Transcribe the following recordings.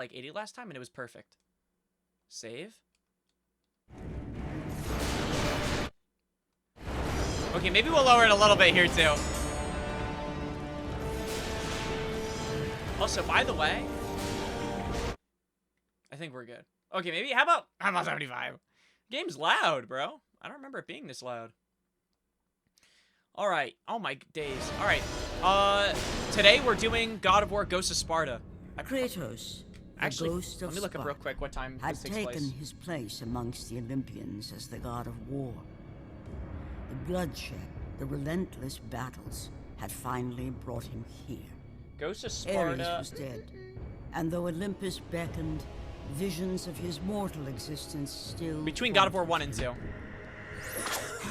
like 80 last time, and it was perfect. Save. Okay, maybe we'll lower it a little bit here, too. Also, by the way, I think we're good. Okay, maybe, how about 75? Game's loud, bro. I don't remember it being this loud. All right. Oh, my days. All right. Today we're doing God of War Ghost of Sparta. Kratos, Actually, the ghost of let me look up real quick what time had this takes taken place. his place amongst the Olympians as the god of war. The bloodshed, the relentless battles, had finally brought him here. Ghost of Ares Sparta. was dead, and though Olympus beckoned, visions of his mortal existence still... Between God of War 1 and 2.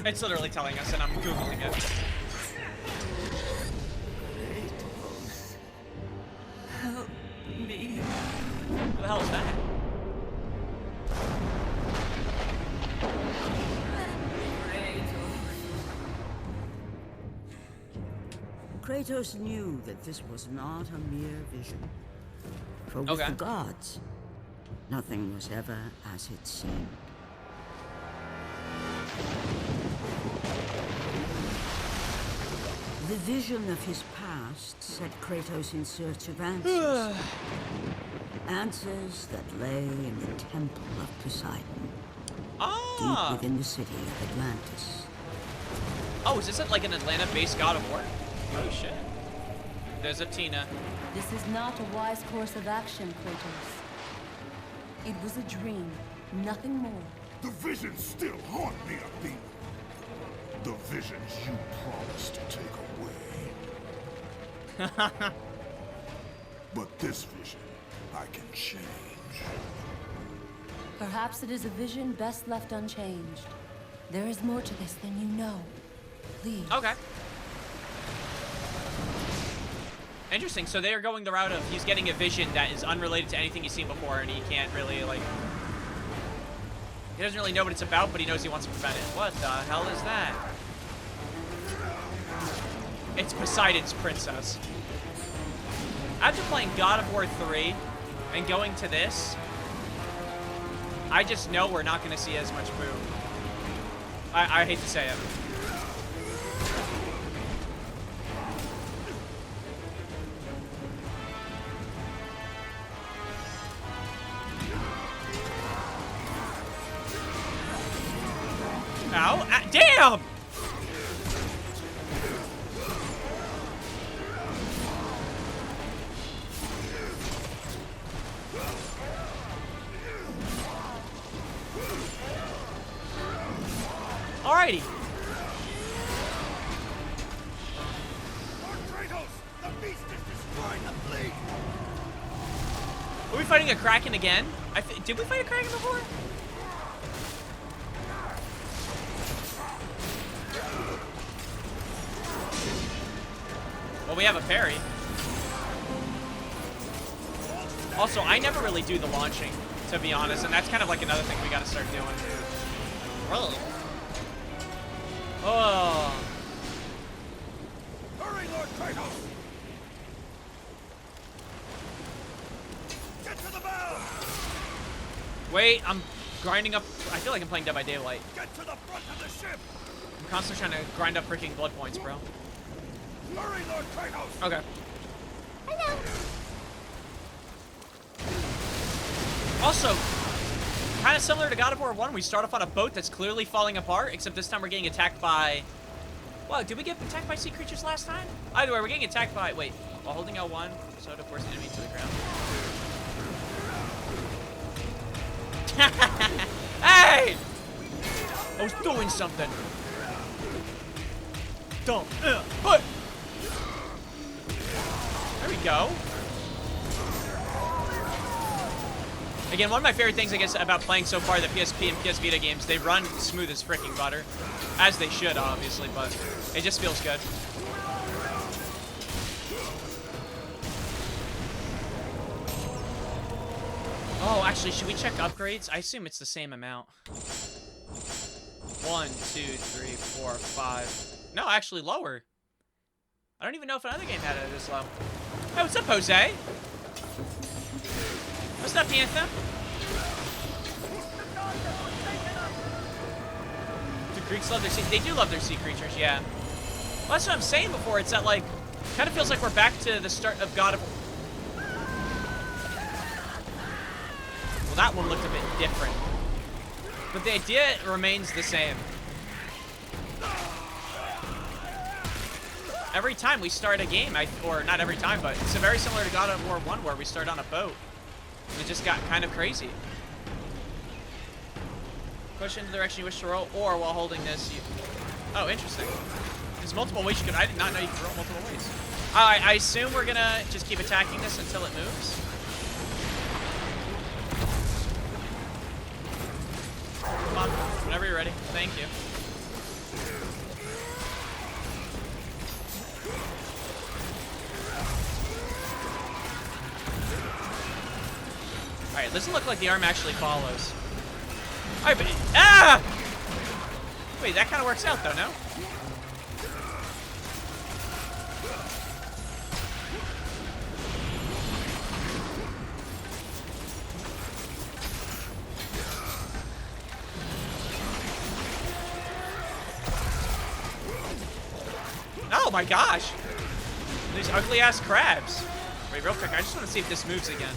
It's literally telling us, and I'm Googling it. Help me. Who the hell is that? Kratos knew that this was not a mere vision. For with the gods, nothing was ever as it seemed. The vision of his past set Kratos in search of answers. Answers that lay in the temple of Poseidon, deep within the city of Atlantis. Oh, is this like an Atlanta-based God of War? Oh shit. There's a Tina. This is not a wise course of action, Kratos. It was a dream, nothing more. The visions still haunt me, Athena. The visions you promised to take away. But this vision, I can change. Perhaps it is a vision best left unchanged. There is more to this than you know. Please. Okay. Interesting. So they are going the route of he's getting a vision that is unrelated to anything he's seen before, and he can't really, like... He doesn't really know what it's about, but he knows he wants to prevent it. What the hell is that? It's Poseidon's princess. After playing God of War 3 and going to this, I just know we're not going to see as much boom. I hate to say it. Ow! Damn! Alrighty. Lord Kratos, the beast is destroying the fleet. Are we fighting a Kraken again? Did we fight a Kraken before? Well, we have a parry. Also, I never really do the launching, to be honest, and that's kind of like another thing we gotta start doing. Whoa. Oh. Hurry, Lord Kratos. Get to the bow. Wait, I'm grinding up. I feel like I'm playing Dead by Daylight. Get to the front of the ship. I'm constantly trying to grind up freaking blood points, bro. Hurry, Lord Kratos. Okay. Hello. Also, kind of similar to God of War 1, we start off on a boat that's clearly falling apart, except this time we're getting attacked by... Whoa, did we get attacked by sea creatures last time? Either way, we're getting attacked by... Wait, while holding L1, so to force the enemy to the ground. Hey! I was doing something. Don't. But. There we go. Again, one of my favorite things, I guess, about playing so far the PSP and PS Vita games, they run smooth as freaking butter. As they should, obviously, but it just feels good. Oh, actually, should we check upgrades? I assume it's the same amount. 1, 2, 3, 4, 5. No, actually lower. I don't even know if another game had it this low. Hey, what's up, Jose? What's up, Anthem? Do Greeks love their sea? They do love their sea creatures, yeah. Well, that's what I'm saying before. It's that, like, kind of feels like we're back to the start of God of... Well, that one looked a bit different. But the idea remains the same. Every time we start a game, or not every time, but it's very similar to God of War 1 where we start on a boat. It just got kind of crazy. Push into the direction you wish to roll, or while holding this, you... Oh, interesting. There's multiple ways you could... I did not know you could roll multiple ways. Alright, I assume we're gonna just keep attacking this until it moves. Come on, whenever you're ready. Thank you. Alright, doesn't look like the arm actually follows. Alright, but... Ah! Wait, that kind of works out, though, no? Oh my gosh! These ugly-ass crabs. Wait, real quick, I just want to see if this moves again.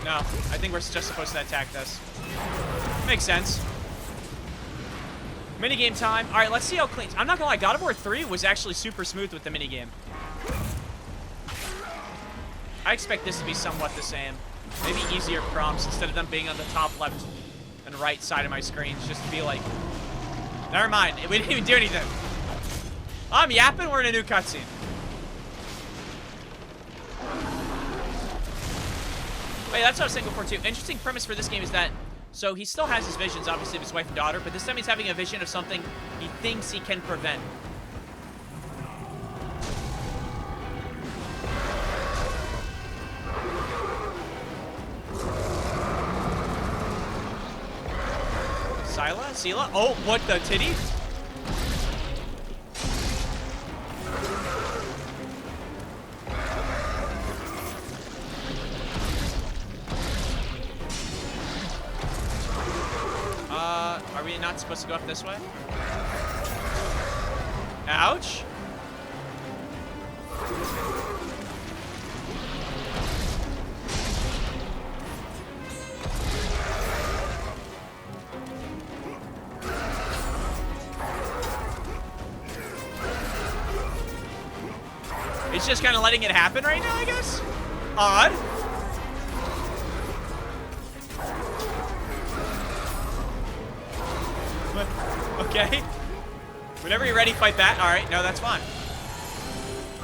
No, I think we're just supposed to attack this. Makes sense. Minigame time. Alright, let's see how clean. I'm not gonna lie, God of War 3 was actually super smooth with the minigame. I expect this to be somewhat the same. Maybe easier prompts instead of them being on the top left and right side of my screens. Just to be like... Never mind, we didn't even do anything. I'm yapping, we're in a new cutscene. Wait, that's what I was saying before, too. Interesting premise for this game is that, so he still has his visions, obviously, of his wife and daughter, but this time he's having a vision of something he thinks he can prevent. Sela? Oh, what, the titty? Are we not supposed to go up this way? Ouch. It's just kind of letting it happen right now, I guess? Odd. Okay. Whenever you're ready, fight back. Alright, no, that's fine.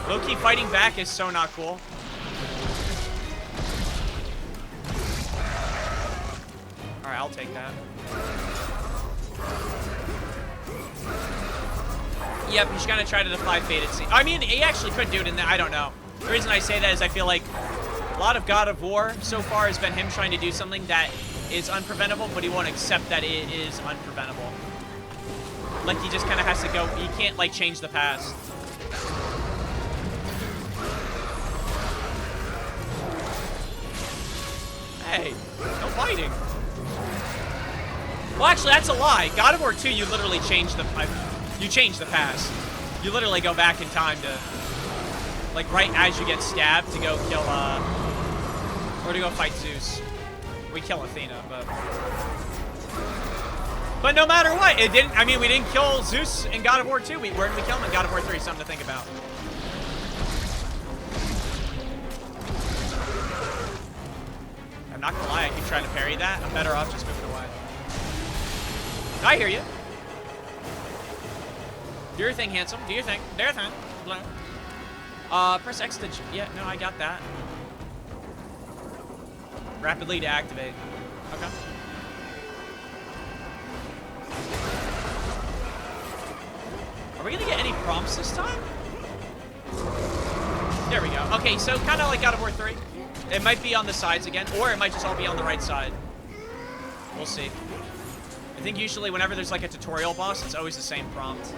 Low-key fighting back is so not cool. Alright, I'll take that. Yep, he's gonna try to defy Fated Sea. I mean, he actually could do it in there. I don't know. The reason I say that is I feel like a lot of God of War so far has been him trying to do something that is unpreventable, but he won't accept that it is unpreventable. Like, he just kind of has to go. He can't, like, change the past. Hey, no fighting. Well, actually, that's a lie. God of War 2, you literally change the... You change the past. You literally go back in time to... Like, right as you get stabbed to go kill, or to go fight Zeus. We kill Athena, but... But no matter what, it didn't... I mean, we didn't kill Zeus in God of War 2. Where did we kill him in God of War 3? Something to think about. I'm not gonna lie, I keep trying to parry that. I'm better off just moving away. I hear you. Do your thing, handsome. Do your thing. Do your thing. Press X to... Yeah, no, I got that. Rapidly to activate. Okay. Are we gonna get any prompts this time? There we go. Okay, so kind of like God of War 3. It might be on the sides again, or it might just all be on the right side. We'll see. I think usually whenever there's like a tutorial boss, it's always the same prompt.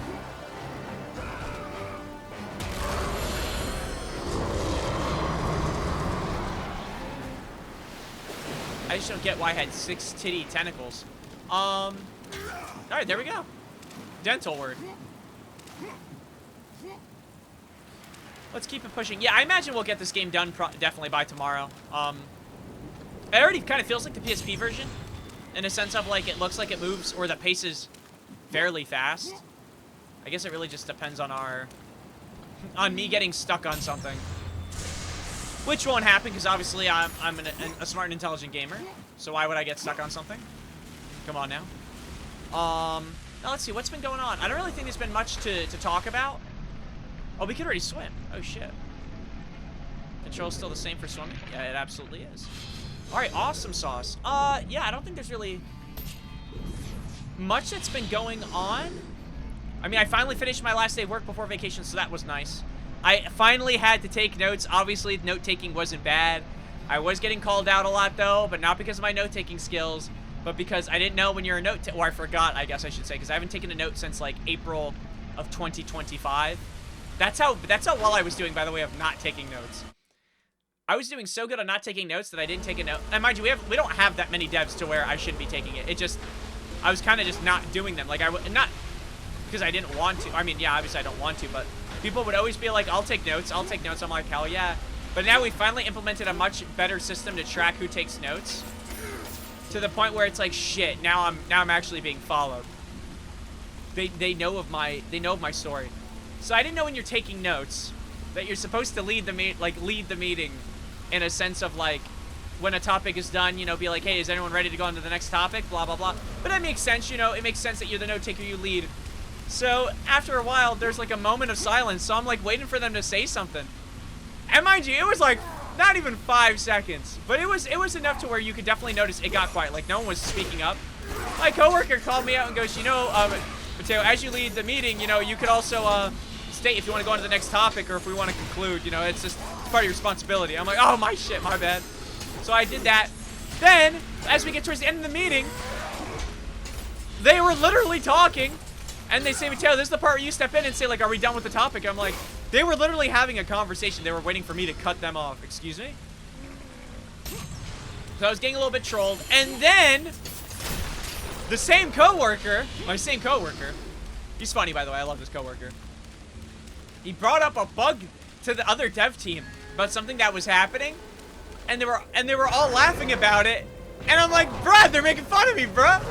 I just don't get why I had 6 titty tentacles. All right, there we go. Dental word. Let's keep it pushing. Yeah, I imagine we'll get this game done definitely by tomorrow. It already kind of feels like the PSP version, in a sense of like it looks like it moves, or the pace is fairly fast. I guess it really just depends on on me getting stuck on something, which won't happen because obviously I'm a smart and intelligent gamer. So why would I get stuck on something? Come on now. Now let's see what's been going on. I don't really think there's been much to talk about. Oh, we could already swim. Oh shit. Control's still the same for swimming? Yeah, it absolutely is. Alright, awesome sauce. Yeah, I don't think there's really much that's been going on. I mean, I finally finished my last day of work before vacation, so that was nice. I finally had to take notes. Obviously, note-taking wasn't bad. I was getting called out a lot, though, but not because of my note-taking skills, but because I didn't know when you're a note or I forgot, I guess I should say, because I haven't taken a note since, like, April of 2025. That's how well I was doing, by the way, of not taking notes. I was doing so good on not taking notes that I didn't take a note. And mind you, we don't have that many devs to where I shouldn't be taking it. It just, I was kind of just not doing them. Like, not because I didn't want to. I mean, yeah, obviously I don't want to, but people would always be like, I'll take notes. I'll take notes. I'm like, hell yeah. But now we finally implemented a much better system to track who takes notes. To the point where it's like, shit, now I'm actually being followed. They know of my story. So I didn't know when you're taking notes that you're supposed to lead the meeting in a sense of like, when a topic is done, you know, be like, hey, is anyone ready to go on to the next topic? Blah, blah, blah. But that makes sense, you know, it makes sense that you're the note taker, you lead. So after a while, there's like a moment of silence. So I'm like waiting for them to say something. And mind you, it was like not even 5 seconds, but it was enough to where you could definitely notice it got quiet. Like no one was speaking up. My coworker called me out and goes, you know, Mateo, as you lead the meeting, you know, you could also, state if you want to go on to the next topic or if we want to conclude, you know, it's just part of your responsibility. I'm like, oh, my shit, my bad. So I did that. Then, as we get towards the end of the meeting, they were literally talking, and they say, Mateo, this is the part where you step in and say, like, are we done with the topic? I'm like, they were literally having a conversation. They were waiting for me to cut them off. Excuse me? So I was getting a little bit trolled. And then, the same coworker, my same coworker, he's funny, by the way. I love this coworker. He brought up a bug to the other dev team about something that was happening, and they were all laughing about it. And I'm like, bruh, they're making fun of me, bruh.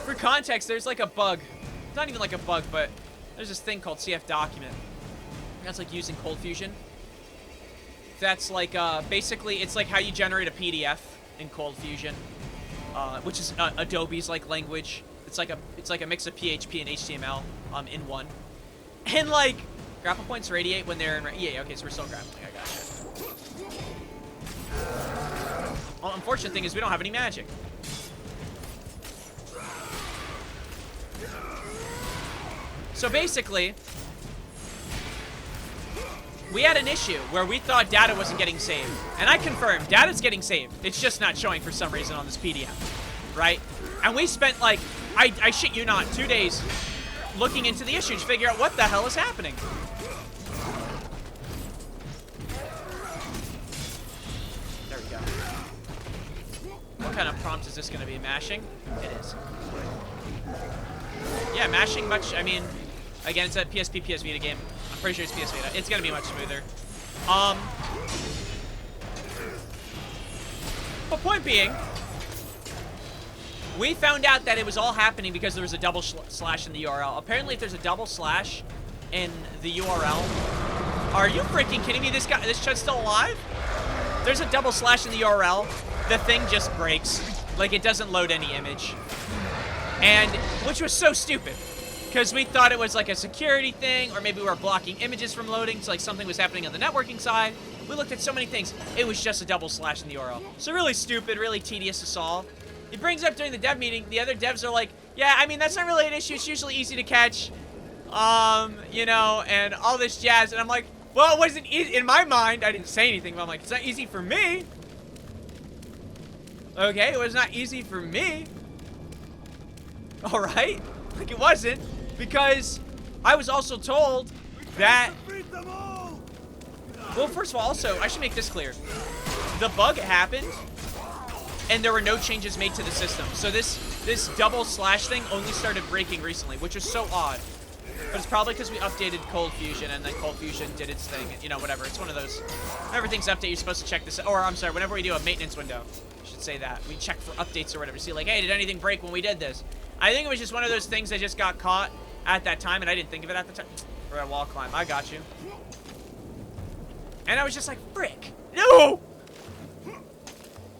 For context, there's like a bug. It's not even like a bug, but there's this thing called CF document. That's like using Cold Fusion. That's like basically it's like how you generate a PDF in Cold Fusion, which is Adobe's like language. It's like a mix of PHP and HTML in one. And like grapple points radiate when they're in... Yeah, okay, so we're still grappling. I gotcha. Well, unfortunate thing is we don't have any magic. So basically, we had an issue where we thought data wasn't getting saved. And I confirmed, data's getting saved. It's just not showing for some reason on this PDF, right? And we spent like, I shit you not, 2 days looking into the issue to figure out what the hell is happening. There we go. What kind of prompt is this going to be? Mashing? It is. Yeah, mashing much, I mean, again, it's a PSP, PS Vita game. I'm pretty sure it's PS Vita. It's going to be much smoother. But point being, we found out that it was all happening because there was a double slash in the URL. Apparently, if there's a double slash in the URL, are you freaking kidding me? This shit's still alive? There's a double slash in the URL. The thing just breaks. Like, it doesn't load any image. And, which was so stupid. Because we thought it was like a security thing, or maybe we were blocking images from loading, so like something was happening on the networking side. We looked at so many things. It was just a double slash in the URL. So really stupid, really tedious to solve. He brings up during the dev meeting, the other devs are like, yeah, I mean, that's not really an issue. It's usually easy to catch, you know, and all this jazz. And I'm like, well, it wasn't easy. In my mind, I didn't say anything, but I'm like, it's not easy for me. Okay, it was not easy for me. All right. Like, it wasn't, because I was also told that... Well, first of all, also, I should make this clear. The bug happened and there were no changes made to the system. So this double slash thing only started breaking recently, which is so odd. But it's probably because we updated Cold Fusion, and then Cold Fusion did its thing. You know, whatever. It's one of those. Whenever things update, you're supposed to check this. Or, I'm sorry, whenever we do a maintenance window, I should say that. We check for updates or whatever. See, like, hey, did anything break when we did this? I think it was just one of those things that just got caught at that time, and I didn't think of it at the time. We're at wall climb. I got you. And I was just like, frick. No!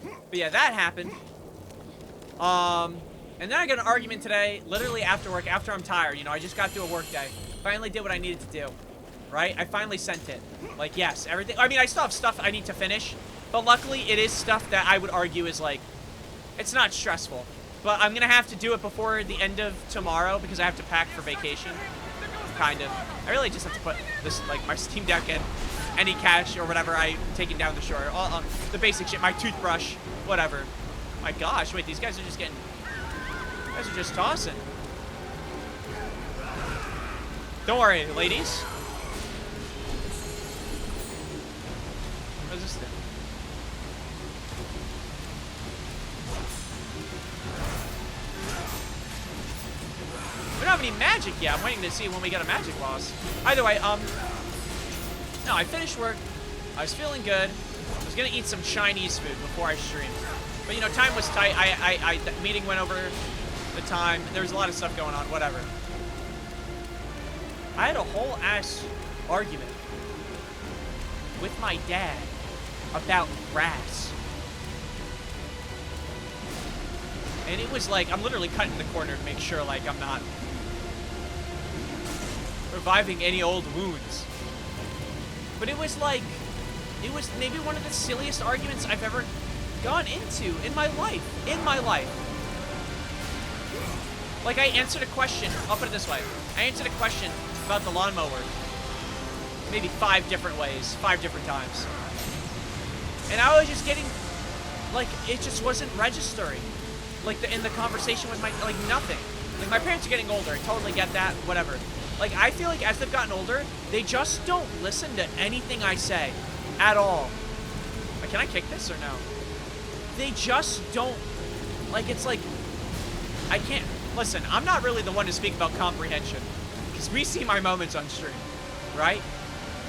But yeah, that happened. And then I got an argument today, literally after work, after I'm tired. You know, I just got through a work day. Finally did what I needed to do. Right? I finally sent it. Like, yes, everything. I mean, I still have stuff I need to finish. But luckily, it is stuff that I would argue is, like, it's not stressful. But I'm going to have to do it before the end of tomorrow because I have to pack for vacation. Kind of. I really just have to put this, like, my Steam Deck in. Any cash or whatever I'm taking down the shore. The basic shit. My toothbrush. Whatever. My gosh. Wait, these guys are just getting... You guys are just tossing. Don't worry, ladies. What is this thing? We don't have any magic yet. I'm waiting to see when we get a magic boss. Either way, no, I finished work. I was feeling good. I was gonna eat some Chinese food before I streamed. But you know, time was tight. The meeting went over the time. There was a lot of stuff going on, whatever. I had a whole ass argument with my dad about grass. And it was like, I'm literally cutting the corner to make sure, like, I'm not reviving any old wounds. But it was like, it was maybe one of the silliest arguments I've ever gone into in my life. Like, I answered a question, I'll put it this way. I answered a question about the lawnmower maybe 5 different ways, 5 different times. And I was just getting, like, it just wasn't registering. Like, in the conversation with my, like, nothing. Like, my parents are getting older, I totally get that, whatever. Like, I feel like as they've gotten older, they just don't listen to anything I say at all. Like, can I kick this or no? They just don't, like, it's like, I can't. Listen, I'm not really the one to speak about comprehension, because we see my moments on stream, right?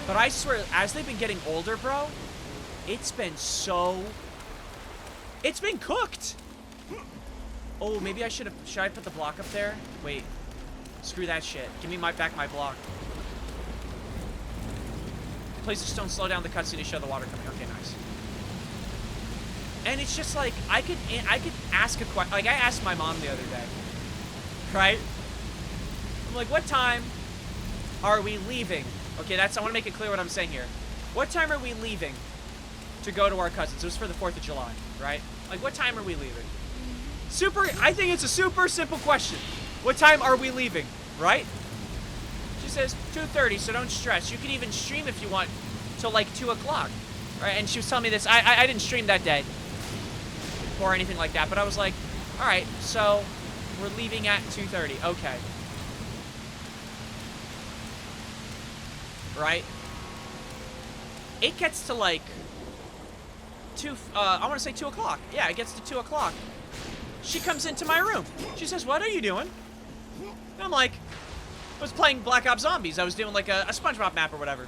But I swear, as they've been getting older, bro, it's been cooked. Oh, maybe should I put the block up there? Wait, screw that shit. Give me my block. Please just don't slow down the cutscene to show the water coming. Okay, nice. And it's just like, I could ask a question. Like, I asked my mom the other day. Right? I'm like, what time are we leaving? Okay, I want to make it clear what I'm saying here. What time are we leaving to go to our cousins? It was for the 4th of July, right? Like, what time are we leaving? I think it's a super simple question. What time are we leaving, right? She says 2:30, so don't stress. You can even stream if you want till like 2 o'clock, right? And she was telling me this. I didn't stream that day or anything like that, but I was like, all right, so we're leaving at 2:30. Okay. Right? It gets to like I want to say 2 o'clock. Yeah, it gets to 2 o'clock. She comes into my room. She says, what are you doing? And I'm like, I was playing Black Ops Zombies. I was doing like a SpongeBob map or whatever.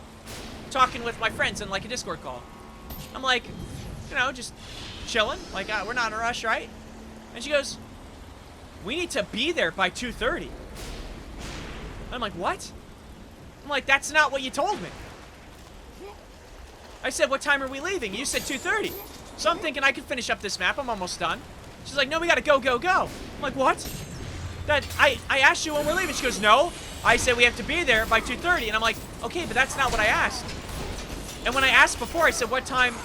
Talking with my friends in like a Discord call. I'm like, you know, just chilling. Like, we're not in a rush, right? And she goes, we need to be there by 2:30. I'm like, what? I'm like, that's not what you told me. I said, what time are we leaving? You said 2:30. So I'm thinking I can finish up this map. I'm almost done. She's like, no, we gotta go, go, go. I'm like, what? That I asked you when we're leaving. She goes, no. I said we have to be there by 2:30. And I'm like, okay, but that's not what I asked. And when I asked before, I said, what time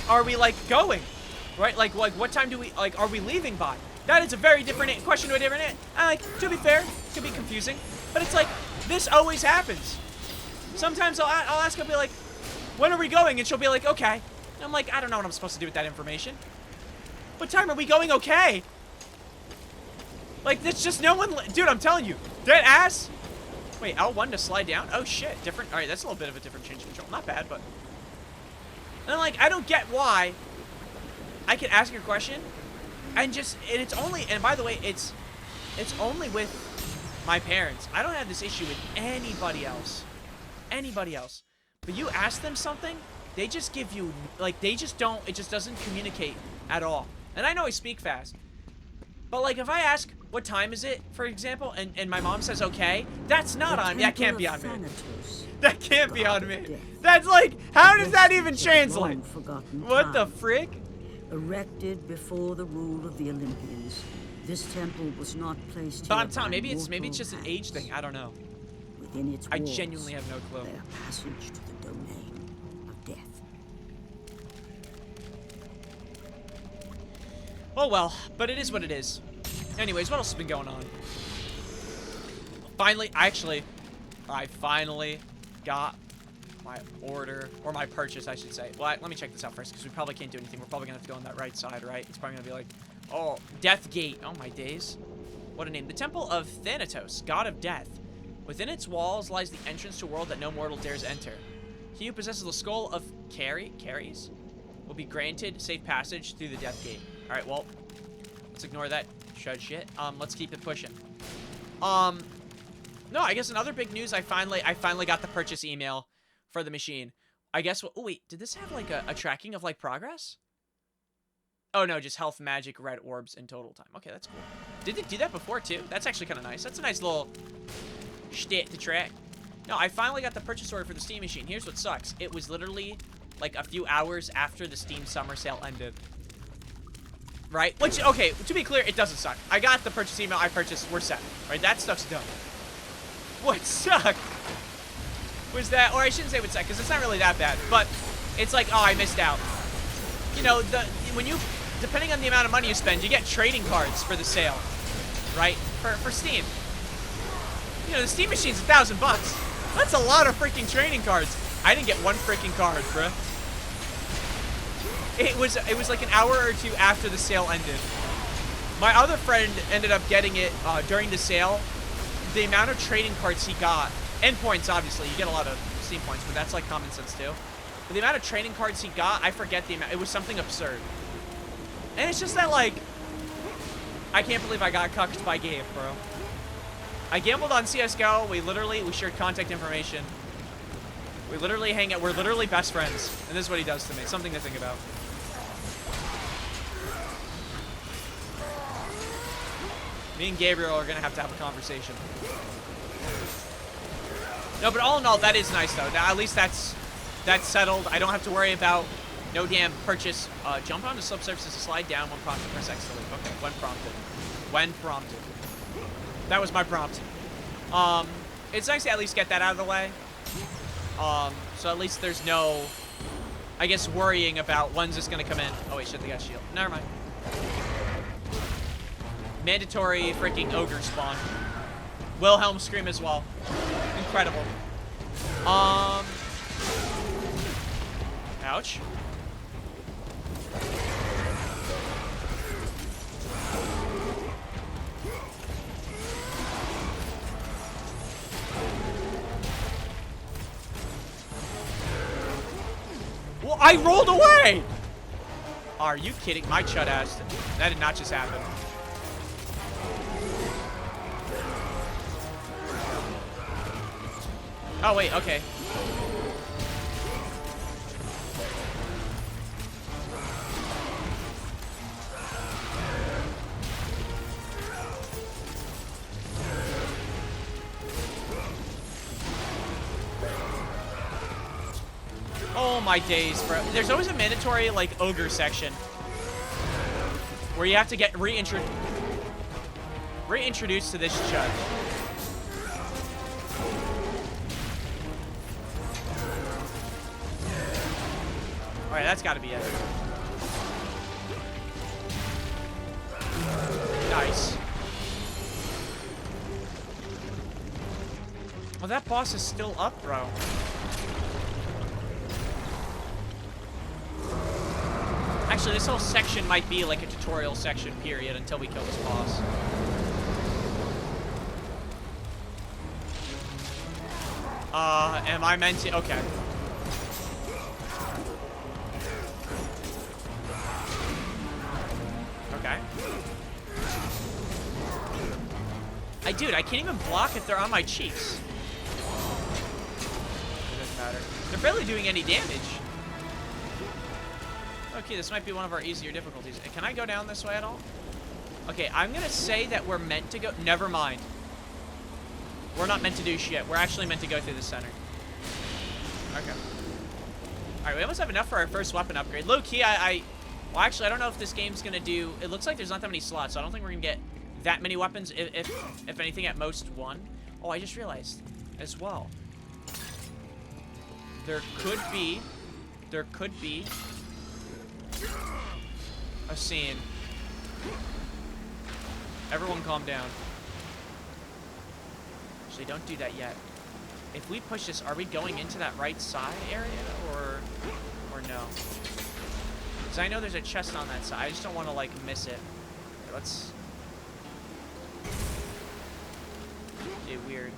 are we, like, going? Right? Like what time do we, like, are we leaving by? That is a very different question to a different. Like, to be fair, it could be confusing. But it's like, this always happens. Sometimes I'll ask her, I'll be like, when are we going? And she'll be like, okay. And I'm like, I don't know what I'm supposed to do with that information. What time are we going? Okay. Like, there's just no one. Dude, I'm telling you. Dead ass. Wait, L1 to slide down? Oh, shit. Different. All right, that's a little bit of a different change of control. Not bad, but. And I'm like, I don't get why. I can ask a question, and it's only, and by the way, it's only with my parents. I don't have this issue with anybody else. Anybody else. But you ask them something, they just give you, like, they just don't, it just doesn't communicate at all. And I know I speak fast. But, like, if I ask, what time is it, for example, and my mom says, okay, that's not on me. That can't be on me. That can't be on me. That's like, how does that even translate? What the frick? Erected before the rule of the Olympians, this temple was not placed But here I'm telling, by maybe it's mortal just an age thing. I don't know. Within its I walls, genuinely have no clue. their passage to the domain of death. Oh well, but it is what it is. Anyways, what else has been going on? Finally, I finally got my order, or my purchase, I should say. Well, let me check this out first, because we probably can't do anything. We're probably going to have to go on that right side, right? It's probably going to be like, oh, Death Gate. Oh, my days. What a name. The Temple of Thanatos, God of Death. Within its walls lies the entrance to a world that no mortal dares enter. He who possesses the skull of Caries will be granted safe passage through the Death Gate. All right, well, let's ignore that shud shit. Let's keep it pushing. No, I guess another big news, I finally got the purchase email for the machine. I guess, oh wait, did this have like a tracking of like progress? Oh no, just health, magic, red orbs, and total time. Okay, that's cool. Did they do that before too? That's actually kind of nice. That's a nice little shit to track. No, I finally got the purchase order for the Steam machine. Here's what sucks. It was literally like a few hours after the Steam summer sale ended. Right? Which, okay, to be clear, it doesn't suck. I got the purchase email, I purchased, we're set. Right? That stuff's done. What sucked was that, or I shouldn't say what sucked, because it's not really that bad, but it's like, oh, I missed out. You know, when you, depending on the amount of money you spend, you get trading cards for the sale, right? For Steam. You know, the Steam machine's $1,000. That's a lot of freaking trading cards. I didn't get one freaking card, bruh. It was like an hour or two after the sale ended. My other friend ended up getting it during the sale. The amount of trading cards he got, and points, obviously. You get a lot of Steam points, but that's like common sense too. But the amount of trading cards he got, I forget the amount. It was something absurd. And it's just that, like, I can't believe I got cucked by Gabe, bro. I gambled on CSGO. We shared contact information. We literally hang out. We're literally best friends. And this is what he does to me. Something to think about. Me and Gabriel are going to have a conversation. No, but all in all, that is nice, though. Now, at least that's settled. I don't have to worry about no damn purchase. Jump onto subsurfaces to slide down when prompted. Press X to leave. Okay, when prompted. When prompted. That was my prompt. It's nice to at least get that out of the way. So at least there's no, I guess, worrying about when's this going to come in. Oh, wait, shit, they got shield. Never mind. Mandatory freaking ogre spawn. Wilhelm scream as well. Incredible. Ouch. Well, I rolled away! Are you kidding? My chud ass. That did not just happen. Oh, wait, okay. Oh my days, bro. There's always a mandatory, like, ogre section where you have to get reintroduced to this chud. Alright, that's gotta be it. Nice. Well, that boss is still up, bro. Actually, this whole section might be like a tutorial section, period, until we kill this boss. Am I meant to? Okay. Dude, I can't even block if they're on my cheeks. It doesn't matter. They're barely doing any damage. Okay, this might be one of our easier difficulties. Can I go down this way at all? Okay, I'm gonna say that we're meant to go. Never mind. We're not meant to do shit. We're actually meant to go through the center. Okay. Alright, we almost have enough for our first weapon upgrade. Low key, well, actually, I don't know if this game's gonna do. It looks like there's not that many slots, so I don't think we're gonna get that many weapons. If anything, at most one. Oh, I just realized as well. There could be a scene. Everyone calm down. Actually, don't do that yet. If we push this, are we going into that right side area or no? Because I know there's a chest on that side. I just don't want to like miss it. Okay, let's. Dude, weird.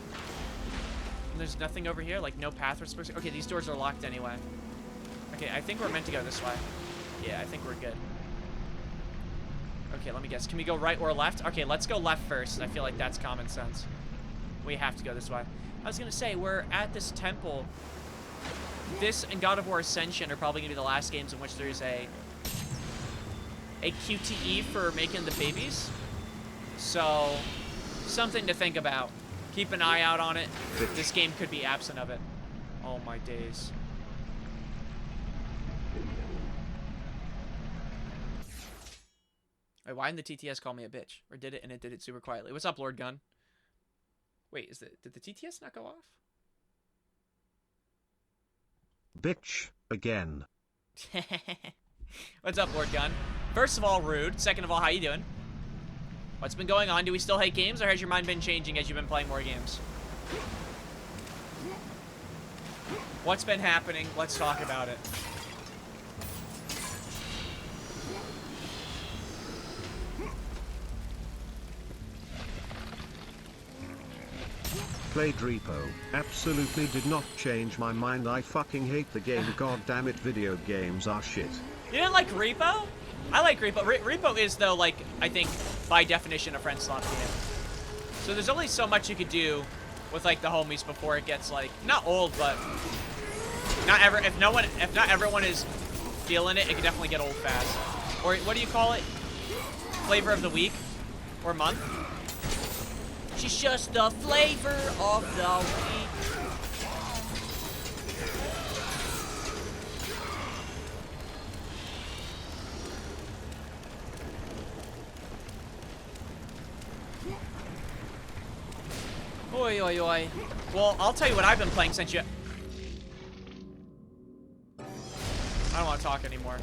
And there's nothing over here, like no path we're supposed to. Okay, these doors are locked anyway. Okay, I think we're meant to go this way. Yeah, I think we're good. Okay, let me guess. Can we go right or left? Okay, let's go left first. I feel like that's common sense. We have to go this way. I was gonna say, we're at this temple. This and God of War Ascension are probably gonna be the last games in which there's a QTE for making the babies. So, something to think about. Keep an eye out on it. This game could be absent of it. Oh my days. Wait, why didn't the TTS call me a bitch? Or did it, and it did it super quietly? What's up, Lord Gun? Wait, did the TTS not go off? Bitch, again. What's up, Lord Gun? First of all, rude. Second of all, how you doing? What's been going on? Do we still hate games, or has your mind been changing as you've been playing more games? What's been happening? Let's talk about it. Played Repo. Absolutely did not change my mind. I fucking hate the game. God damn it, video games are shit. You didn't like Repo? I like Repo. Repo is, though, like, I think, by definition, a friend slot game. So there's only so much you could do with, like, the homies before it gets, like, not old, but if not everyone is feeling it, it can definitely get old fast. Or, what do you call it? Flavor of the week? Or month? She's just the flavor of the week. Oi, oi, oi. Well, I'll tell you what I've been playing since you... I don't want to talk anymore.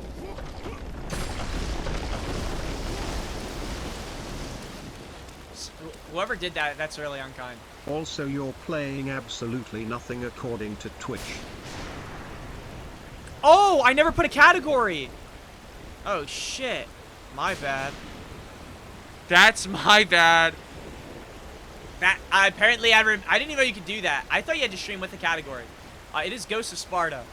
Whoever did that, that's really unkind. Also, you're playing absolutely nothing according to Twitch. Oh, I never put a category. Oh, shit. My bad. That's my bad. That apparently I didn't even know you could do that. I thought you had to stream with a category. It is Ghost of Sparta.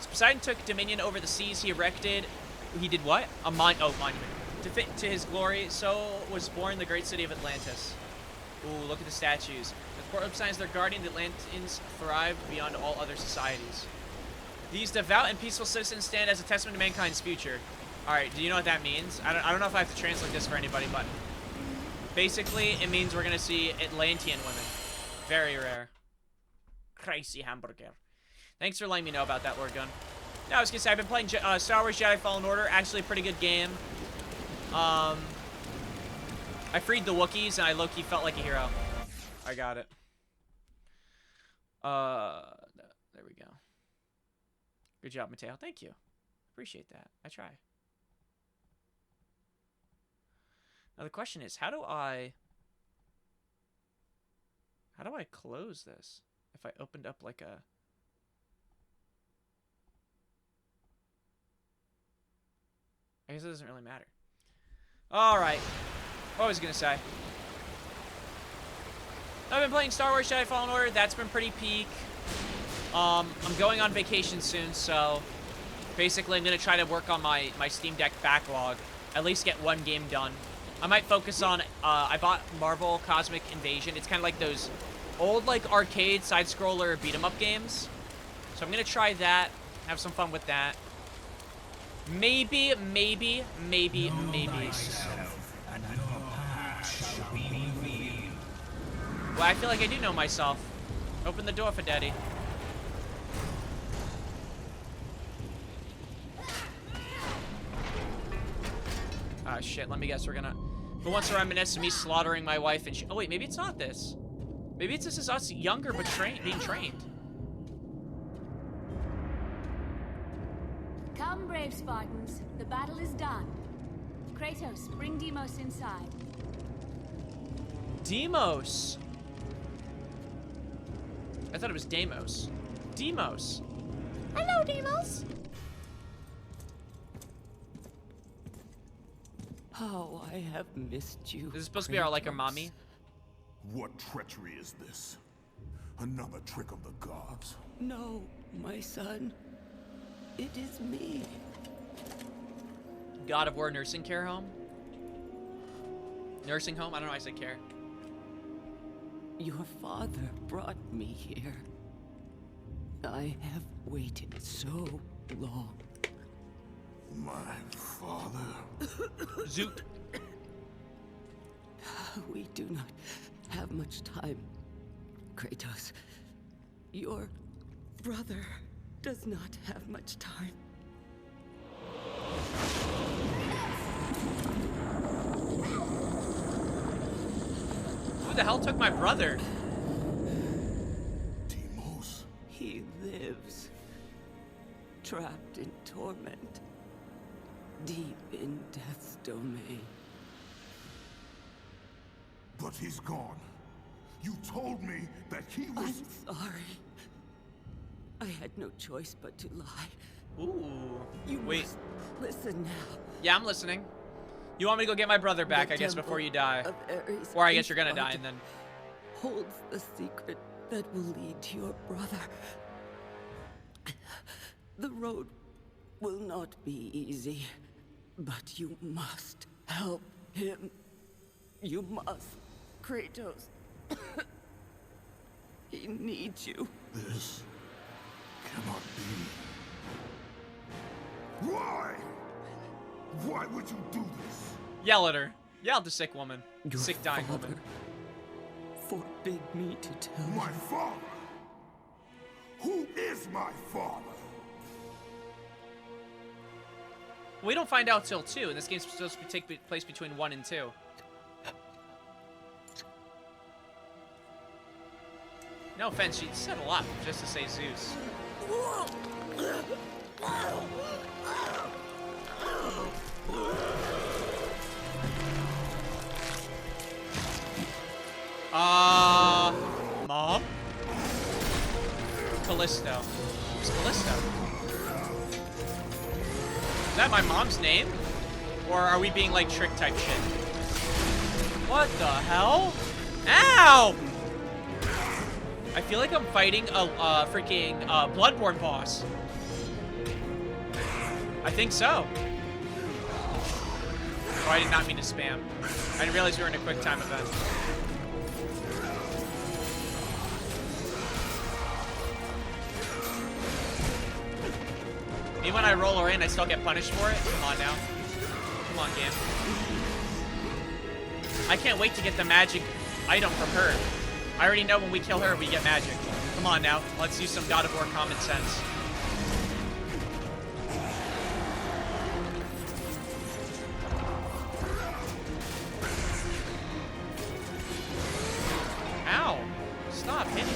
So Poseidon took dominion over the seas. He did what? Monument. To fit to his glory, so was born the great city of Atlantis. Ooh, look at the statues. With Port of Poseidon as their guardian, the Atlanteans thrived beyond all other societies. These devout and peaceful citizens stand as a testament to mankind's future. Alright, do you know what that means? I don't know if I have to translate this for anybody, but basically, it means we're gonna see Atlantean women. Very rare. Crazy hamburger. Thanks for letting me know about that, Lord Gun. Now, I was gonna say, I've been playing Star Wars Jedi Fallen Order. Actually, a pretty good game. I freed the Wookiees, and I low-key felt like a hero. I got it. There we go. Good job, Mateo. Thank you. Appreciate that. I try. Now, the question is, how do I close this? If I opened up, like, a... I guess it doesn't really matter. Alright. What was I gonna say? I've been playing Star Wars Jedi Fallen Order. That's been pretty peak. I'm going on vacation soon, so basically I'm gonna try to work on my Steam Deck backlog. At least get one game done I might focus on, I bought Marvel Cosmic Invasion. It's kind of like those old, like, arcade side-scroller beat-em-up games. So I'm going to try that, have some fun with that. Maybe. Well, I feel like I do know myself. Open the door for Daddy. Ah, shit. Let me guess. We're gonna... Who wants to reminisce of me slaughtering my wife and... Oh, wait. Maybe it's not this. Maybe it's this is us younger but being trained. Come, brave Spartans. The battle is done. Kratos, bring Deimos inside. Deimos. I thought it was Deimos. Deimos. Hello, Deimos. How I have missed you. This is supposed to be our, like, our mommy. What treachery is this? Another trick of the gods? No, my son. It is me. God of War nursing care home? Nursing home? I don't know why I said care. Your father brought me here. I have waited so long. My father? Zoot. We do not have much time, Kratos. Your brother does not have much time. Who the hell took my brother? Deimos? He lives, trapped in torment, deep in death's domain. But he's gone. You told me that he was... I'm sorry. I had no choice but to lie. Ooh. You Wait. must listen now. Yeah, I'm listening. You want me to go get my brother back, The I guess, before you die. temple of Ares Or I guess in you're gonna die, Sparta and then... holds the secret that will lead to your brother. The road will not be easy, but you must help him. You must, Kratos. He needs you. This cannot be. Why? Why would you do this? Yell at her. Yell at the sick woman. Your Sick, dying father woman. forbid me to tell My you. father? Who is my father? We don't find out till 2, and this game's supposed to take place between 1 and 2. No offense, she said a lot just to say Zeus. Mom? Callisto. Who's Callisto? Is that my mom's name? Or are we being like trick type shit? What the hell? Ow! I feel like I'm fighting a freaking Bloodborne boss. I think so. Oh, I did not mean to spam. I didn't realize we were in a quick time event. Even when I roll her in, I still get punished for it? Come on now. Come on, game. I can't wait to get the magic item from her. I already know when we kill her, we get magic. Come on now. Let's use some God of War common sense. Ow. Stop hitting me.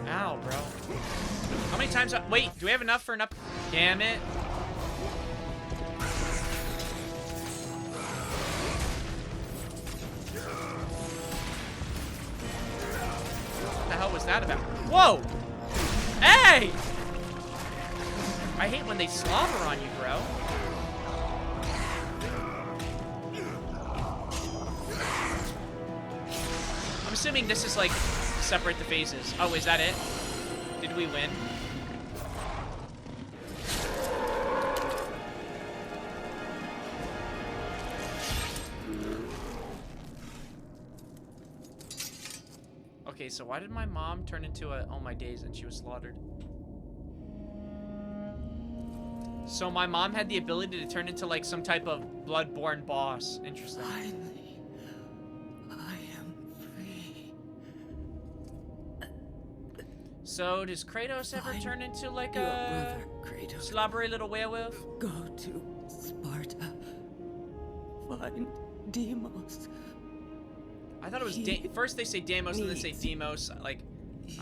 Ow, bro. How many times? Wait, do we have enough for an up? Damn it. What the hell was that about? Whoa! Hey! I hate when they slobber on you, bro. I'm assuming this is like separate the phases. Oh, is that it? Did we win? Okay, so why did my mom turn into a... Oh my days, and she was slaughtered. So my mom had the ability to turn into like some type of bloodborne boss. Interesting. Finally, I am free. So does Kratos ever Find turn into like your a brother, Kratos. slobbery little werewolf? Go to Sparta. Find Deimos. I thought it was first they say Deimos and then they say Deimos. Like,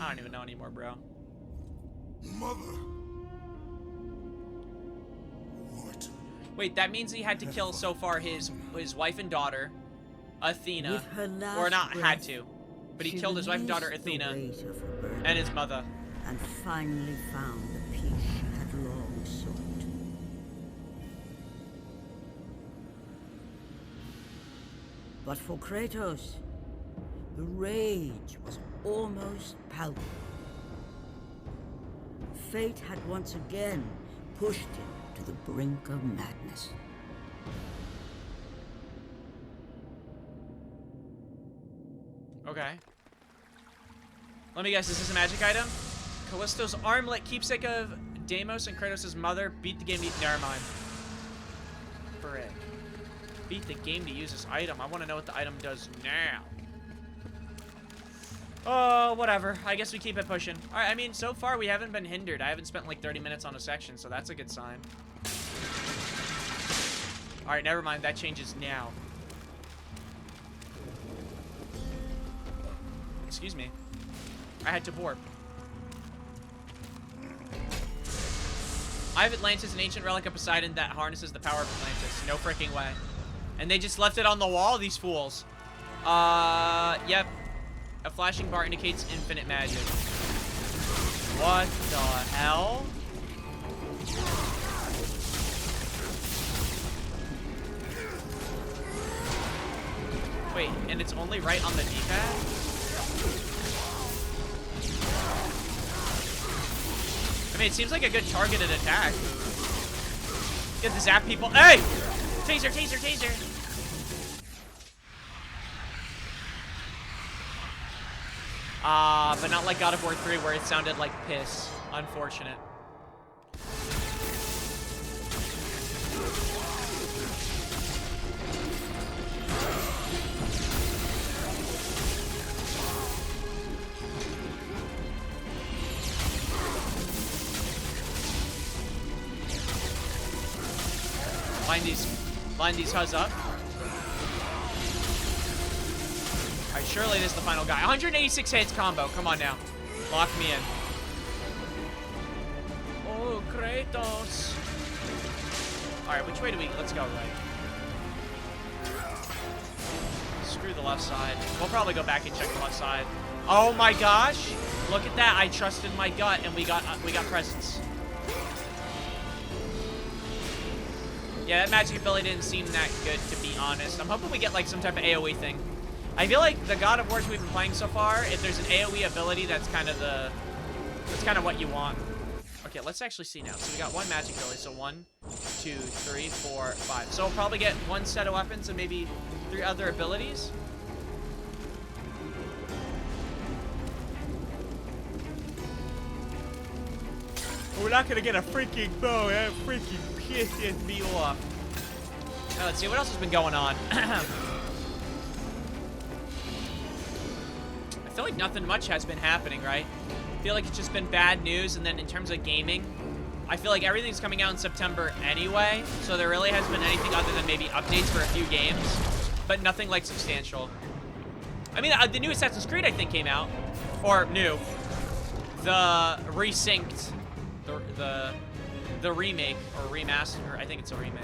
I don't even know anymore, bro. Mother. What? Wait, that means he had to kill so far his wife and daughter, Athena, With her last or not had breath, to, but he she killed his wife and daughter released the Athena weight of her burden and his mother. and finally found the peace she had long sought. But for Kratos, the rage was almost palpable. Fate had once again pushed him to the brink of madness. Okay. Let me guess, is this a magic item? Callisto's armlet, keepsake of Deimos and Kratos' mother. Beat the game to... Never mind. Frick. Beat the game to use this item. I want to know what the item does now. Oh, whatever. I guess we keep it pushing. Alright, I mean, so far we haven't been hindered. I haven't spent like 30 minutes on a section, so that's a good sign. Alright, never mind. That changes now. Excuse me. I had to warp. I have Atlantis, an ancient relic of Poseidon that harnesses the power of Atlantis. No freaking way. And they just left it on the wall, these fools. Yep. A flashing bar indicates infinite magic. What the hell? Wait, and it's only right on the D-pad? I mean, it seems like a good targeted attack. Get the zap people. Hey! Taser, taser, taser! But not like God of War 3 where it sounded like piss. Unfortunate. Line these huzz up. Alright, surely this is the final guy. 186 hits combo. Come on now. Lock me in. Oh, Kratos. Alright, which way do we... Let's go right. Screw the left side. We'll probably go back and check the left side. Oh my gosh. Look at that. I trusted my gut and we got presents. Yeah, that magic ability didn't seem that good, to be honest. I'm hoping we get, like, some type of AoE thing. I feel like the God of Wars we've been playing so far, if there's an AoE ability, that's kind of what you want. Okay, let's actually see now. So we got one magic ability. So 1, 2, 3, 4, 5. So we'll probably get one set of weapons and maybe 3 other abilities. We're not gonna get a freaking bow, that freaking pisses me off. Now let's see what else has been going on. I feel like nothing much has been happening, right? I feel like it's just been bad news, and then in terms of gaming, I feel like everything's coming out in September anyway, so there really hasn't been anything other than maybe updates for a few games, but nothing like substantial. I mean, the new Assassin's Creed, I think, came out. Or new. The resynced. The remake or remaster. I think it's a remake.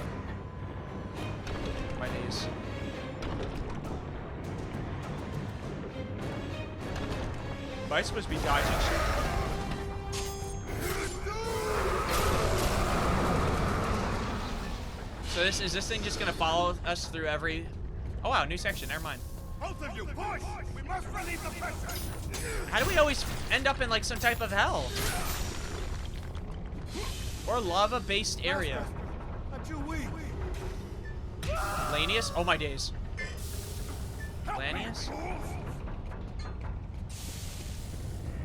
My days. Am I supposed to be dodging shit? So is this thing just gonna follow us through every... Oh wow, new section, never mind. Both of you, push! We must relieve the pressure! How do we always end up in like some type of hell? Or lava-based area? Not too weak. Lanius? Oh my days. Lanius?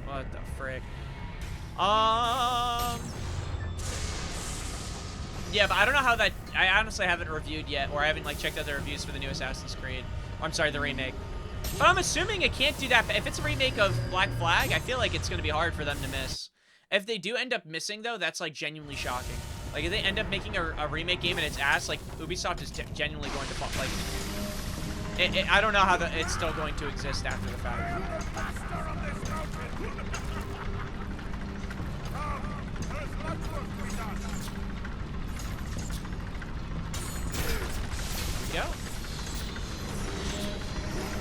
What the frick? Yeah, but I don't know how that... I honestly haven't reviewed yet, or I haven't like checked out the reviews for the new Assassin's Creed. I'm sorry, the remake. But I'm assuming it can't do that. If it's a remake of Black Flag, I feel like it's going to be hard for them to miss. If they do end up missing, though, that's like genuinely shocking. Like, if they end up making a remake game and it's ass, like, Ubisoft is genuinely going to fall. Like, I don't know how it's still going to exist after the fact. Go.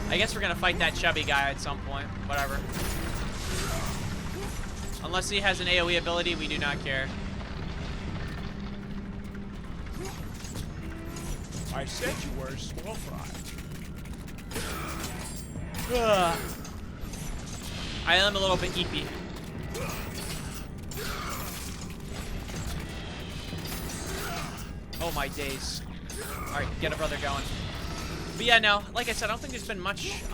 I guess we're gonna fight that chubby guy at some point. Whatever. Unless he has an AoE ability, we do not care. I said you were a small fry. I am a little bit eepy. Oh my days. Alright, get a brother going. But yeah, no, like I said, I don't think there's been much, and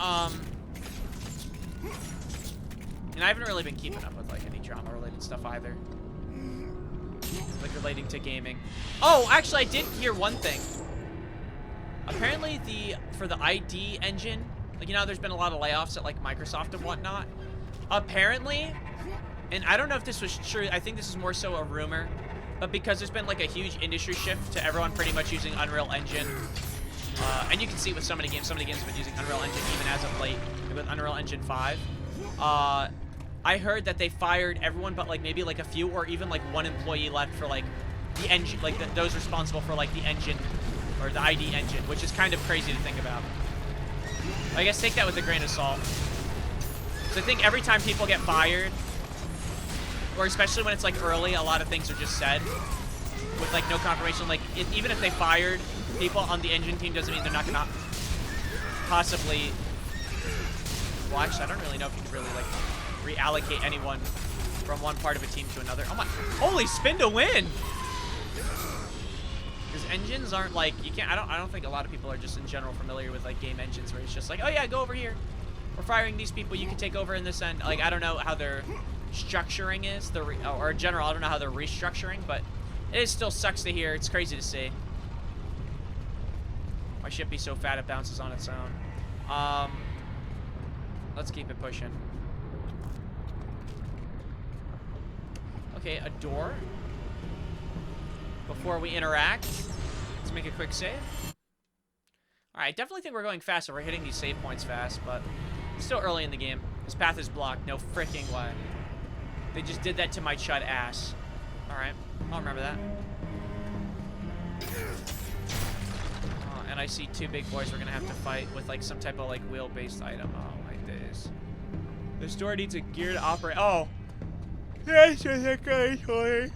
I haven't really been keeping up with, like, any drama-related stuff either. Like, relating to gaming. Oh, actually, I did hear one thing. Apparently, for the ID engine, like, you know, there's been a lot of layoffs at, like, Microsoft and whatnot. Apparently, and I don't know if this was true, I think this is more so a rumor, but because there's been, like, a huge industry shift to everyone pretty much using Unreal Engine, and you can see with so many games have been using Unreal Engine even as of late, with Unreal Engine 5. I heard that they fired everyone but, like, maybe, like, a few or even, like, one employee left for, like, the engine, like, those responsible for, like, the engine, or the ID engine, which is kind of crazy to think about. I guess take that with a grain of salt. So I think every time people get fired, or especially when it's, like, early, a lot of things are just said with, like, no confirmation. Like, even if they fired people on the engine team, doesn't mean they're not gonna possibly... Well, actually, I don't really know if you can really, like, reallocate anyone from one part of a team to another. Oh my... Holy spin to win! Because engines aren't, like... You can't... I don't think a lot of people are just in general familiar with, like, game engines where it's just like, oh, yeah, go over here. We're firing these people. You can take over in this end. Like, I don't know how their structuring is. Or in general, I don't know how they're restructuring, but it still sucks to hear. It's crazy to see. My ship be so fat it bounces on its own. Let's keep it pushing. Okay, a door. Before we interact, let's make a quick save. Alright, definitely think we're going faster. We're hitting these save points fast, but it's still early in the game. This path is blocked. No freaking way. They just did that to my chud ass. Alright, I'll remember that. And I see two big boys we're gonna have to fight with, like, some type of, like, wheel-based item. Oh, my days. This door needs a gear to operate. Oh! That's just a great toy.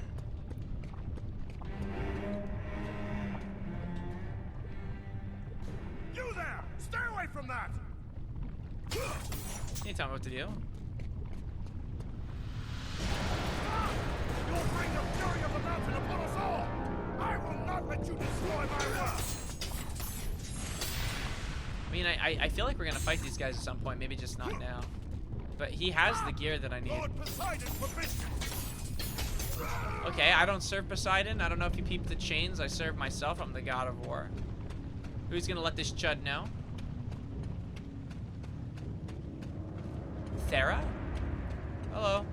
You there! Stay away from that! Can you tell me what to do? You'll bring the fury of the mountain upon us all! I will not let you destroy my work! I mean, I feel like we're gonna fight these guys at some point, maybe just not now. But he has the gear that I need. Okay, I don't serve Poseidon. I don't know if you peeped the chains. I serve myself. I'm the god of war. Who's gonna let this chud know? Thera? Hello.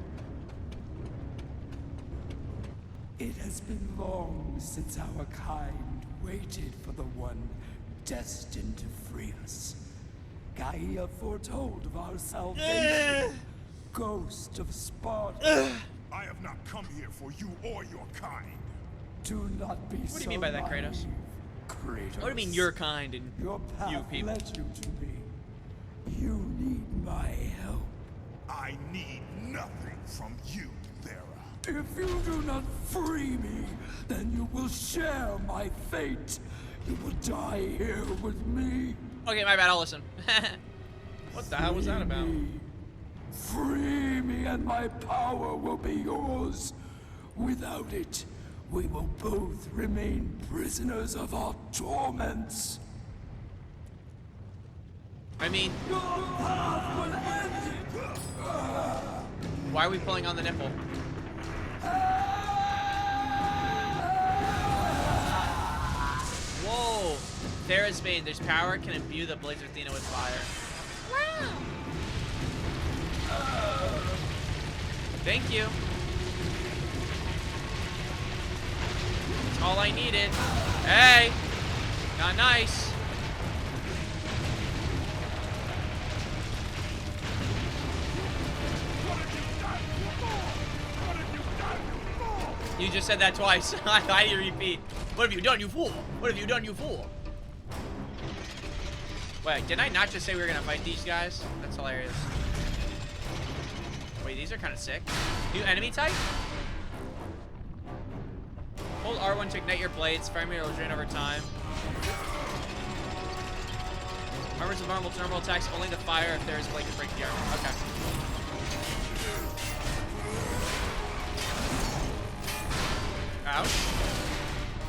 It has been long since our kind waited for the one destined to free us. Gaia foretold of our salvation. Ghost of Sparta. I have not come here for you or your kind. Do not be so What do you mean by that, Kratos? Kratos. What do you mean your kind and Your path you people? led you to me. You need my help. I need nothing from you, Thera. If you do not free me, then you will share my fate. You will die here with me. Okay, my bad. I'll listen. What the hell was that about? Free me and my power will be yours. Without it, we will both remain prisoners of our torments. I mean, Your path will end. why are we pulling on the nipple? Whoa! Thera's Bane. There's power can imbue the blades of Athena with fire. Wow! Thank you. That's all I needed. Hey! Not nice. You just said that twice. I need to repeat. What have you done, you fool? What have you done, you fool? Wait, did I not just say we were gonna fight these guys? That's hilarious. Wait, these are kind of sick. New enemy type? Hold R1 to ignite your blades. Fire meter will drain over time. Armors of normal attacks only to fire if there is blade to break the armor. Okay. Ouch.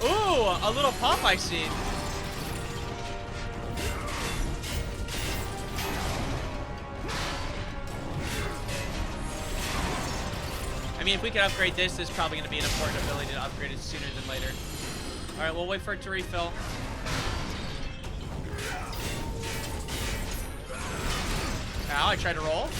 Ooh, a little pump I see. I mean, if we could upgrade this, this is probably going to be an important ability to upgrade it sooner than later. Alright, we'll wait for it to refill. Ow, I tried to roll.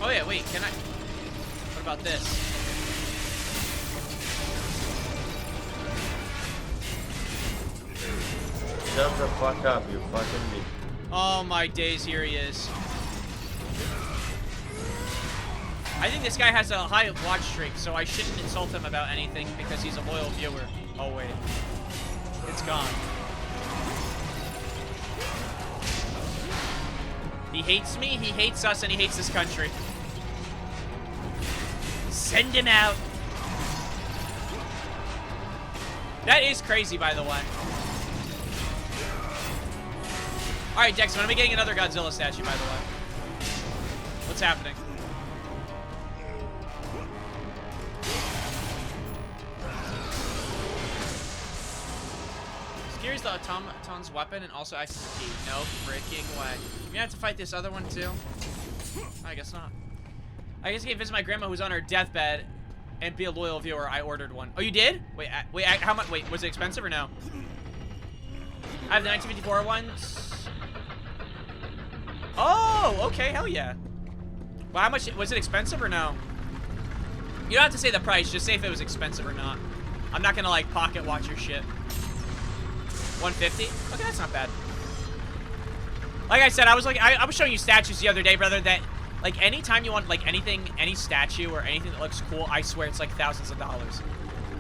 Oh yeah, wait, can I? What about this? Shut the fuck up, you fucking me. Oh my days, here he is. I think this guy has a high watch streak, so I shouldn't insult him about anything because he's a loyal viewer. Oh wait. It's gone. He hates me, he hates us, and he hates this country. Send him out. That is crazy, by the way. Alright, Dex, I'm gonna be getting another Godzilla statue, by the way. What's happening? Here's the automaton's weapon and also access the key. No freaking way. You gonna have to fight this other one too? I guess not. I guess I can visit my grandma who's on her deathbed and be a loyal viewer. I ordered one. Oh, you did? Wait, how much? Wait, was it expensive or no? I have the 1954 ones. Oh, okay, hell yeah. Well, how much? Was it expensive or no? You don't have to say the price. Just say if it was expensive or not. I'm not gonna like pocket watch your shit. 150? Okay, that's not bad. Like I said, I was showing you statues the other day, brother, that like anytime you want like anything, any statue or anything that looks cool, I swear it's like thousands of dollars.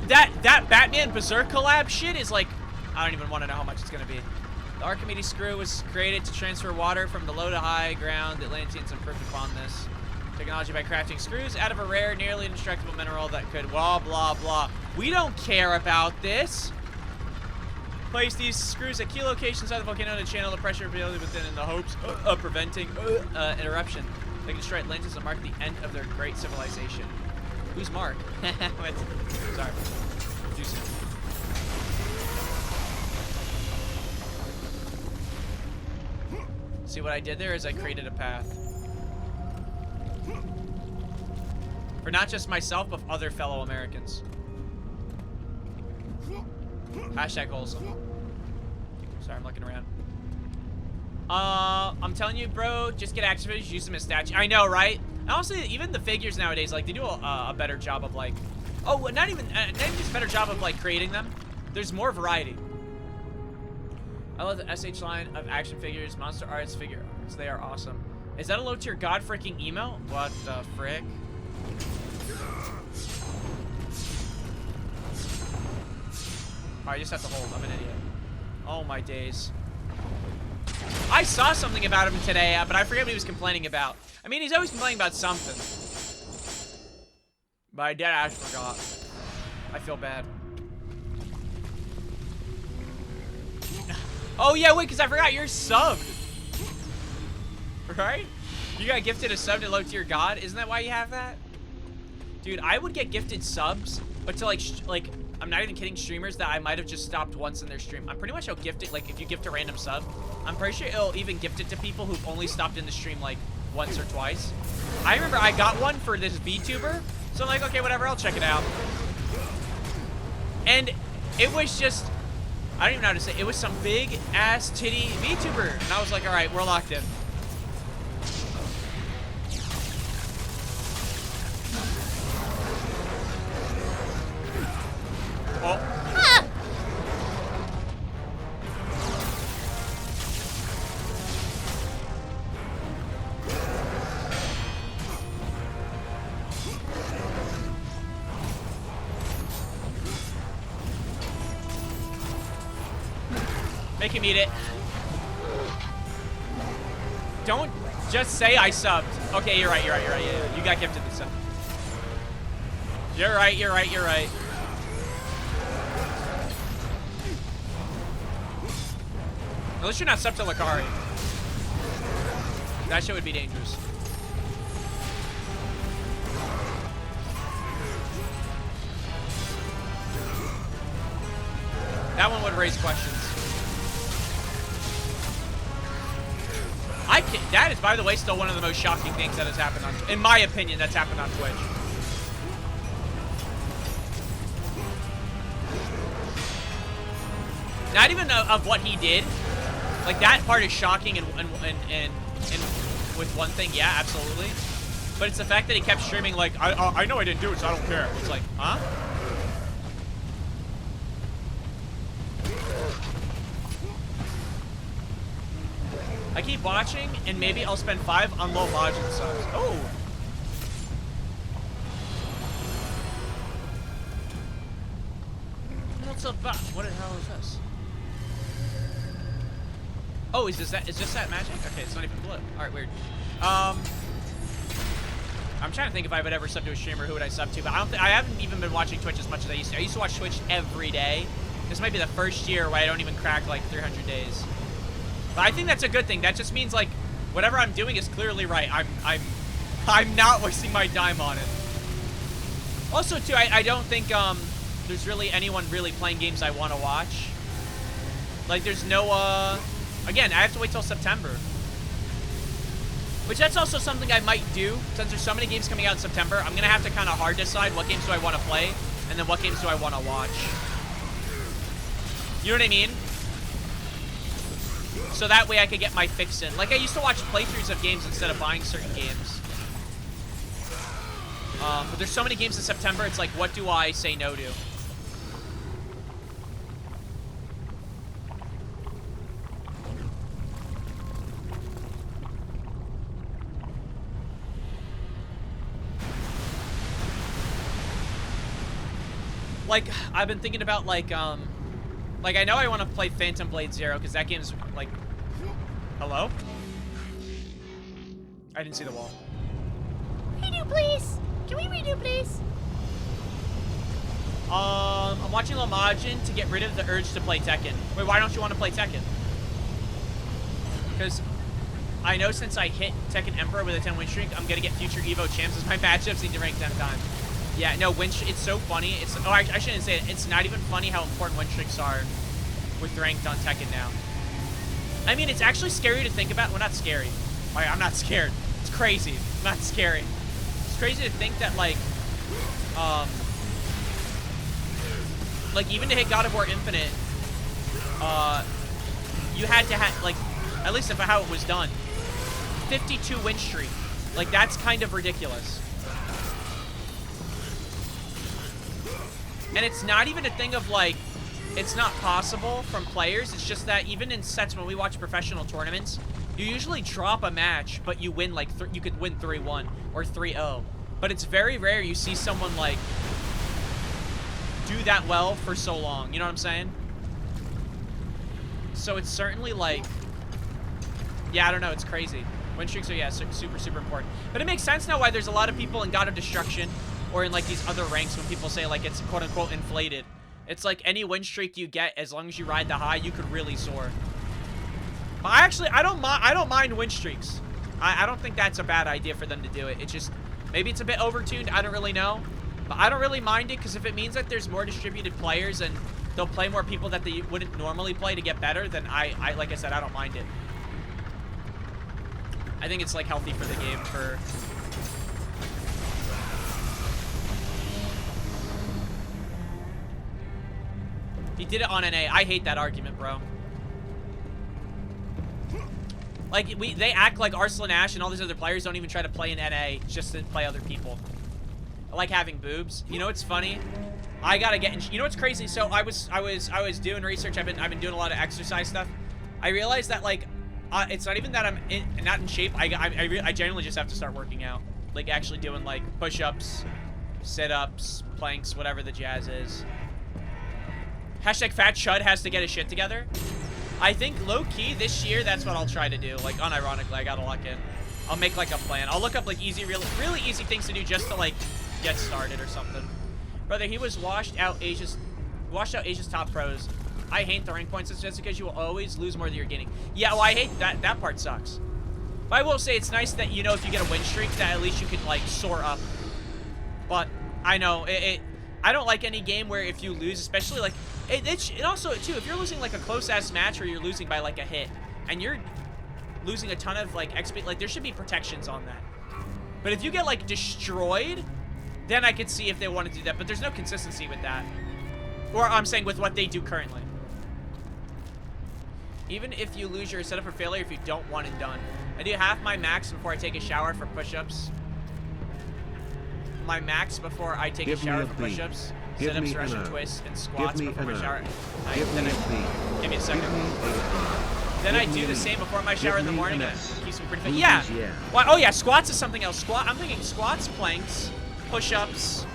That Batman Berserk collab shit is like, I don't even want to know how much it's gonna be. The Archimedes screw was created to transfer water from the low to high ground. The Atlanteans improved upon this technology by crafting screws out of a rare, nearly indestructible mineral that could blah blah blah. We don't care about this. Place these screws at key locations inside the volcano to channel the pressure ability within in the hopes of preventing an eruption. They can destroy Atlantis and mark the end of their great civilization. Who's Mark? Sorry. Too soon. See what I did there is I created a path. For not just myself, but other fellow Americans. Hashtag wholesome. Sorry, I'm looking around. I'm telling you, bro, just get action figures, use them as statues. I know, right? And honestly, even the figures nowadays, like, they do a better job of, like... Oh, not even just a better job of, like, creating them. There's more variety. I love the SH line of action figures, Monster Arts figure arts. They are awesome. Is that a low-tier god-freaking email? What the frick? I just have to hold. I'm an idiot. Oh my days. I saw something about him today, but I forget what he was complaining about. I mean, he's always complaining about something. But I deadass forgot. I feel bad. Oh yeah, wait, because I forgot you're subbed. Right? You got gifted a sub to low tier god? Isn't that why you have that? Dude, I would get gifted subs, but to like, I'm not even kidding, streamers that I might have just stopped once in their stream. I'm pretty much will gift it, like if you gift a random sub, I'm pretty sure it'll even gift it to people who've only stopped in the stream like once or twice. I remember I got one for this VTuber, so I'm like, okay, whatever, I'll check it out. And it was just, I don't even know how to say, it was some big ass titty VTuber. And I was like, all right, we're locked in. Oh. Ah! Make him eat it. Don't just say I subbed. Okay, you're right, yeah. You got gifted the sub. You're right. At least you're not sub to Lakari. That shit would be dangerous. That one would raise questions. That is, by the way, still one of the most shocking things that has happened on, in my opinion, that's happened on Twitch. Not even of what he did. Like, that part is shocking and with one thing, yeah, absolutely. But it's the fact that he kept streaming like, I know I didn't do it, so I don't care. It's like, huh? I keep watching, and maybe I'll spend 5 on low margin subs. Oh! What's up? What the hell is this? Oh, is this that magic? Okay, it's not even blue. Alright, weird. I'm trying to think if I would ever sub to a streamer, who would I sub to, but I haven't even been watching Twitch as much as I used to. I used to watch Twitch every day. This might be the first year where I don't even crack like 300 days. But I think that's a good thing. That just means like whatever I'm doing is clearly right. I'm not wasting my time on it. Also too, I don't think there's really anyone really playing games I want to watch. Like there's no again, I have to wait till September. Which that's also something I might do. Since there's so many games coming out in September, I'm gonna have to kind of hard decide what games do I want to play and then what games do I want to watch. You know what I mean? So that way I could get my fix in. Like I used to watch playthroughs of games instead of buying certain games. But there's so many games in September, it's like, what do I say no to? Like, I've been thinking about, like I know I want to play Phantom Blade Zero, because that game's, like... Hello? I didn't see the wall. Redo, please! Can we redo, please? I'm watching Lamajin to get rid of the urge to play Tekken. Wait, why don't you want to play Tekken? Because I know since I hit Tekken Emperor with a 10 win streak, I'm going to get future Evo champs as my matchups need to rank 10 times. Yeah, no, it's so funny. I shouldn't say it. It's not even funny how important win streaks are with ranked on Tekken now. I mean, it's actually scary to think about. Well, not scary. I'm not scared. It's crazy. Not scary. It's crazy to think that, like even to hit God of War Infinite, you had to have, like, at least of how it was done, 52 win streak. Like, that's kind of ridiculous. And it's not even a thing of, like, it's not possible from players. It's just that even in sets when we watch professional tournaments, you usually drop a match, but you win, like, you could win 3-1 or 3-0. But it's very rare you see someone, like, do that well for so long. You know what I'm saying? So it's certainly like, yeah, I don't know, it's crazy. Win streaks are, yeah, super, super important. But it makes sense now why there's a lot of people in God of Destruction or in like these other ranks when people say like it's quote unquote inflated. It's like any win streak you get, as long as you ride the high, you could really soar. But I don't mind win streaks. I don't think that's a bad idea for them to do it. It's just, maybe it's a bit overtuned, I don't really know. But I don't really mind it, because if it means that there's more distributed players and they'll play more people that they wouldn't normally play to get better, then I like I said, I don't mind it. I think it's like healthy for the game for... He did it on NA. I hate that argument, bro. Like, they act like Arslan Ash and all these other players don't even try to play in NA just to play other people. I like having boobs. You know what's funny? I gotta get in, you know what's crazy? So I was doing research. I've been doing a lot of exercise stuff. I realized that like it's not even that I'm not in shape. I genuinely just have to start working out. Like actually doing like push-ups, sit-ups, planks, whatever the jazz is. Hashtag Fat Chud has to get his shit together. I think low-key this year that's what I'll try to do. Like unironically, I gotta lock in. I'll make like a plan. I'll look up like easy, really easy things to do just to like get started or something. Brother, he was washed out Asia's top pros. I hate the rank points. It's just because you will always lose more than you're gaining. Yeah, well, I hate that. That part sucks. But I will say it's nice that, you know, if you get a win streak, that at least you can, like, soar up. But I know, I don't like any game where if you lose, especially, like, it also, too, if you're losing, like, a close-ass match where you're losing by, like, a hit, and you're losing a ton of, like, XP, like, there should be protections on that. But if you get, like, destroyed, then I could see if they want to do that. But there's no consistency with that. Or I'm saying with what they do currently. Even if you lose, you're set up for failure if you don't want it done. I do half my max before I take a shower for push-ups. My max before I take a shower for push-ups. Sit-ups, Russian twists, and squats before my shower. Give me a second. Then I do the same before my shower in the morning, and it keeps me pretty fit. Yeah. Well, oh yeah, squats is something else. I'm thinking squats, planks, push-ups.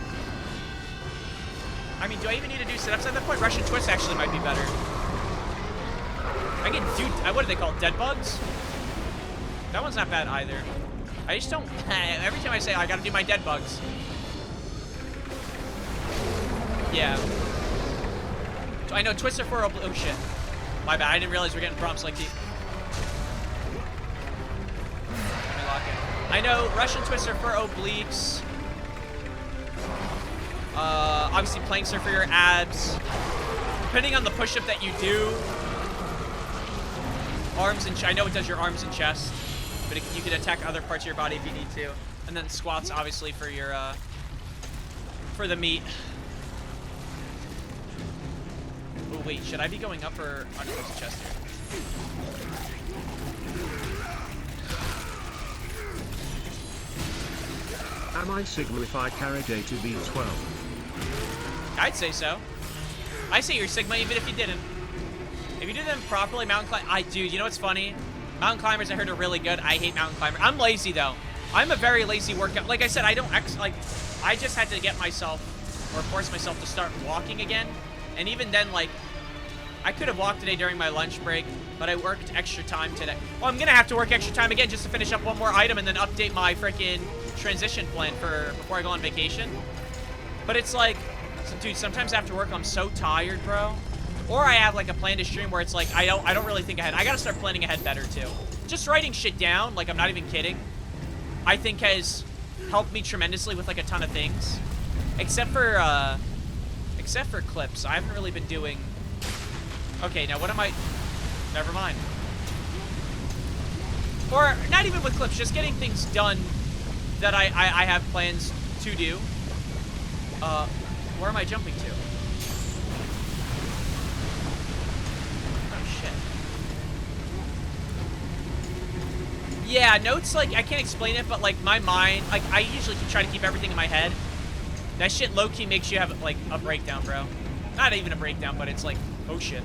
I mean, do I even need to do sit-ups at that point? Russian twists actually might be better. I can do, what are they called? Dead bugs? That one's not bad either. I just don't, every time I say I gotta do my dead bugs. Yeah. I know, twister for, oh shit. My bad, I didn't realize we're getting prompts like these. Let me lock in. I know, Russian twister for obliques. Obviously planks are for your abs. Depending on the push-up that you do. Arms and I know it does your arms and chest, but you can attack other parts of your body if you need to. And then squats, obviously, for your for the meat. Oh wait, should I be going up or under the chest here? Am I Sigma if I carried A to B12? I'd say so. I say you're Sigma even if you didn't. If you do them properly, mountain climb. Dude, you know what's funny? Mountain climbers I heard are really good. I hate mountain climbers. I'm lazy though. I'm a very lazy workout. Like I said, I don't I just had to get myself or force myself to start walking again. And even then, like, I could have walked today during my lunch break, but I worked extra time today. Well, I'm gonna have to work extra time again just to finish up one more item and then update my freaking transition plan for before I go on vacation. But it's like, dude, sometimes after work I'm so tired, bro. Or I have like a plan to stream where it's like I don't really think ahead. I gotta start planning ahead better too. Just writing shit down, like I'm not even kidding, I think has helped me tremendously with like a ton of things. Except for clips. I haven't really been doing. Okay, now what am I? Never mind. Or not even with clips, just getting things done that I have plans to do. Where am I jumping to? Yeah, notes, like, I can't explain it, but, like, my mind, like, I usually try to keep everything in my head. That shit low-key makes you have, like, a breakdown, bro. Not even a breakdown, but it's like, oh, shit.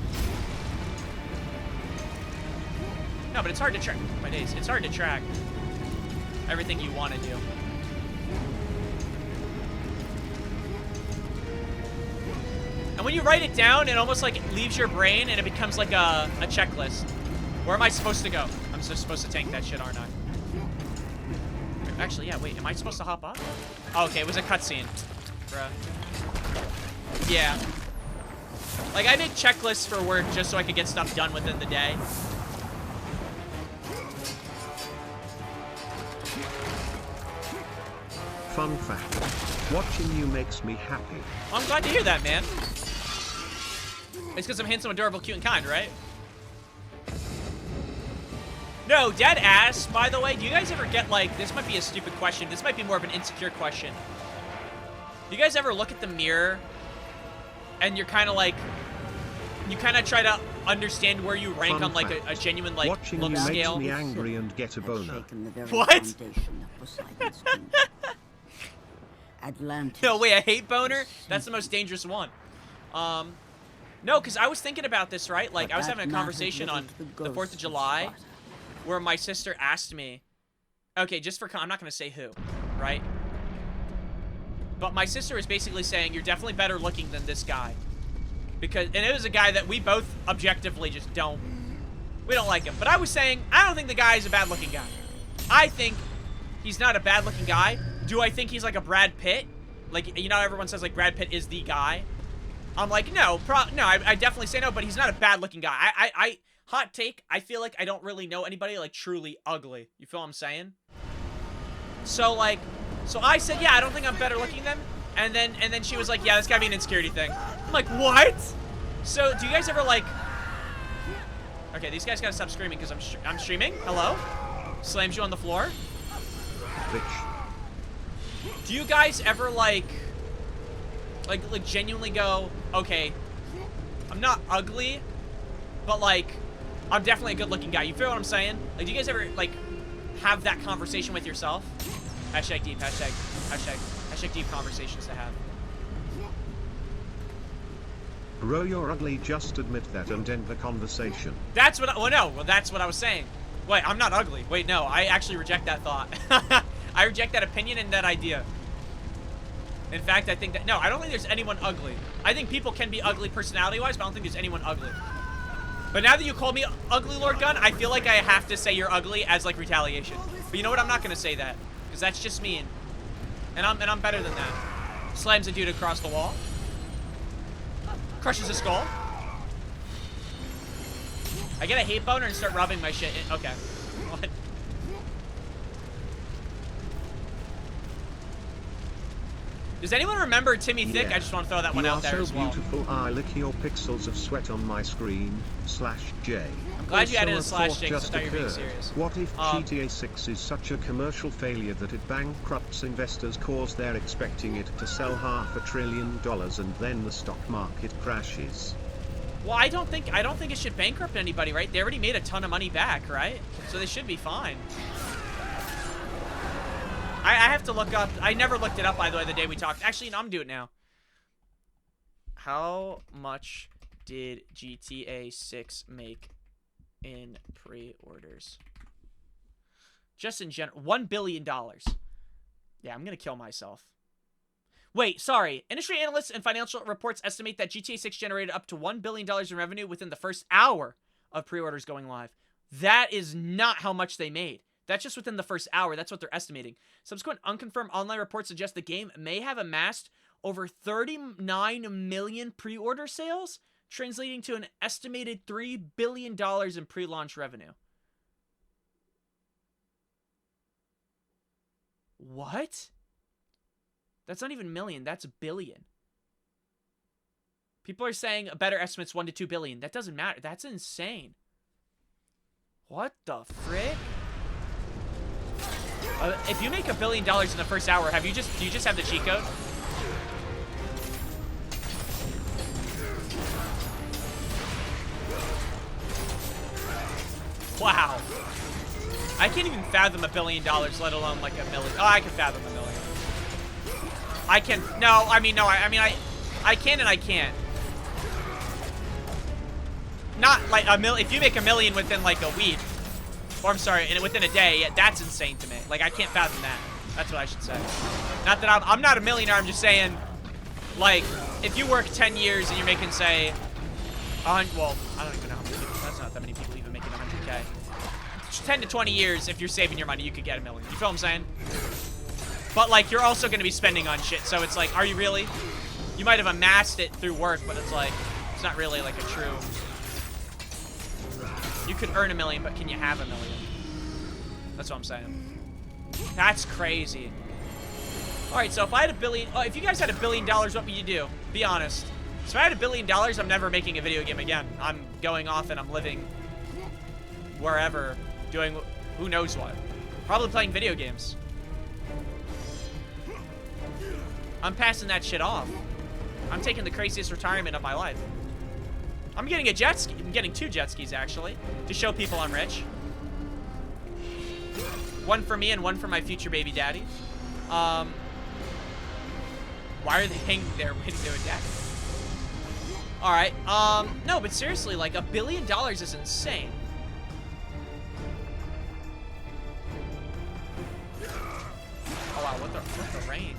No, but it's hard to track. My days. It's hard to track everything you want to do. And when you write it down, it almost like leaves your brain and it becomes like a checklist. Where am I supposed to go? I'm just supposed to tank that shit, aren't I? Actually, yeah, wait, am I supposed to hop up? Oh, okay, it was a cutscene. Bruh. Yeah. Like, I make checklists for work just so I could get stuff done within the day. Fun fact. Watching you makes me happy. Well, I'm glad to hear that, man. It's because I'm handsome, adorable, cute, and kind, right? No, dead ass, by the way, do you guys ever get, like, this might be a stupid question. This might be more of an insecure question. Do you guys ever look at the mirror and you're kind of like, you kind of try to understand where you rank on, like, a genuine, like, watching look you scale? makes me angry and get a boner. What? Atlantis. No, wait, a hate boner? That's the most dangerous one. No, because I was thinking about this, right? Like, I was having a conversation on the 4th of July where my sister asked me, okay, just for, I'm not going to say who, right? But my sister is basically saying, you're definitely better looking than this guy. Because, and it was a guy that we both objectively just we don't like him. But I was saying, I don't think the guy is a bad looking guy. I think he's not a bad looking guy. Do I think he's like a Brad Pitt? Like, you know, everyone says like Brad Pitt is the guy. I'm like, no, I definitely say no, but he's not a bad looking guy. Hot take, I feel like I don't really know anybody like truly ugly. You feel what I'm saying? So like, so I said, yeah, I don't think I'm better looking than. And then she was like, yeah, that's gotta be an insecurity thing. I'm like, what? So do you guys ever like, okay, these guys gotta stop screaming because I'm streaming. Hello? Slams you on the floor. Bitch. Do you guys ever like genuinely go, okay, I'm not ugly, but like, I'm definitely a good looking guy. You feel what I'm saying? Like, do you guys ever like have that conversation with yourself? Hashtag deep, hashtag deep conversations to have. Bro, you're ugly, just admit that and end the conversation. That's what that's what I was saying. Wait, I'm not ugly. Wait, no, I actually reject that thought. I reject that opinion and that idea. In fact, I think that, no, I don't think there's anyone ugly. I think people can be ugly personality-wise, but I don't think there's anyone ugly. But now that you call me ugly, Lord Gunn, I feel like I have to say you're ugly as, like, retaliation. But you know what? I'm not going to say that, because that's just mean. And I'm better than that. Slams a dude across the wall. Crushes a skull. I get a hate boner and start rubbing my shit in. Okay. What? Does anyone remember Timmy Thick? Yeah. I just want to throw that one out there as well. You are so beautiful, I lick your pixels of sweat on my screen, /J. I'm glad you added a Also, /J because I just thought you were being occurred. serious. What if GTA 6 is such a commercial failure that it bankrupts investors cause they're expecting it to sell $500 billion and then the stock market crashes? Well, I don't think it should bankrupt anybody, right? They already made a ton of money back, right? So they should be fine. I have to look up. I never looked it up, by the way, the day we talked. Actually, no, I'm doing it now. How much did GTA 6 make in pre-orders? Just in general, $1 billion. Yeah, I'm going to kill myself. Wait, sorry. Industry analysts and financial reports estimate that GTA 6 generated up to $1 billion in revenue within the first hour of pre-orders going live. That is not how much they made. That's just within the first hour. That's what they're estimating. Subsequent unconfirmed online reports suggest the game may have amassed over 39 million pre-order sales, translating to an estimated $3 billion in pre-launch revenue. What? That's not even million. That's billion. People are saying a better estimate's 1 to 2 billion. That doesn't matter. That's insane. What the frick? If you make $1 billion in the first hour, do you just have the cheat code? Wow. I can't even fathom $1 billion, let alone like $1 million. Oh, I can fathom $1 million. I can. No, I mean, I can and I can't. Not like a million. If you make $1 million within like a week, or I'm sorry, within a day, yeah, that's insane to me. Like, I can't fathom that. That's what I should say. Not that I'm not a millionaire. I'm just saying, like, if you work 10 years and you're making, say, well, I don't even know how many people, that's not that many people even making 100K. 10 to 20 years, if you're saving your money, you could get $1 million. You feel what I'm saying? But, like, you're also going to be spending on shit, so it's like, are you really? You might have amassed it through work, but it's like, it's not really, like, a true... You could earn $1 million, but can you have $1 million? That's what I'm saying. That's crazy. Alright, so if I had $1 billion... Oh, if you guys had $1 billion, what would you do? Be honest. So if I had $1 billion, I'm never making a video game again. I'm going off and I'm living wherever, doing who knows what. Probably playing video games. I'm passing that shit off. I'm taking the craziest retirement of my life. I'm getting a jet ski. I'm getting 2 jet skis, actually, to show people I'm rich. One for me and one for my future baby daddy. Why are they hanging there waiting to attack? Alright, no, but seriously, like, $1 billion is insane. Oh, wow, what the range?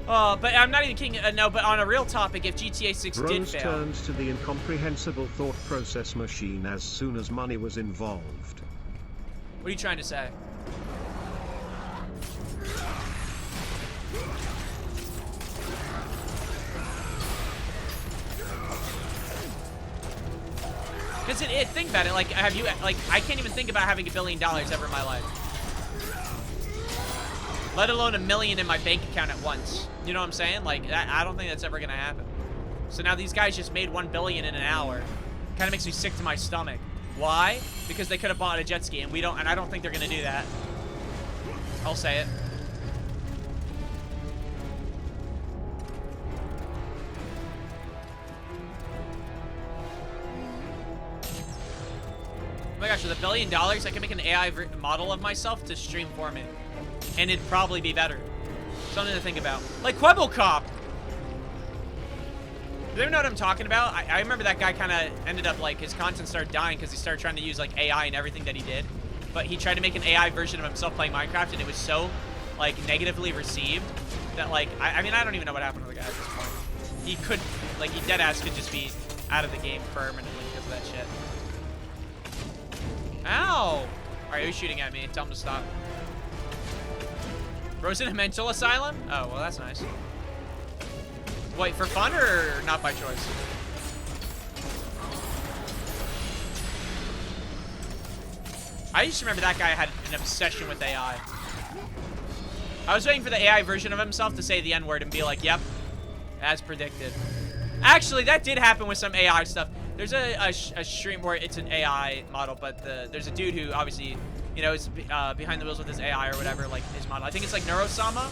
But I'm not even kidding. No, but on a real topic, if GTA 6 did Rose fail... turned to the incomprehensible thought process machine as soon as money was involved. What are you trying to say? Because think about it, like, have you, like, I can't even think about having $1 billion ever in my life. Let alone $1 million in my bank account at once. You know what I'm saying? Like, I don't think that's ever gonna happen. So now these guys just made $1 billion in an hour. Kind of makes me sick to my stomach. Why? Because they could have bought a jet ski, and I don't think they're gonna do that. I'll say it. Oh my gosh, with $1 billion, I can make an AI model of myself to stream for me. And it'd probably be better. Something to think about. Like Quebblecop! Do you know what I'm talking about? I remember that guy kind of ended up, like, his content started dying because he started trying to use, like, AI and everything that he did. But he tried to make an AI version of himself playing Minecraft, and it was so, like, negatively received that, like, I mean, I don't even know what happened to the guy at this point. He could, like, he deadass could just be out of the game permanently because of that shit. Ow! Alright, who's shooting at me? Tell him to stop. Rose in a mental asylum? Oh, well, that's nice. Wait, for fun or not by choice? I used to remember that guy had an obsession with AI. I was waiting for the AI version of himself to say the N-word and be like, yep, as predicted. Actually, that did happen with some AI stuff. There's a stream where it's an AI model, but there's a dude who obviously, you know, is behind the wheels with his AI or whatever, like his model. I think it's like Neurosama.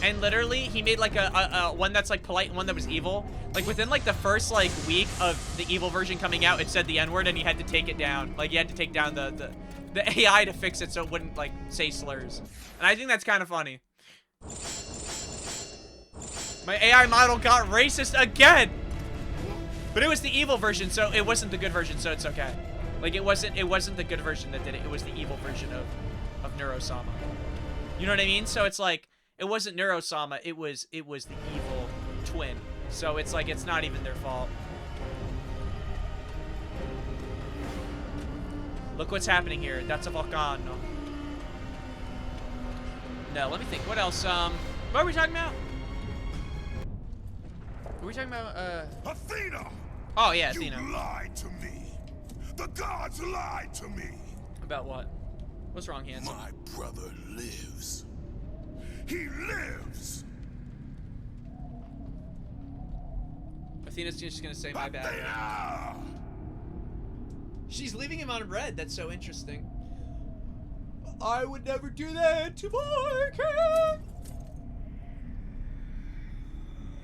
And literally, he made like a one that's like polite and one that was evil. Like within like the first like week of the evil version coming out, it said the N-word and he had to take it down. Like he had to take down the AI to fix it so it wouldn't like say slurs. And I think that's kind of funny. My AI model got racist again. But it was the evil version, so it wasn't the good version, so it's okay. Like it wasn't the good version that did it. It was the evil version of Neurosama. You know what I mean? So it's like it wasn't Neurosama, it was the evil twin. So it's like it's not even their fault. Look what's happening here. That's a volcano. No, let me think. What else? What were we talking about? Were we talking about Athena! Oh yeah, Athena. You lied to me. The gods lied to me. About what? What's wrong, Hanson? My brother lives. He lives. Athena's just gonna say my bad. Athena! She's leaving him on red. That's so interesting. I would never do that to my king.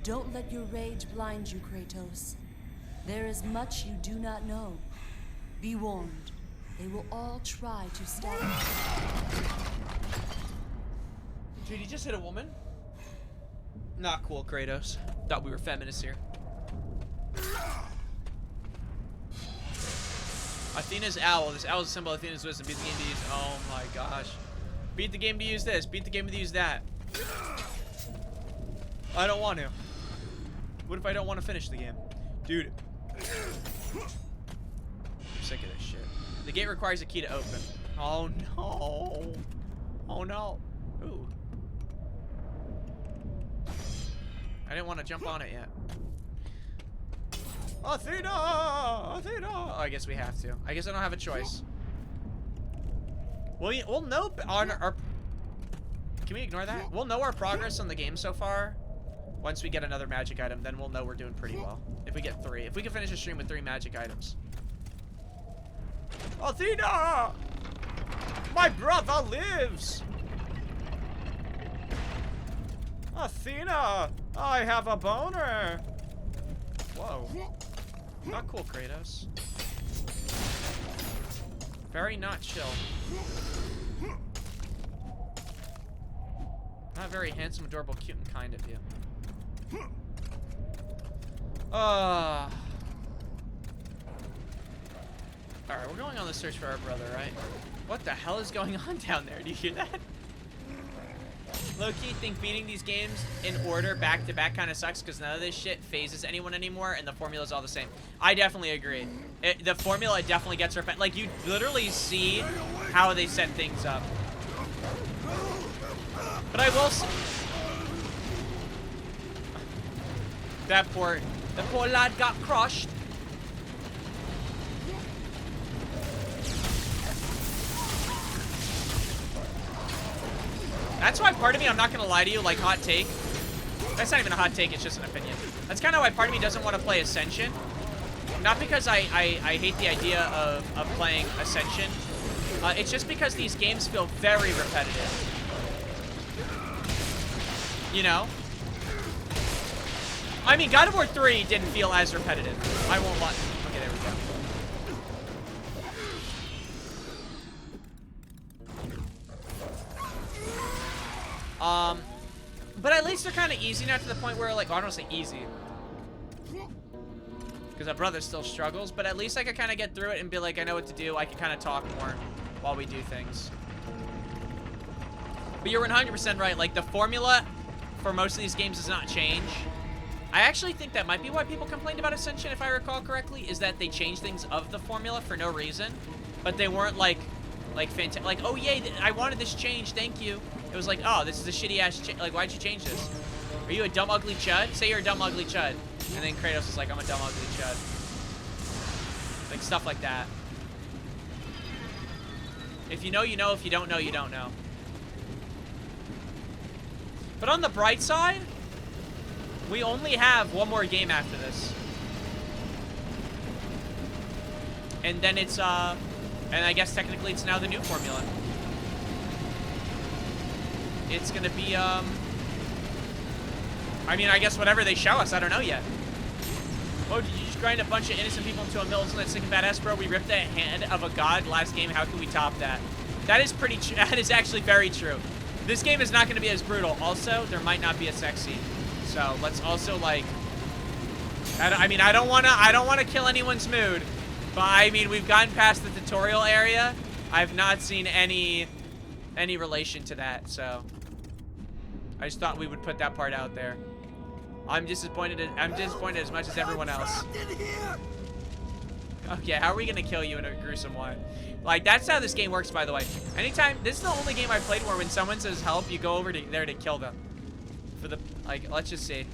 Don't let your rage blind you, Kratos. There is much you do not know. Be warned. They will all try to stop you. Dude, you just hit a woman? Not cool, Kratos. Thought we were feminists here. Athena's owl. This owl is a symbol of Athena's wisdom. Beat the game to use. Oh my gosh. Beat the game to use this. Beat the game to use that. I don't want to. What if I don't want to finish the game? Dude. I'm sick of this shit. The gate requires a key to open. Oh no. Oh no. Ooh. I didn't want to jump on it yet. Athena! Athena! Oh, I guess we have to. I guess I don't have a choice. We'll know on our... Can we ignore that? We'll know our progress on the game so far. Once we get another magic item, then we'll know we're doing pretty well. If we get 3. If we can finish a stream with 3 magic items. Athena! My brother lives! Athena! I have a boner! Whoa. Not cool, Kratos. Very not chill. Not very handsome, adorable, cute, and kind of you. Alright, we're going on the search for our brother, right? What the hell is going on down there? Do you hear that? Low-key think beating these games in order back-to-back kind of sucks because none of this shit phases anyone anymore and the formula's all the same. I definitely agree. The formula definitely gets repetitive. Like, you literally see how they set things up. But I will say... The poor lad got crushed. That's why part of me, I'm not gonna lie to you, like, hot take. That's not even a hot take, it's just an opinion. That's kind of why part of me doesn't want to play Ascension. Not because I hate the idea of playing Ascension. It's just because these games feel very repetitive. You know? I mean, God of War 3 didn't feel as repetitive. I won't lie. Okay, there we go. But at least they're kind of easy now to the point where, like, well, I don't say easy. Because our brother still struggles, but at least I could kind of get through it and be like, I know what to do. I can kind of talk more while we do things. But you're 100% right. Like, the formula for most of these games does not change. I actually think that might be why people complained about Ascension, if I recall correctly, is that they changed things of the formula for no reason. But they weren't like fantastic. Like, oh, yay, I wanted this change, thank you. It was like, oh, this is a shitty-ass like, why'd you change this? Are you a dumb, ugly chud? Say you're a dumb, ugly chud. And then Kratos is like, I'm a dumb, ugly chud. Like, stuff like that. If you know, you know. If you don't know, you don't know. But on the bright side, we only have one more game after this. And then it's, and I guess technically it's now the new formula. It's gonna be, I mean, I guess whatever they show us, I don't know yet. Oh, did you just grind a bunch of innocent people into a mill and that sick and badass, bro? We ripped the hand of a god last game. How can we top that? That is pretty true. That is actually very true. This game is not gonna be as brutal. Also, there might not be a sex scene. So let's also, like, I mean, I don't wanna kill anyone's mood, but I mean, we've gotten past the tutorial area. I've not seen any relation to that, so I just thought we would put that part out there. I'm disappointed as much as everyone else. Okay, how are we gonna kill you in a gruesome way? Like, that's how this game works, by the way. Anytime, this is the only game I've played where when someone says help, you go over to there to kill them. For the, like, let's just see.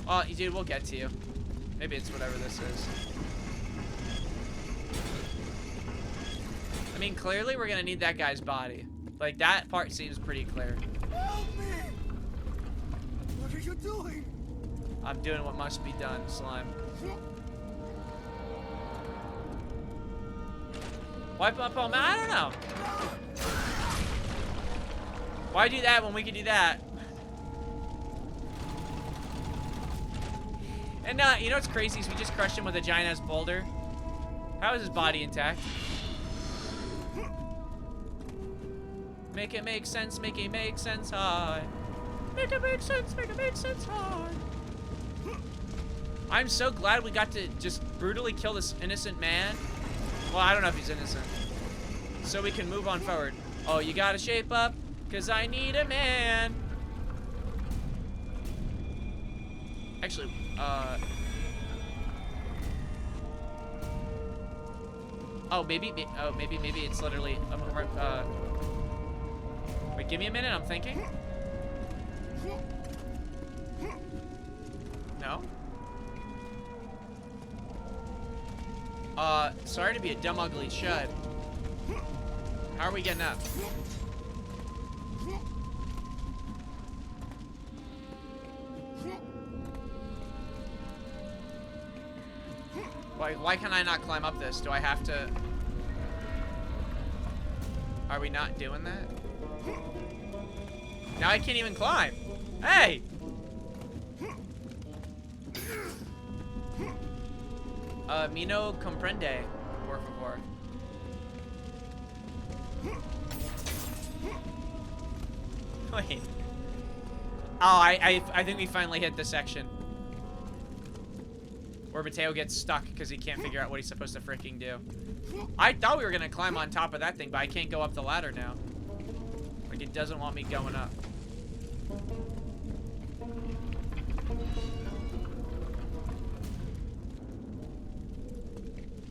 Oh, dude, we'll get to you. Maybe it's whatever this is. I mean, clearly we're gonna need that guy's body. Like, that part seems pretty clear. Help me! What are you doing? I'm doing what must be done, slime. Wipe up on, I don't know. Why do that when we can do that? And you know what's crazy is we just crushed him with a giant ass boulder. How is his body intact? Make it make sense, make it make sense, hi. Make it make sense, hi. I'm so glad we got to just brutally kill this innocent man. Well, I don't know if he's innocent. so we can move on forward. Oh, you gotta shape up, cause I need a man. Actually, oh, maybe it's literally, wait, give me a minute, I'm thinking. No? Sorry to be a dumb, ugly chud. How are we getting up? Why can I not climb up this? Do I have to? Are we not doing that? Now I can't even climb. Hey! Me no comprende, por favor. Wait. Oh, I think we finally hit this section. Where Mateo gets stuck because he can't figure out what he's supposed to freaking do. I thought we were gonna climb on top of that thing, but I can't go up the ladder now. Like, it doesn't want me going up.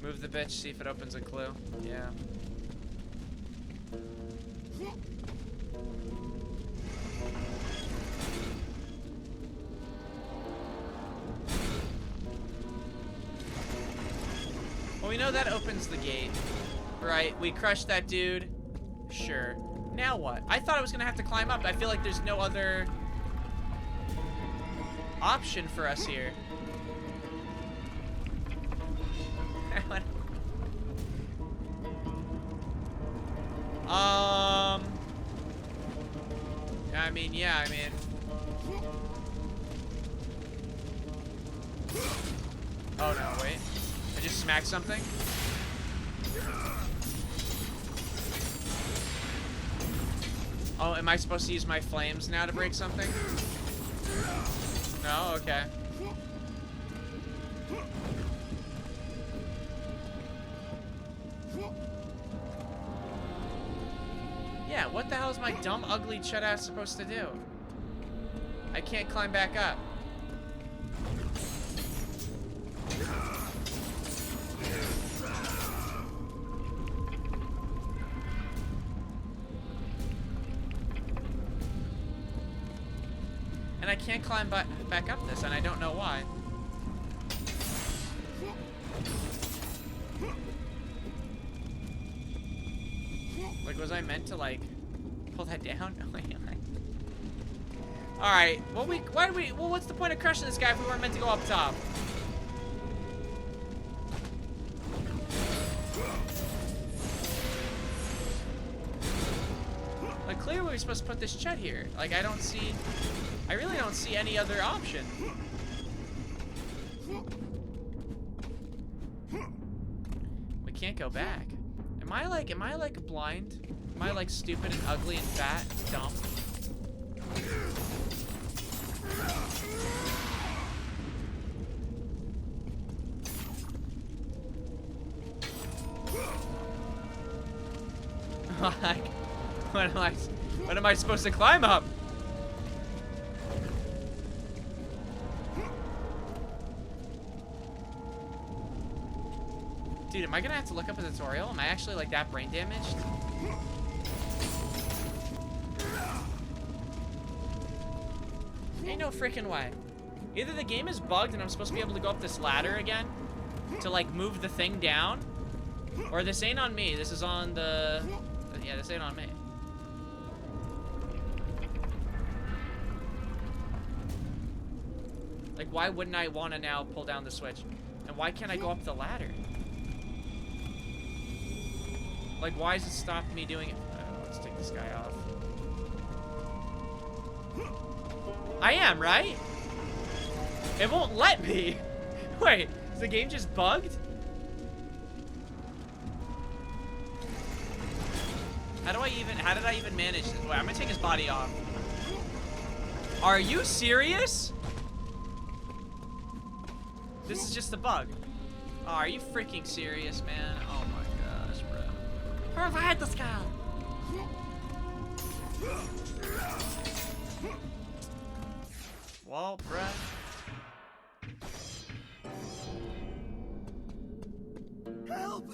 Move the bitch, see if it opens a clue. Yeah. Well, we know that opens the gate, right? We crushed that dude. Sure. Now what? I thought I was gonna have to climb up. I feel like there's no other option for us here. I mean. Oh no, wait. I just smacked something? Oh, am I supposed to use my flames now to break something? No? Okay. Yeah, what the hell is my dumb, ugly chud ass supposed to do? I can't climb back up. And I can't climb back up this, and I don't know why. Like, was I meant to, like, pull that down? Alright, well, what's the point of crushing this guy if we weren't meant to go up top? Like, clearly we're supposed to put this chud here. Like, I really don't see any other option. We can't go back. Am I like blind? Am I like stupid and ugly and fat and dumb? Like, what am I supposed to climb up? Dude, am I gonna have to look up a tutorial? Am I actually like that brain damaged? Ain't no freaking way. Either the game is bugged and I'm supposed to be able to go up this ladder again to like move the thing down, or this ain't on me. This is on the... Yeah, this ain't on me. Like, why wouldn't I want to now pull down the switch? And why can't I go up the ladder? Like, why has it stopped me doing it? Let's take this guy off. I am, right? It won't let me. Wait, is the game just bugged? How did I even manage this? Wait, I'm gonna take his body off. Are you serious? This is just a bug. Oh, are you freaking serious, man? Oh my gosh, bro. Provide the skull. Wall breath. Help!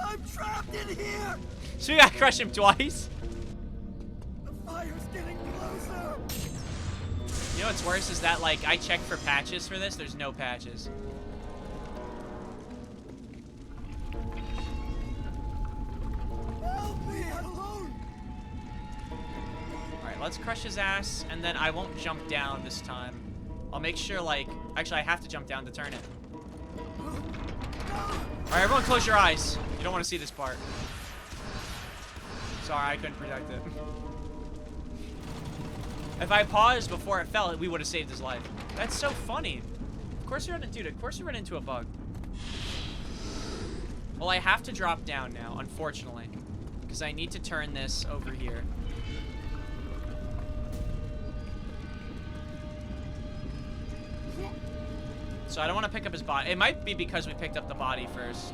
I'm trapped in here! So we gotta crush him twice? The fire's getting closer! You know what's worse is that, like, I checked for patches for this. There's no patches. Help me! I'm alone! Alright, let's crush his ass, and then I won't jump down this time. I'll make sure, like... Actually, I have to jump down to turn it. Alright, everyone close your eyes. You don't want to see this part. Sorry, I couldn't protect it. If I paused before it fell, we would have saved his life. That's so funny. Of course we run into, dude, of course we run into a bug. Well, I have to drop down now, unfortunately. Because I need to turn this over here. So I don't want to pick up his body. It might be because we picked up the body first.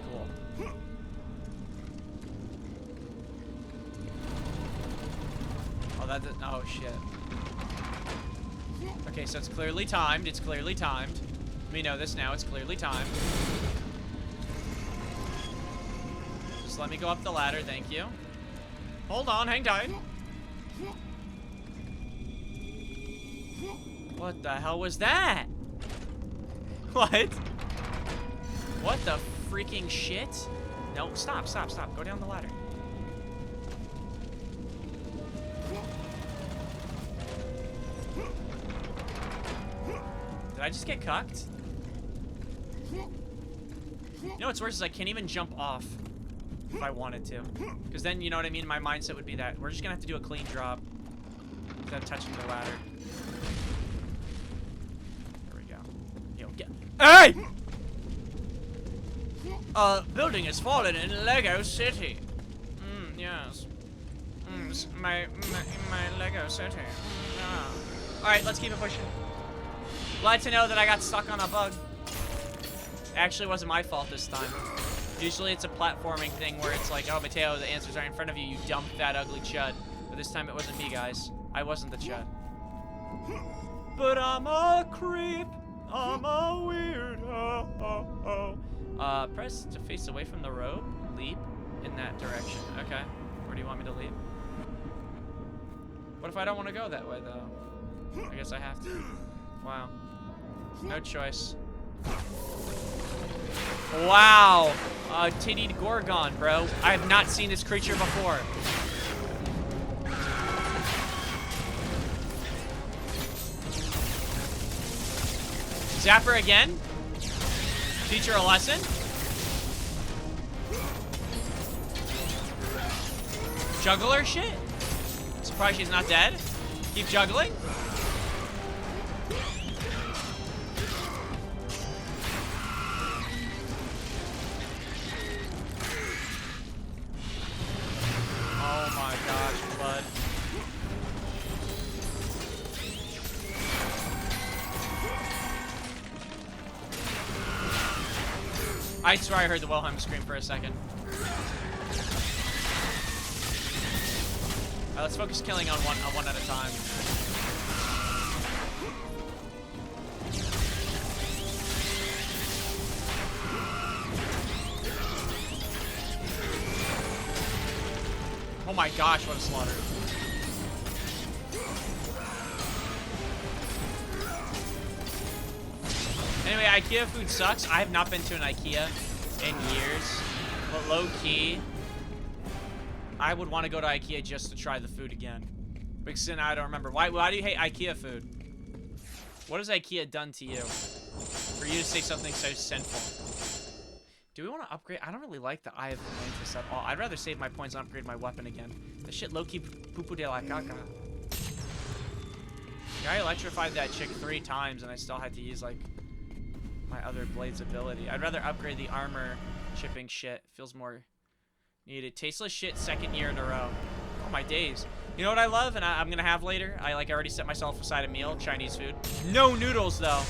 Cool. Oh, that did, oh shit. Okay, so it's clearly timed. It's clearly timed. We know this now. It's clearly timed. Just let me go up the ladder. Thank you. Hold on. Hang tight. What the hell was that? What? What the freaking shit? No, stop, stop, stop. Go down the ladder. Did I just get cucked? You know what's worse is I can't even jump off if I wanted to. Because then, you know what I mean? My mindset would be that we're just going to have to do a clean drop without touching the ladder. There we go. Yo, get... Hey! Building has fallen in Lego City. Yes. My Lego City. Alright, let's keep it pushing. Glad to know that I got stuck on a bug. Actually, it wasn't my fault this time. Usually it's a platforming thing where it's like, oh, Mateo, the answers are in front of you, you dumb, fat, ugly chud. But this time it wasn't me, guys. I wasn't the chud. But I'm a creep. I'm a weirdo. Press to face away from the rope. Leap in that direction. Okay. Where do you want me to leap? What if I don't want to go that way, though? I guess I have to. Wow. No choice. Wow. Tittied Gorgon, bro. I have not seen this creature before. Zapper again? Teach her a lesson? Juggler shit? Surprised she's not dead? Keep juggling? Oh my gosh, blood. I swear I heard the Wilhelm scream for a second. Alright, let's focus killing on one at a time. Oh my gosh, what a slaughter. Anyway, IKEA food sucks. I have not been to an IKEA in years. But low-key, I would want to go to IKEA just to try the food again. Because then I don't remember. Why do you hate IKEA food? What has IKEA done to you? For you to say something so sinful. Do we want to upgrade? I don't really like the Eye of Atlantis at all. I'd rather save my points and upgrade my weapon again. The shit low-key poo-poo de la caca. Yeah, I electrified that chick 3 times and I still had to use, like, my other blade's ability. I'd rather upgrade the armor chipping shit. Feels more needed. Tasteless shit 2nd year in a row. Oh my days. You know what I love and I'm gonna have later? I already set myself aside a meal. Chinese food. No noodles though.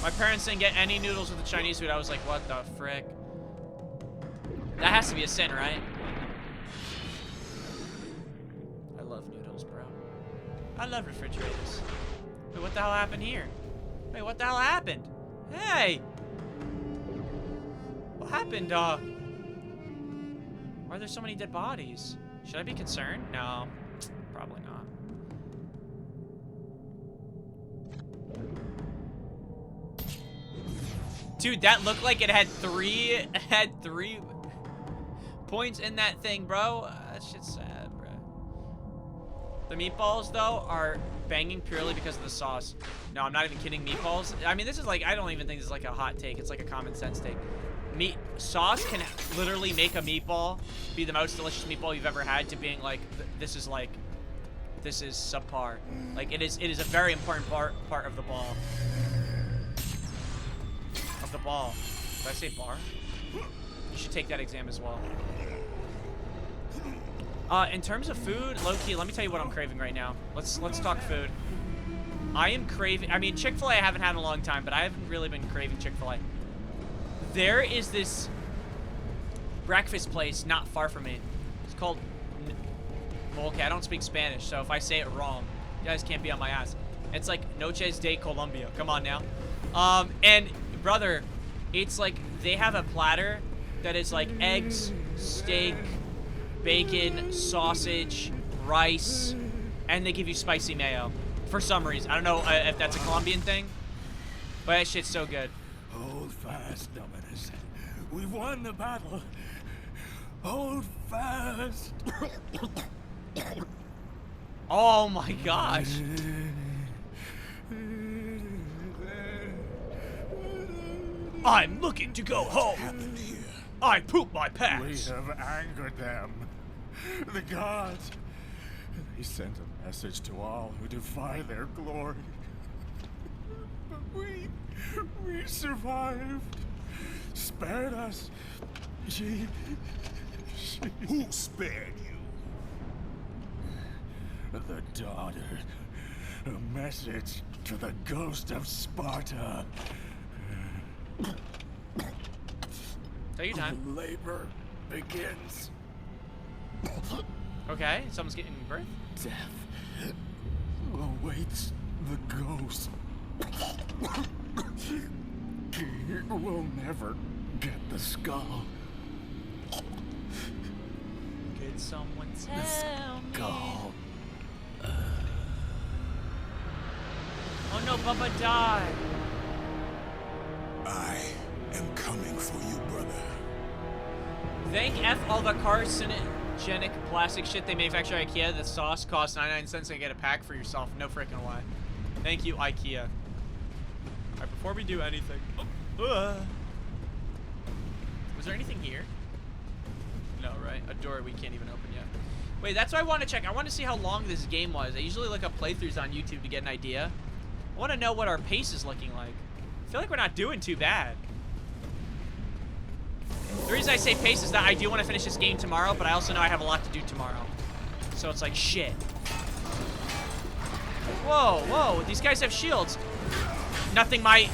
My parents didn't get any noodles with the Chinese food. I was like, what the frick? That has to be a sin, right? I love noodles, bro. I love refrigerators. Wait, what the hell happened here? Wait, what the hell happened? Hey! What happened, Why are there so many dead bodies? Should I be concerned? No. Probably not. Dude, that looked like it had three points in that thing, bro. That shit's sad, bro. The meatballs, though, are banging purely because of the sauce. No, I'm not even kidding. Meatballs. I mean, this is like, I don't even think this is like a hot take. It's like a common sense take. Sauce can literally make a meatball be the most delicious meatball you've ever had to being like, this is subpar. Like, it is a very important part of the ball. Of the ball. Did I say bar? You should take that exam as well. In terms of food, low-key, let me tell you what I'm craving right now. Let's talk food. I am craving, I mean, Chick-fil-A I haven't had in a long time, but I haven't really been craving Chick-fil-A. There is this breakfast place not far from me. It's called, well, okay, I don't speak Spanish, so if I say it wrong, you guys can't be on my ass. It's like Noches de Colombia. Come on now. And brother, it's like they have a platter that is like eggs, steak, bacon, sausage, rice, and they give you spicy mayo for some reason. I don't know if that's a Colombian thing, but that shit's so good. Hold fast, Dominus. We've won the battle. Hold fast. Oh my gosh. I'm looking to go home. Happened here? I poop my We pants. have angered them. The gods. They sent a message to all who defy their glory. But we survived. Spared us. She... Who spared you? The daughter. A message to the ghost of Sparta. Take your time. Labor begins. Okay, someone's getting birth. Death awaits the ghost. We'll never get the skull. Could someone tell me? Skull. Oh no, Bubba died. I am coming for you, brother. Thank F all the carcinogenic plastic shit they manufacture at IKEA. The sauce costs 99 cents and you get a pack for yourself. No freaking way. Thank you, IKEA. Alright, before we do anything. Was there anything here? No, right? A door we can't even open yet. Wait, that's what I want to check. I want to see how long this game was. I usually look up playthroughs on YouTube to get an idea. I want to know what our pace is looking like. I feel like we're not doing too bad. The reason I say pace is that I do want to finish this game tomorrow, but I also know I have a lot to do tomorrow. So it's like, shit. Whoa, whoa, these guys have shields. Nothing my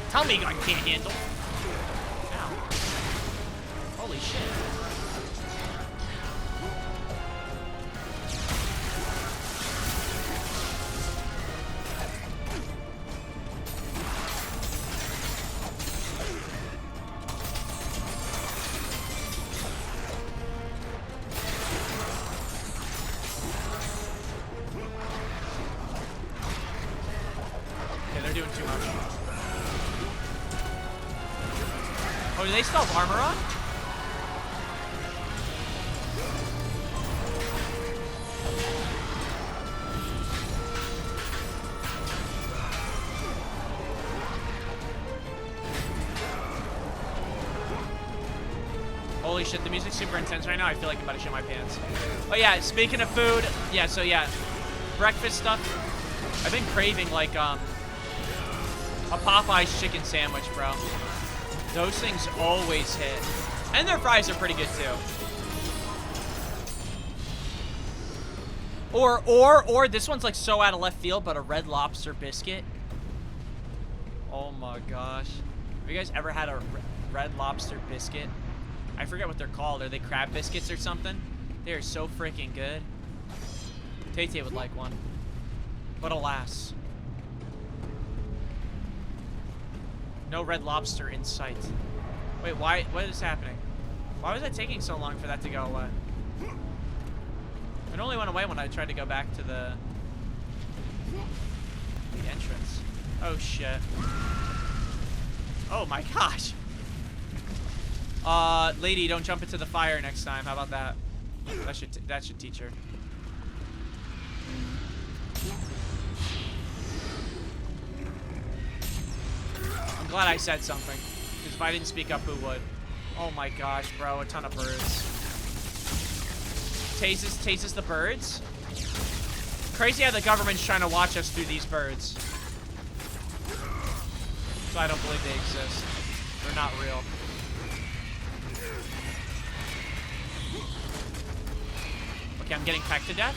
Tommy gun can't handle. Ow. Holy shit. Oh, do they still have armor on? Holy shit, the music's super intense right now. I feel like I'm about to shit my pants. Oh yeah, speaking of food, yeah, so yeah, breakfast stuff. I've been craving like a Popeye's chicken sandwich, bro. Those things always hit. And their fries are pretty good too. Or this one's like so out of left field, but a Red Lobster biscuit. Oh my gosh. Have you guys ever had a Red Lobster biscuit? I forget what they're called. Are they crab biscuits or something? They are so freaking good. Tay-Tay would like one. But alas. No Red Lobster in sight. Wait, why? What is happening? Why was that taking so long for that to go away? It only went away when I tried to go back to the entrance. Oh shit. Oh my gosh. Lady, don't jump into the fire next time. How about that? That should teach her. I'm glad I said something. Because if I didn't speak up, who would? Oh my gosh, bro. A ton of birds. Tastes the birds? Crazy how the government's trying to watch us through these birds. So I don't believe they exist. They're not real. Okay, I'm getting pecked to death.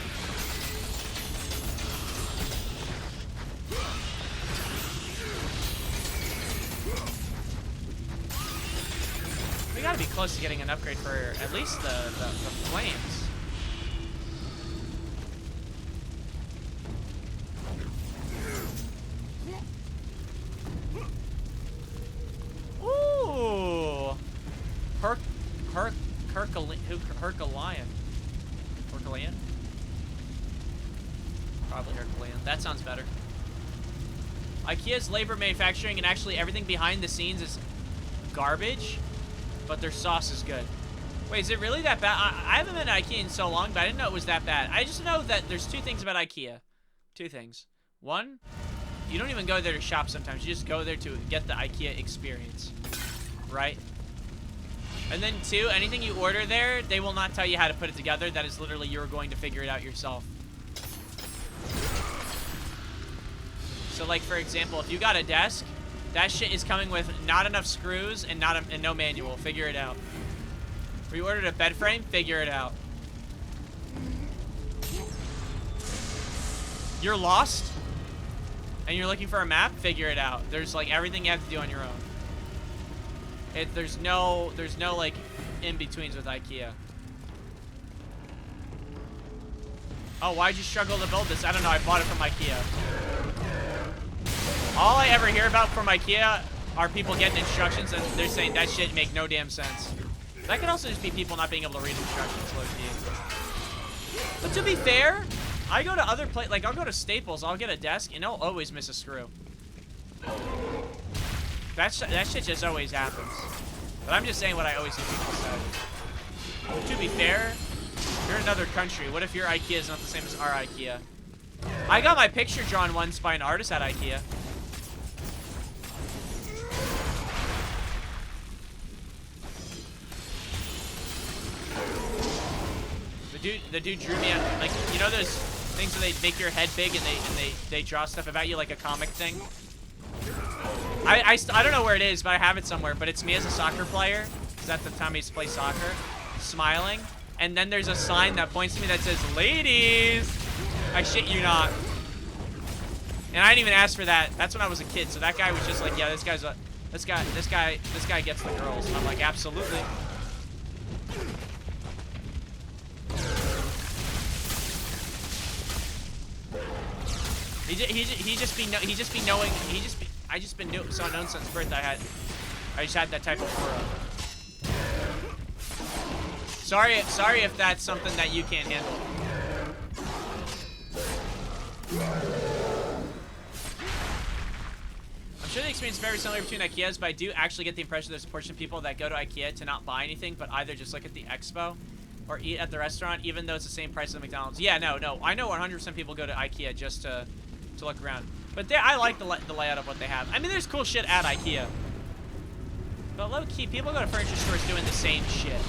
We gotta be close to getting an upgrade for at least the flames. Ooh! Herculean. Herculean? Probably Herculean. That sounds better. IKEA's labor manufacturing and actually everything behind the scenes is garbage, but their sauce is good. Wait, is it really that bad? I haven't been to IKEA in so long, but I didn't know it was that bad. I just know that there's two things about IKEA. Two things. One, you don't even go there to shop sometimes. You just go there to get the IKEA experience. Right? And then two, anything you order there, they will not tell you how to put it together. That is literally you're going to figure it out yourself. So like, for example, if you got a desk, that shit is coming with not enough screws and no manual. Figure it out. If you ordered a bed frame, figure it out. You're lost and you're looking for a map, figure it out. There's like everything you have to do on your own. There's no like in-betweens with IKEA. Oh, why'd you struggle to build this? I don't know, I bought it from IKEA. All I ever hear about from IKEA are people getting instructions and they're saying that shit make no damn sense. That could also just be people not being able to read instructions, low-key. But to be fair, I go to other places, like I'll go to Staples, I'll get a desk, and I'll always miss a screw. That shit just always happens. But I'm just saying what I always hear people say. To be fair, you're in another country. What if your IKEA is not the same as our IKEA? I got my picture drawn once by an artist at IKEA. The dude drew me out, like, you know those things where they make your head big and they draw stuff about you like a comic thing? I don't know where it is, but I have it somewhere. But it's me as a soccer player, because at the time I used to play soccer, smiling. And then there's a sign that points to me that says, "Ladies!" I shit you not. And I didn't even ask for that. That's when I was a kid. So that guy was just like, "Yeah, this guy gets the girls." And I'm like, "Absolutely." I just been so known since birth. I just had that type of aura. Sorry if that's something that you can't handle. I'm sure the experience is very similar between IKEAs, but I do actually get the impression there's a portion of people that go to IKEA to not buy anything, but either just look at the expo or eat at the restaurant, even though it's the same price as McDonald's. Yeah, no. I know 100% people go to IKEA just to look around. But I like the layout of what they have. I mean, there's cool shit at IKEA. But low-key, people go to furniture stores doing the same shit.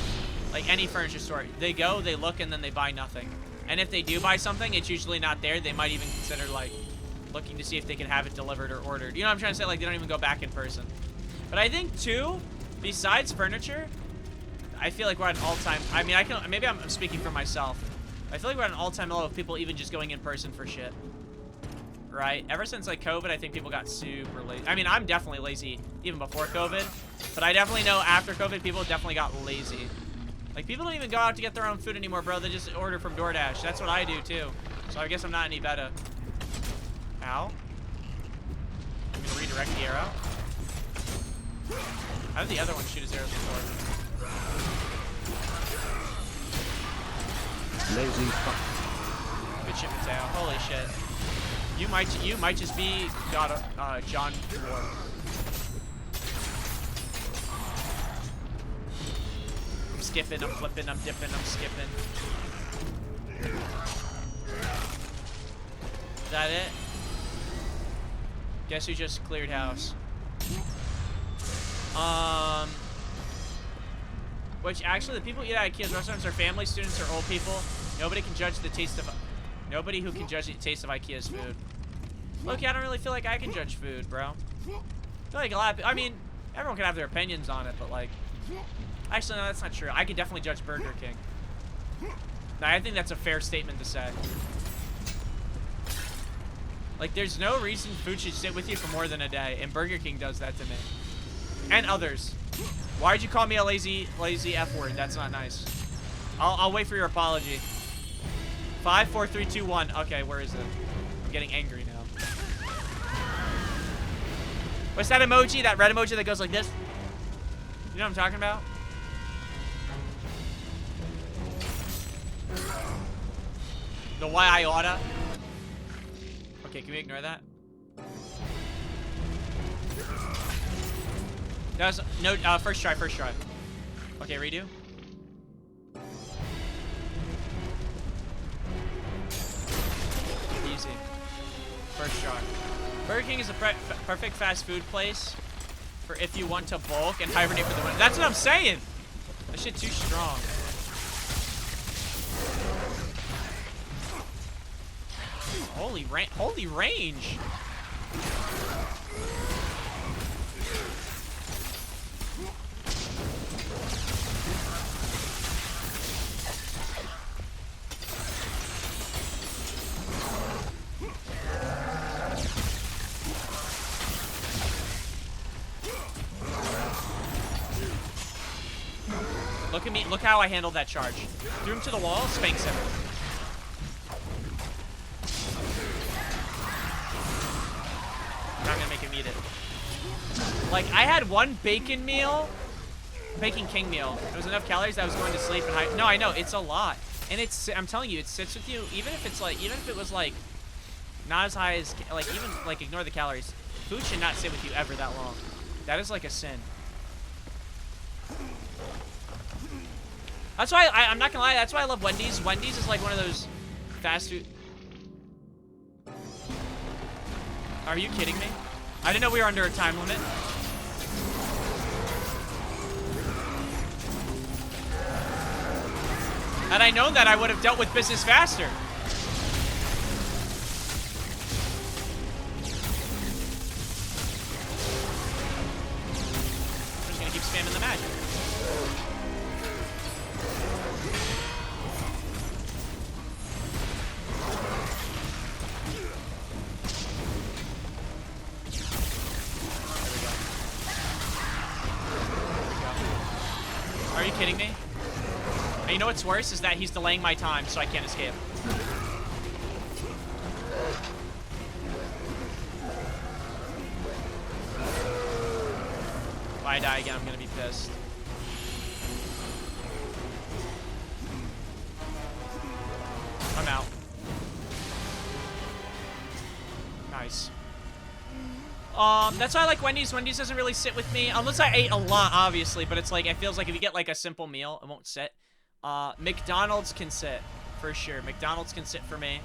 Like any furniture store. They go, they look, and then they buy nothing. And if they do buy something, it's usually not there. They might even consider, like, looking to see if they can have it delivered or ordered. You know what I'm trying to say? Like, they don't even go back in person. But I think, too, besides furniture, I feel like we're at an all-time... I mean, maybe I'm speaking for myself. I feel like we're at an all-time low of people even just going in person for shit. right? Ever since like COVID, I think people got super lazy. I mean, I'm definitely lazy even before COVID, but I definitely know after COVID, people definitely got lazy. Like, people don't even go out to get their own food anymore, bro. They just order from DoorDash. That's what I do, too. So I guess I'm not any better. Ow. I'm gonna redirect the arrow. How did the other one shoot his arrows before? Lazy fuck. Good shit, Mateo. Holy shit. You might just be John War. I'm skipping, I'm flipping, I'm dipping, I'm skipping. Is that it? Guess who just cleared house? Which actually, the people who eat at IKEA's restaurants are family, students, or old people. Nobody can judge the taste of. Nobody who can judge the taste of IKEA's food. Look, I don't really feel like I can judge food, bro. I feel like a lot of, I mean, everyone can have their opinions on it, but like, actually, no, that's not true. I can definitely judge Burger King. Now, I think that's a fair statement to say. Like, there's no reason food should sit with you for more than a day, and Burger King does that to me. And others. Why'd you call me a lazy F word? That's not nice. I'll wait for your apology. 5, 4, 3, 2, 1. Okay, where is it? I'm getting angry now. What's that emoji? That red emoji that goes like this? You know what I'm talking about? The why I oughta. Okay, can we ignore that? That was no first try. Okay, redo. Easy. First try. Burger King is a perfect fast food place for if you want to bulk and hibernate for the winter. That's what I'm saying. That shit too strong. Holy range. Look at me. Look how I handled that charge. Threw him to the wall, spanks him. Now I'm gonna make him eat it. Like, I had one Bacon King meal. It was enough calories that I was going to sleep and no, I know, it's a lot. And it's, I'm telling you, it sits with you, even if it's like, even if it was like, not as high as, like, even, like, ignore the calories. Food should not sit with you ever that long. That is like a sin. That's why, I'm not gonna lie, that's why I love Wendy's. Wendy's is like one of those fast food. Are you kidding me? I didn't know we were under a time limit. Had I known that, I would have dealt with business faster. I'm just gonna keep spamming the magic. Are you kidding me? And you know what's worse is that he's delaying my time, so I can't escape. If I die again, I'm gonna be pissed. I'm out. Nice. That's why I like Wendy's. Wendy's doesn't really sit with me. Unless I ate a lot, obviously. But it's like, it feels like if you get like a simple meal, it won't sit. McDonald's can sit. For sure. McDonald's can sit for me.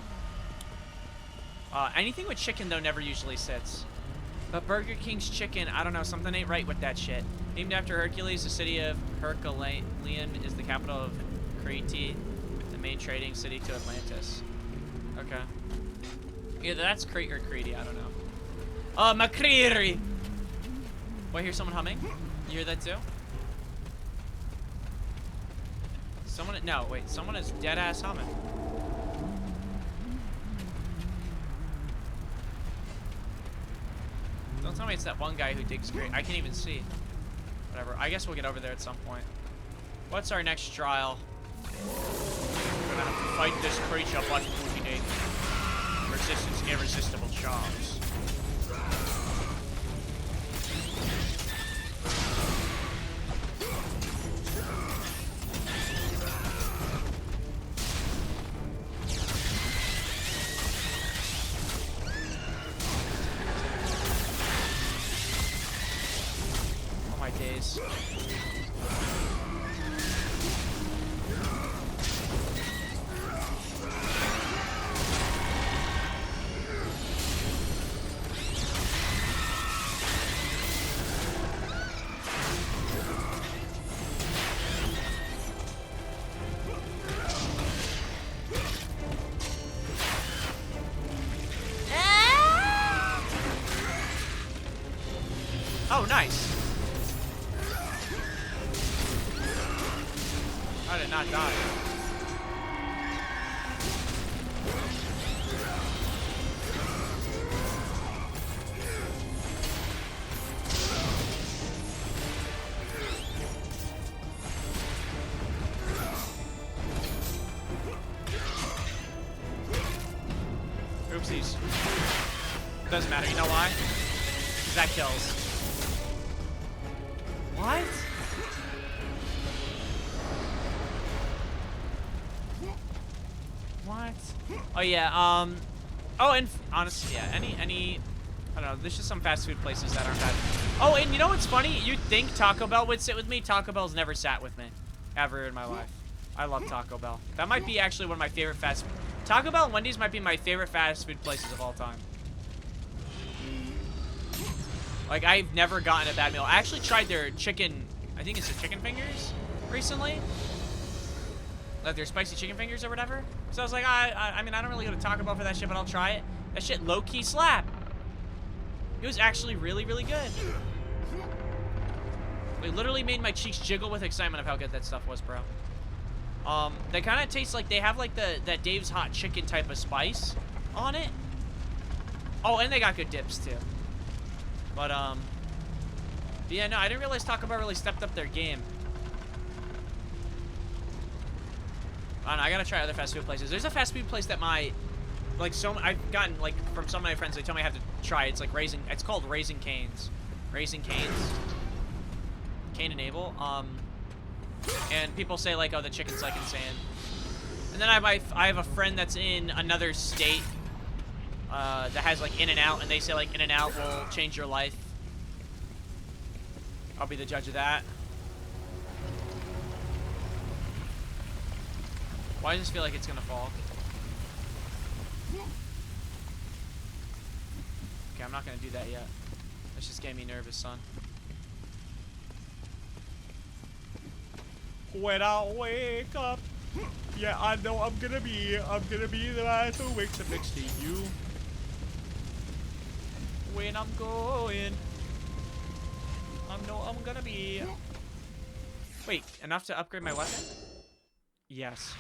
Anything with chicken, though, never usually sits. But Burger King's chicken, I don't know. Something ain't right with that shit. Named after Hercules, the city of Herculaneum is the capital of Crete, the main trading city to Atlantis. Okay. Either that's Crete or Crete, I don't know. McCreary. Wait, I hear someone humming. You hear that too? Someone, no, wait, someone is dead ass humming. me it's that one guy who digs great. I can't even see. Whatever. I guess we'll get over there at some point. What's our next trial? We're gonna have to fight this creature but Putinate. Resistance irresistible charms. Oh my days. Oh, nice. I did not die. Oopsies. Doesn't matter. You know why? 'Cause that kills. What? What? Oh yeah, oh, and honestly, yeah, any, I don't know, there's just some fast food places that aren't bad. Oh, and you know what's funny? You'd think Taco Bell would sit with me. Taco Bell's never sat with me, ever in my life. I love Taco Bell. That might be actually one of my favorite Taco Bell and Wendy's might be my favorite fast food places of all time. Like, I've never gotten a bad meal. I actually tried their chicken, I think it's the chicken fingers, recently. Like their spicy chicken fingers or whatever. So I was like, I mean, I don't really go to Taco Bell for that shit, but I'll try it. That shit low-key slap. It was actually really, really good. It literally made my cheeks jiggle with excitement of how good that stuff was, bro. They kind of taste like they have like that Dave's Hot Chicken type of spice on it. Oh, and they got good dips too. But yeah, no, I didn't realize Taco Bell really stepped up their game. I don't know, I gotta try other fast food places. There's a fast food place that I've gotten, like, from some of my friends, they tell me I have to try. It's like it's called Raising Cane's. Raising Cane's. Cain and Abel. And people say, like, oh, the chicken's, like, insane. And then I have a friend that's in another state that has, like, In-N-Out, and they say, like, In-N-Out will change your life. I'll be the judge of that. Why does this feel like it's gonna fall? Okay, I'm not gonna do that yet. That's just getting me nervous, son. When I wake up, yeah, I know I'm gonna be the man who wakes up next to you. When I'm going, I know I'm gonna be. Wait, enough to upgrade my weapon? Yes.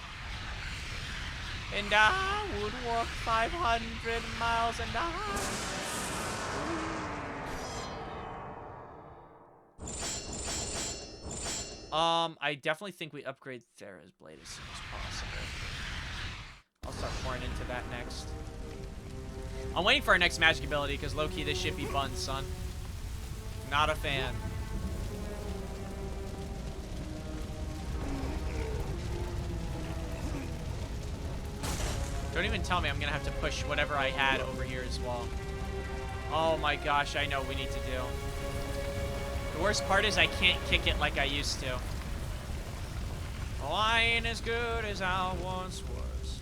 And I would walk 500 miles an hour. I definitely think we upgrade Thera's blade as soon as possible. I'll start pouring into that next. I'm waiting for our next magic ability because low-key this shit be buns, son. Not a fan. Don't even tell me I'm gonna have to push whatever I had over here as well. Oh my gosh, I know what we need to do. The worst part is I can't kick it like I used to. Oh, I ain't as good as I once was.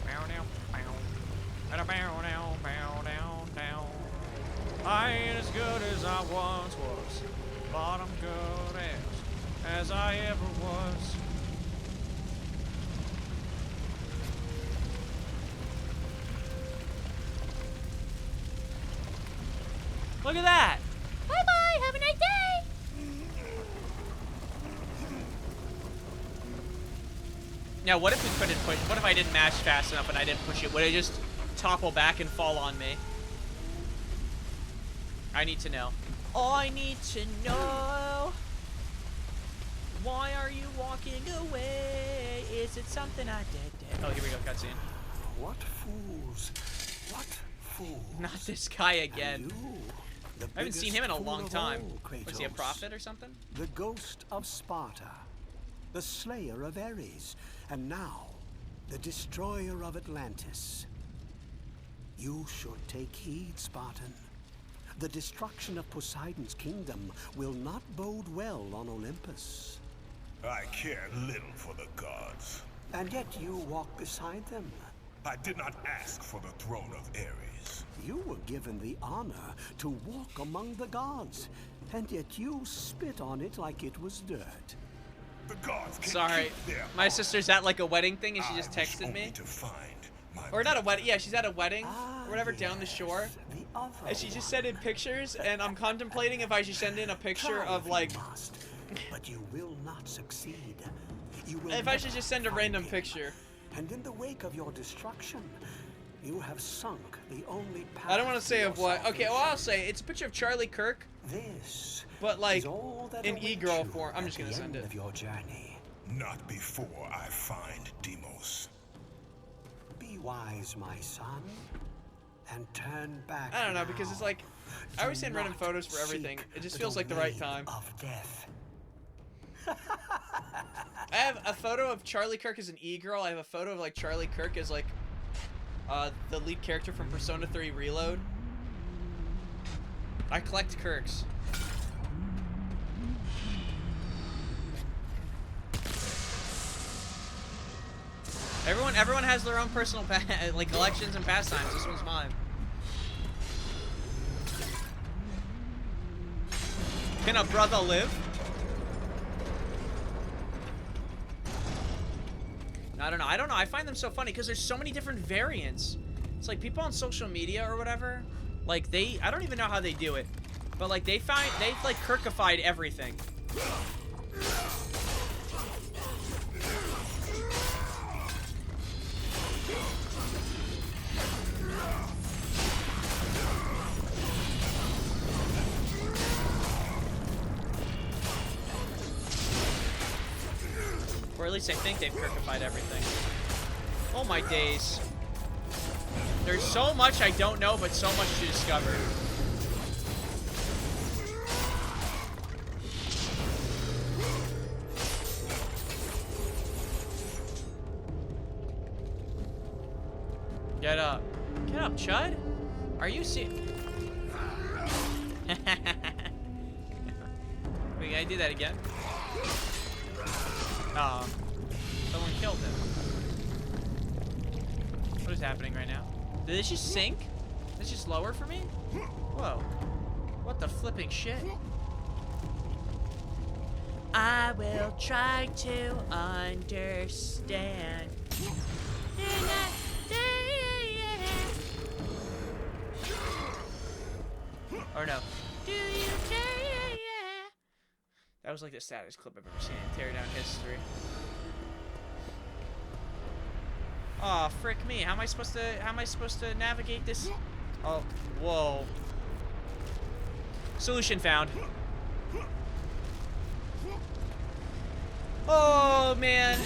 Bow down, bow. And a bow down, bow down, down. I ain't as good as I once was. But I'm good as I ever was. Look at that! Bye-bye, have a nice day! Now, what if we couldn't push? What if I didn't mash fast enough and I didn't push it? Would it just topple back and fall on me? I need to know. I need to know. Why are you walking away? Is it something I did? Oh, here we go, cutscene. What fools. What fools. Not this guy again. You, I haven't seen him in a long time. Kratos, Was he a prophet or something? The ghost of Sparta. The slayer of Ares. And now, the destroyer of Atlantis. You should take heed, Spartan. The destruction of Poseidon's kingdom will not bode well on Olympus. I care little for the gods. And yet you walk beside them. I did not ask for the throne of Ares. You were given the honor to walk among the gods, and yet you spit on it like it was dirt. The gods can Sorry, keep their my honor. sister's at like a wedding thing and she just I wish texted only me. to find my Or not a brother. wedding, yeah, she's at a wedding or whatever down the Yes, shore. the other And she just one. sent in pictures and I'm contemplating if I should send in a picture Try of if like, you must, but you will not succeed. You will if I should never just send a find random him. picture. And in the wake of your destruction, you have sunk the only path. I don't want to say your of what. Okay, well I'll salvation. say it's a picture of Charlie Kirk, This but like is all that in awaits e-girl you form. I'm at just gonna the send end it. of your journey. Not before I find Deimos. Be wise, my son, and turn back. I don't know, because it's now. like, I always Do send random not photos for everything. seek It just feels like the right domain time. Of death. I have a photo of Charlie Kirk as an e-girl. I have a photo of like Charlie Kirk as like the lead character from Persona 3 Reload. I collect Kirks. Everyone has their own personal like collections and pastimes. This one's mine. Can a brother live? I don't know. I find them so funny because there's so many different variants. It's like people on social media or whatever, like I don't even know how they do it, but like they've like Kirkified everything. Or at least I think they've Kirkified everything. Oh my days. There's so much I don't know, but so much to discover. Get up. Get up, Chud. Are you serious? Wait, I do that again? Oh. Someone killed him. What is happening right now? Did this just sink? This just lower for me? Whoa. What the flipping shit? I will try to understand. Or no. Do you care? That was like the saddest clip I've ever seen. Tear down history. Aw, oh, frick me. How am I supposed to navigate this? Oh, whoa. Solution found. Oh, man.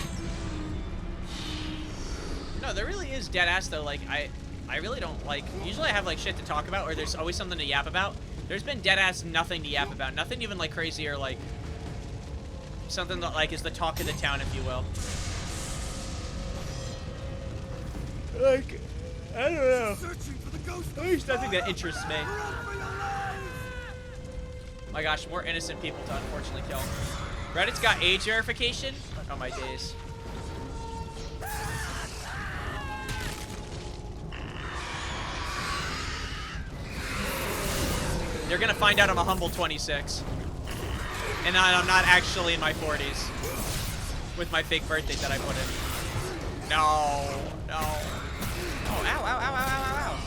No, there really is dead ass though. Like, I really don't like, usually I have like shit to talk about or there's always something to yap about. There's been dead ass nothing to yap about. Nothing even like crazy or like something that like is the talk of the town, if you will. Like, I don't know. There's nothing that interests me. My gosh, more innocent people to unfortunately kill. Reddit's got age verification? Oh my days. They're gonna find out I'm a humble 26. And I'm not actually in my 40s. With my fake birthday that I put in. No, no. Oh, ow, ow, ow, ow, ow, ow.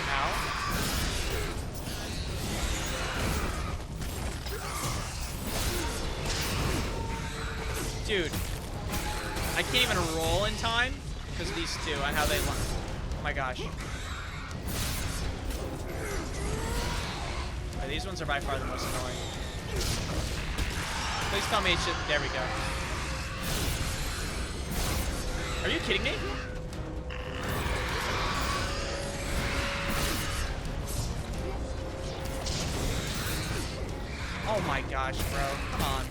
Ow. Dude, I can't even roll in time because of these two and how they launch. Oh my gosh. Right, these ones are by far the most annoying. Please tell me it should. There we go. Are you kidding me? Oh my gosh, bro. Come on.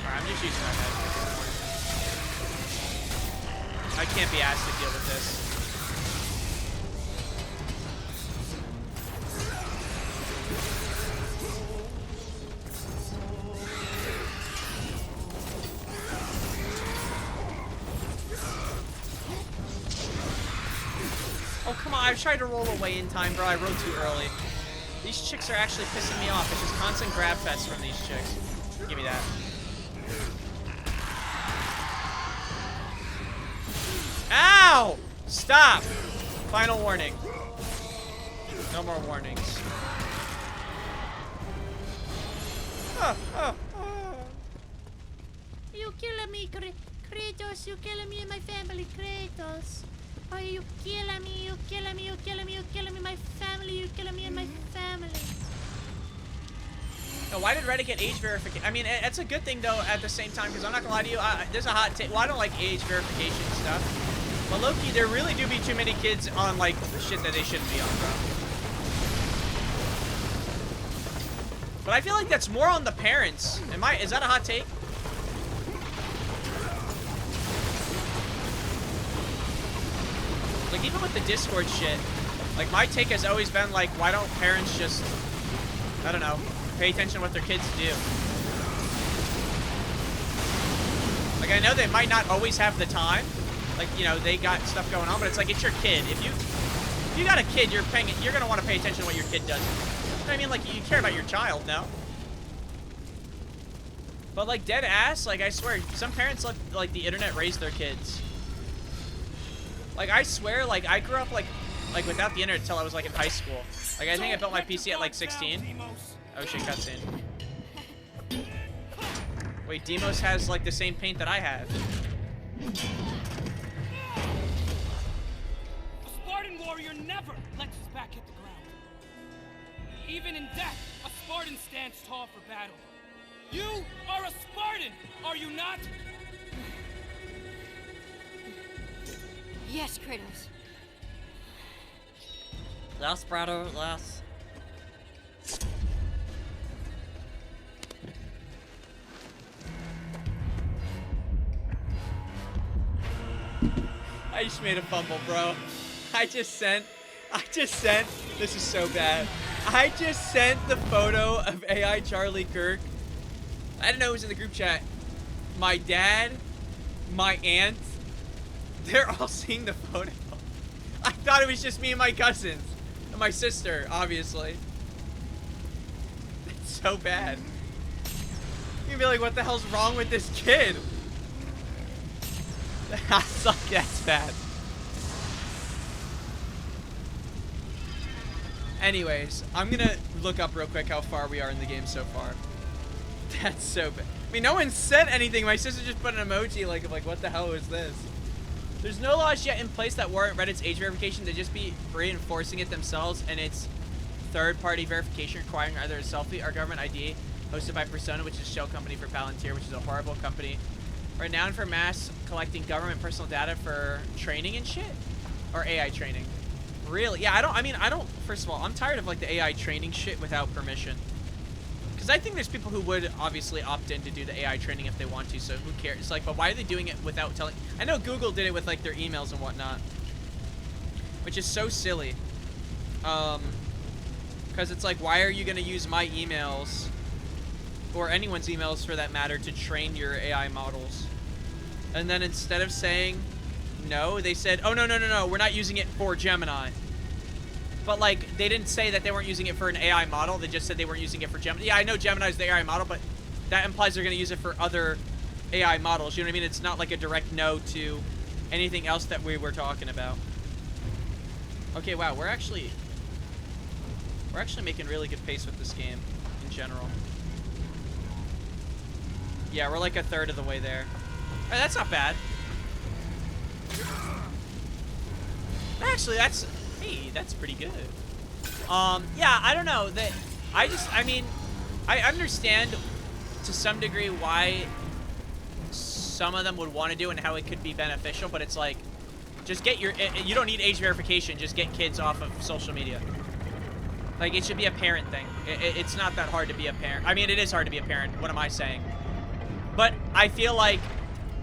Alright, I'm just using my magic at this point. I can't be asked to deal with this. Oh, come on. I tried to roll away in time, bro. I rolled too early. These chicks are actually pissing me off. It's just constant grab fest from these chicks. Give me that. Ow! Stop! Final warning. No more warnings. You killing me, Kratos. You killing me and my family, Kratos. Oh, you killing me, you killing me, you killing me, you killing me, my family, you killing me and my family. Now, why did Reddit get age verification? I mean, it's a good thing, though, at the same time, because I'm not gonna lie to you, there's a hot take. Well, I don't like age verification stuff. But low-key, there really do be too many kids on, like, shit that they shouldn't be on, bro. But I feel like that's more on the parents. Is that a hot take? Like, even with the Discord shit, like, my take has always been, like, why don't parents just, I don't know, pay attention to what their kids do? Like, I know they might not always have the time. Like, you know, they got stuff going on, but it's like, it's your kid. If you got a kid, you're gonna want to pay attention to what your kid does. You know what I mean? Like, you care about your child, no? But, like, dead ass, like, I swear, some parents let, like, the internet raise their kids. Like, I swear, like, I grew up, like, without the internet until I was, like, in high school. Like, I think I built my PC at, like, 16. Oh, shit, cutscene. Wait, Demos has, like, the same paint that I have. A Spartan warrior never lets his back hit the ground. Even in death, a Spartan stands tall for battle. You are a Spartan, are you not? Yes, Kratos. Yes, brother, yes. I just made a fumble, bro. I just sent, this is so bad. I just sent the photo of AI Charlie Kirk. I didn't know it was in the group chat. My dad, my aunt, they're all seeing the photo. I thought it was just me and my cousins. And my sister, obviously. It's so bad. You'd be like, what the hell's wrong with this kid? That's bad. Anyways, I'm gonna look up real quick how far we are in the game so far. That's so bad. I mean, no one said anything. My sister just put an emoji like what the hell is this? There's no laws yet in place that warrant Reddit's age verification to just be reinforcing it themselves, and its third-party verification requiring either a selfie or government ID hosted by Persona, which is a shell company for Palantir, which is a horrible company renowned for mass collecting government personal data for training and shit, or AI training. Really? Yeah, I don't. First of all, I'm tired of like the AI training shit without permission. Because I think there's people who would obviously opt in to do the AI training if they want to, so who cares? It's like, but why are they doing it without telling? I know Google did it with like their emails and whatnot, which is so silly. Because it's like, why are you gonna use my emails, or anyone's emails for that matter, to train your AI models? And then instead of saying no, they said, oh, no, we're not using it for Gemini. But, like, they didn't say that they weren't using it for an AI model. They just said they weren't using it for Gemini. Yeah, I know Gemini's the AI model, but that implies they're going to use it for other AI models. You know what I mean? It's not like a direct no to anything else that we were talking about. Okay, wow, we're actually making really good pace with this game in general. Yeah, we're like a third of the way there. Hey, that's not bad. Actually, that's pretty good. Yeah, I don't know. I mean, I understand to some degree why some of them would want to do and how it could be beneficial, but it's like, just get you don't need age verification, just get kids off of social media. Like, it should be a parent thing. It's not that hard to be a parent. I mean, it is hard to be a parent. What am I saying? But I feel like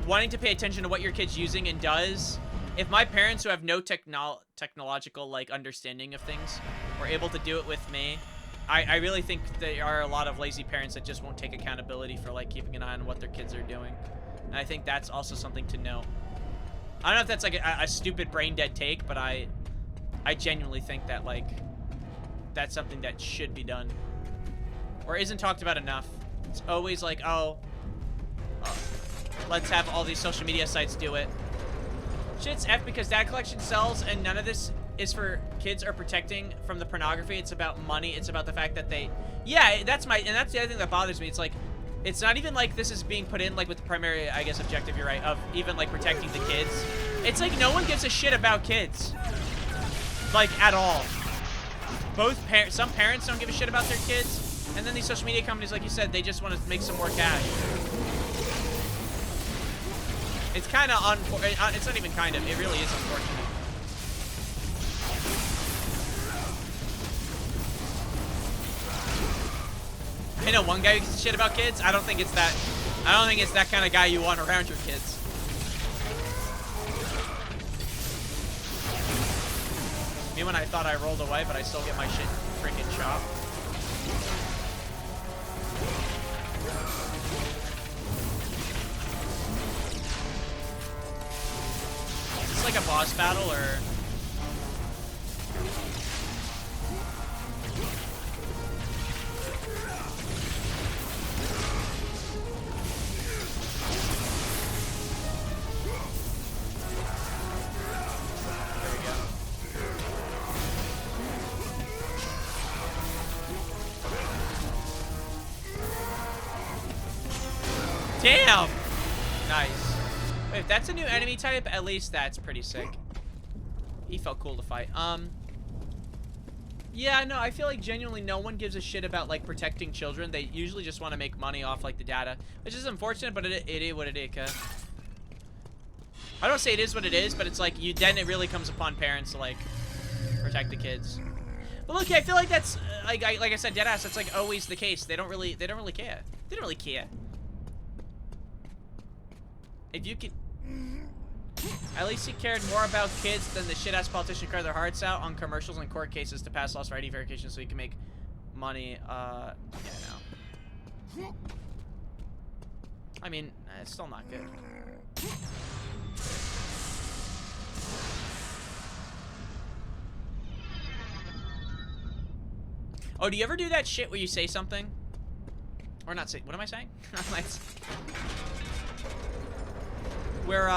wanting to pay attention to what your kid's using and does, if my parents who have no technological, like, understanding of things were able to do it with me, I really think there are a lot of lazy parents that just won't take accountability for, like, keeping an eye on what their kids are doing. And I think that's also something to note. I don't know if that's, like, a stupid brain-dead take, but I genuinely think that, like, that's something that should be done. Or isn't talked about enough. It's always like, oh, let's have all these social media sites do it. Shit's F because data collection sells, and none of this is for kids or protecting from the pornography. It's about money. It's about the fact that they... Yeah, that's the other thing that bothers me. It's like, it's not even like this is being put in, like, with the primary, I guess, objective, you're right, of even, like, protecting the kids. It's like no one gives a shit about kids. Like, at all. Some parents don't give a shit about their kids, and then these social media companies, like you said, they just want to make some more cash. It's kind of it's not even kind of, it really is unfortunate. I know one guy who gives a shit about kids. I don't think it's that kind of guy you want around your kids. Me when I thought I rolled away, but I still get my shit freaking chopped. Is this like a boss battle, or... Damn! Nice. Wait, if that's a new enemy type, at least that's pretty sick. He felt cool to fight. Yeah, no, I feel like genuinely no one gives a shit about, like, protecting children. They usually just want to make money off, like, the data. Which is unfortunate, but it is what it is, okay? I don't say it is what it is, but it's like, then it really comes upon parents to, like, protect the kids. But look, I feel like that's, like I said, deadass, that's, like, always the case. They don't really care. They don't really care. If you can... At least he cared more about kids than the shit-ass politician cried their hearts out on commercials and court cases to pass laws for ID verification so he can make money. Yeah, no. I mean, it's still not good. Oh, do you ever do that shit where you say something? Or not say... What am I saying? Where,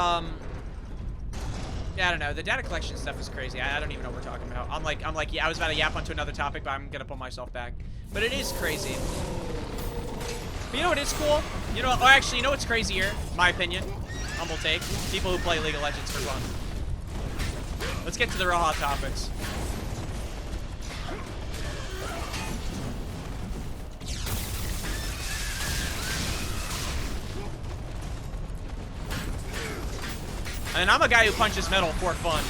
yeah, I don't know. The data collection stuff is crazy. I don't even know what we're talking about. I'm like, yeah, I was about to yap onto another topic, but I'm gonna pull myself back. But it is crazy. But you know what is cool? You know, actually, you know what's crazier? My opinion. Humble take. People who play League of Legends for fun. Let's get to the real hot topics. And I'm a guy who punches metal for fun.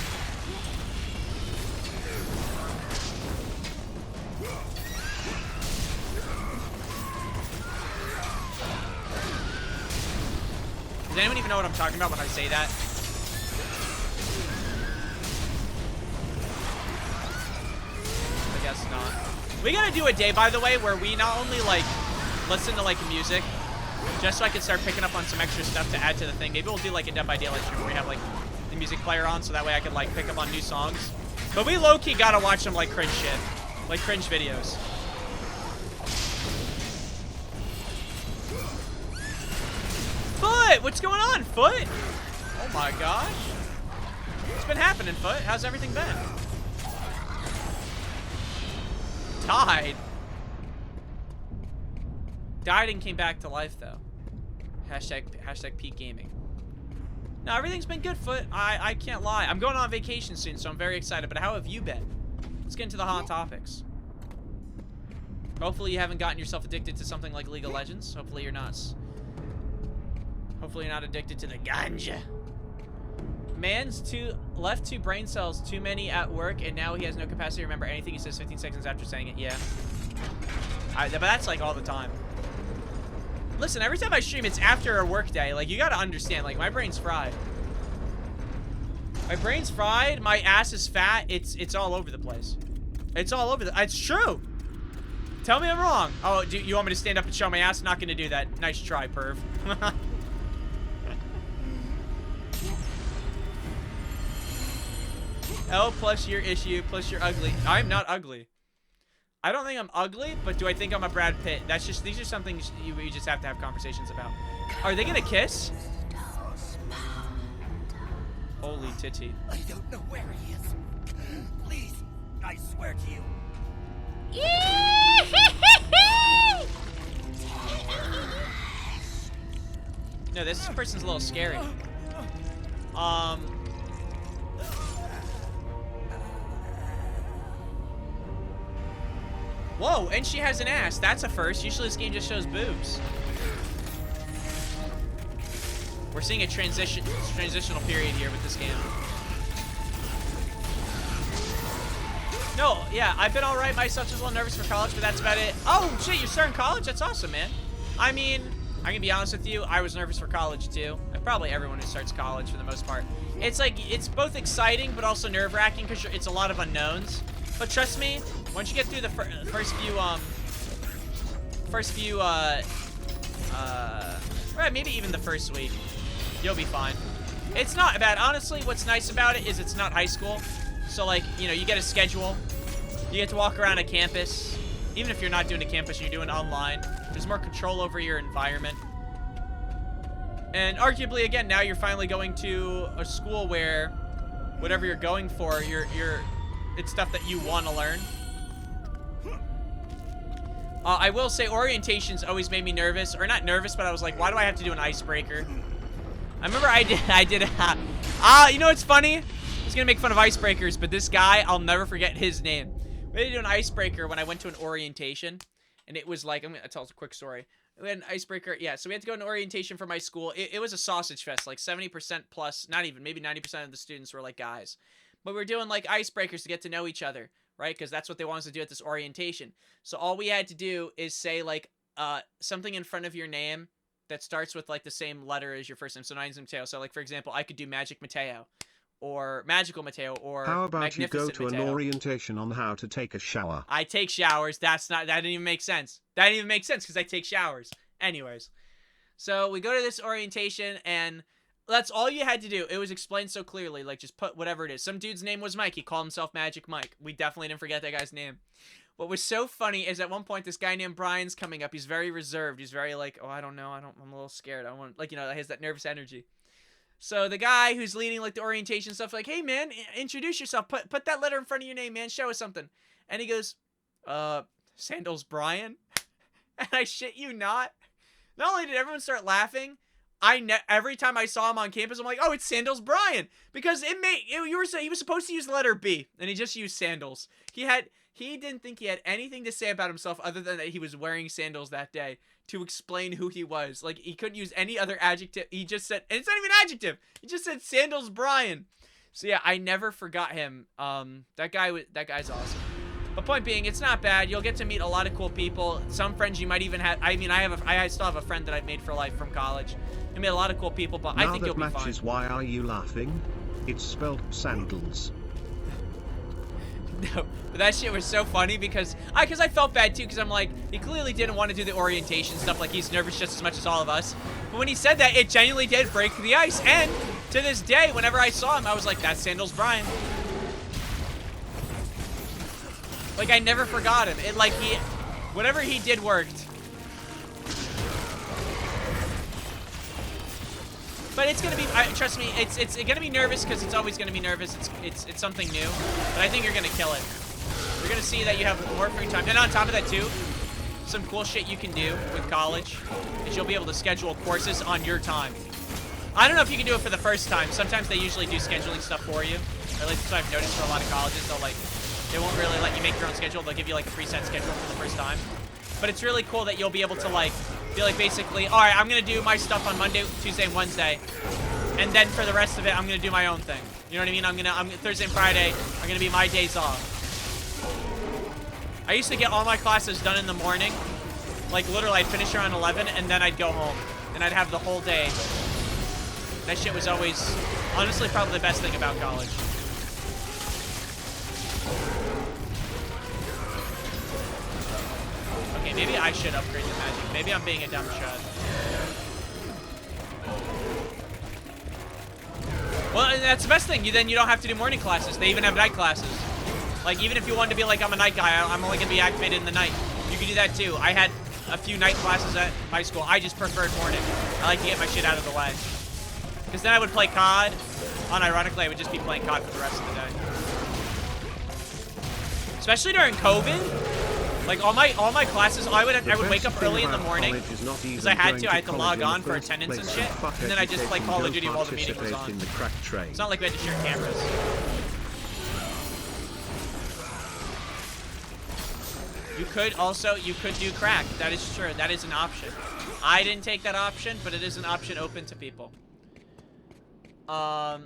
Does anyone even know what I'm talking about when I say that? I guess not. We gotta do a day, by the way, where we not only, like, listen to, like, music, just so I can start picking up on some extra stuff to add to the thing. Maybe we'll do, like, a Dead by Daylight stream where we have, like, the music player on, so that way I can, like, pick up on new songs. But we low-key gotta watch some, like, cringe shit. Like, cringe videos. Foot! What's going on, Foot? Oh my gosh. What's been happening, Foot? How's everything been? Died and came back to life, though. Hashtag peak gaming. No, everything's been good, Foot. I can't lie. I'm going on vacation soon, so I'm very excited. But how have you been? Let's get into the hot topics. Hopefully you haven't gotten yourself addicted to something like League of Legends. Hopefully you're not. Hopefully you're not addicted to the ganja. Man's left two brain cells too many at work, and now he has no capacity to remember anything he says 15 seconds after saying it. Yeah. But that's like all the time. Listen, every time I stream, it's after a work day. Like, you gotta understand, like, my brain's fried. My brain's fried, my ass is fat, it's all over the place. It's all over it's true! Tell me I'm wrong. Oh, do you want me to stand up and show my ass? Not gonna do that. Nice try, perv. L plus your issue, plus you're ugly. I'm not ugly. I don't think I'm ugly, but do I think I'm a Brad Pitt? That's just, these are some things you just have to have conversations about. Are they gonna kiss? Holy titty. I don't know where he is. Please, I swear to you. No, this person's a little scary. Whoa, and she has an ass. That's a first. Usually this game just shows boobs. We're seeing a transitional period here with this game. No, yeah, I've been alright myself, just a little nervous for college, but that's about it. Oh, shit, you're starting college? That's awesome, man. I mean, I'm gonna be honest with you, I was nervous for college, too. And probably everyone who starts college, for the most part. It's like, it's both exciting, but also nerve-wracking, because it's a lot of unknowns. But trust me, once you get through the first few, right, maybe even the first week, you'll be fine. It's not bad. Honestly, what's nice about it is it's not high school. So, like, you know, you get a schedule. You get to walk around a campus. Even if you're not doing a campus and you're doing online, there's more control over your environment. And arguably, again, now you're finally going to a school where whatever you're going for, it's stuff that you want to learn. I will say orientations always made me nervous. Or not nervous, but I was like, why do I have to do an icebreaker? I remember I did you know what's funny? I was gonna make fun of icebreakers, but this guy, I'll never forget his name. We had to do an icebreaker when I went to an orientation. And it was like, I'm gonna tell us a quick story. We had an icebreaker, yeah, so we had to go to an orientation for my school. It was a sausage fest, like 70% plus, not even, maybe 90% of the students were like guys. But we were doing like icebreakers to get to know each other, right? Because that's what they want us to do at this orientation. So all we had to do is say like something in front of your name that starts with like the same letter as your first name. So my name's Mateo. So like, for example, I could do Magic Mateo or Magical Mateo or how about you go to Mateo. An orientation on how to take a shower? I take showers. That didn't even make sense. That didn't even make sense because I take showers. Anyways, so we go to this orientation and that's all you had to do. It was explained so clearly. Like, just put whatever it is. Some dude's name was Mike. He called himself Magic Mike. We definitely didn't forget that guy's name. What was so funny is at one point, this guy named Brian's coming up. He's very reserved. He's very like, oh, I don't know. I'm a little scared. I want, like, you know, he has that nervous energy. So the guy who's leading, like, the orientation stuff, like, hey, man, introduce yourself. Put that letter in front of your name, man. Show us something. And he goes, Sandals Brian? And I shit you not. Not only did everyone start laughing, every time I saw him on campus, I'm like, oh, it's Sandals Brian, because he was supposed to use the letter B, and he just used sandals. He didn't think he had anything to say about himself other than that he was wearing sandals that day to explain who he was. Like, he couldn't use any other adjective. He just said, and it's not even adjective. He just said Sandals Brian. So yeah, I never forgot him. That guy's awesome. But point being, it's not bad. You'll get to meet a lot of cool people. Some friends you might even have. I mean, I still have a friend that I've made for life from college. I met a lot of cool people, but I think you'll be fine. Now that matches why are you laughing? It's spelled sandals. No, but that shit was so funny because I felt bad too, because I'm like, he clearly didn't want to do the orientation stuff, like he's nervous just as much as all of us. But when he said that, it genuinely did break the ice. And to this day, whenever I saw him, I was like, that's Sandals Brian. Like, I never forgot him. It, like, whatever he did worked. But it's gonna be, trust me, it's gonna be nervous because it's always gonna be nervous. It's something new, but I think you're gonna kill it. You're gonna see that you have more free time, and on top of that too, some cool shit you can do with college is you'll be able to schedule courses on your time. I don't know if you can do it for the first time. Sometimes they usually do scheduling stuff for you. Or at least that's what I've noticed for a lot of colleges. They won't really let you make your own schedule. They'll give you like a preset schedule for the first time. But it's really cool that you'll be able to like be like basically, all right, I'm gonna do my stuff on Monday, Tuesday, and Wednesday, and then for the rest of it, I'm gonna do my own thing. You know what I mean? I'm Thursday and Friday are gonna be my days off. I used to get all my classes done in the morning. Like literally, I'd finish around 11, and then I'd go home, and I'd have the whole day. That shit was always, honestly, probably the best thing about college. Okay, maybe I should upgrade the magic. Maybe I'm being a dumb shot. Well, and that's the best thing. Then you don't have to do morning classes. They even have night classes. Like, even if you wanted to be like, I'm a night guy, I'm only going to be activated in the night. You can do that, too. I had a few night classes at high school. I just preferred morning. I like to get my shit out of the way. Because then I would play COD. Unironically, I would just be playing COD for the rest of the day. Especially during COVID. Like, all my classes, I would wake up early in the morning. Because I had to log on for attendance and shit. And then I just play Call of Duty while the meeting was on. It's not like we had to share cameras. You could do crack. That is true. That is an option. I didn't take that option, but it is an option open to people. But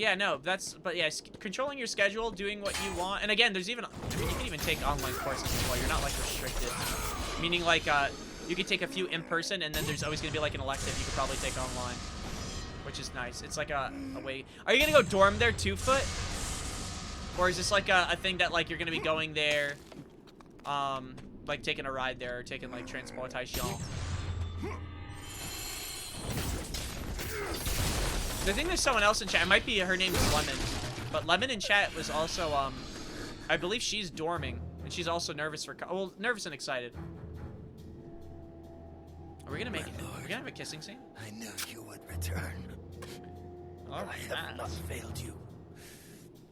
yeah, no, but yeah, controlling your schedule, doing what you want. And again, there's even, I mean, you can even take online courses as well. You're not like restricted. Meaning like, you could take a few in person, and then there's always gonna be like an elective you could probably take online. Which is nice. It's like a way. Are you gonna go dorm there 2-foot? Or is this like a thing that like you're gonna be going there, like taking a ride there or taking like transportation? I think there's someone else in chat. It might be her name is Lemon, but Lemon in chat was also I believe she's dorming and she's also nervous for well, nervous and excited. Are we gonna make it? We're gonna have a kissing scene. I knew you would return. Oh, I have not failed you.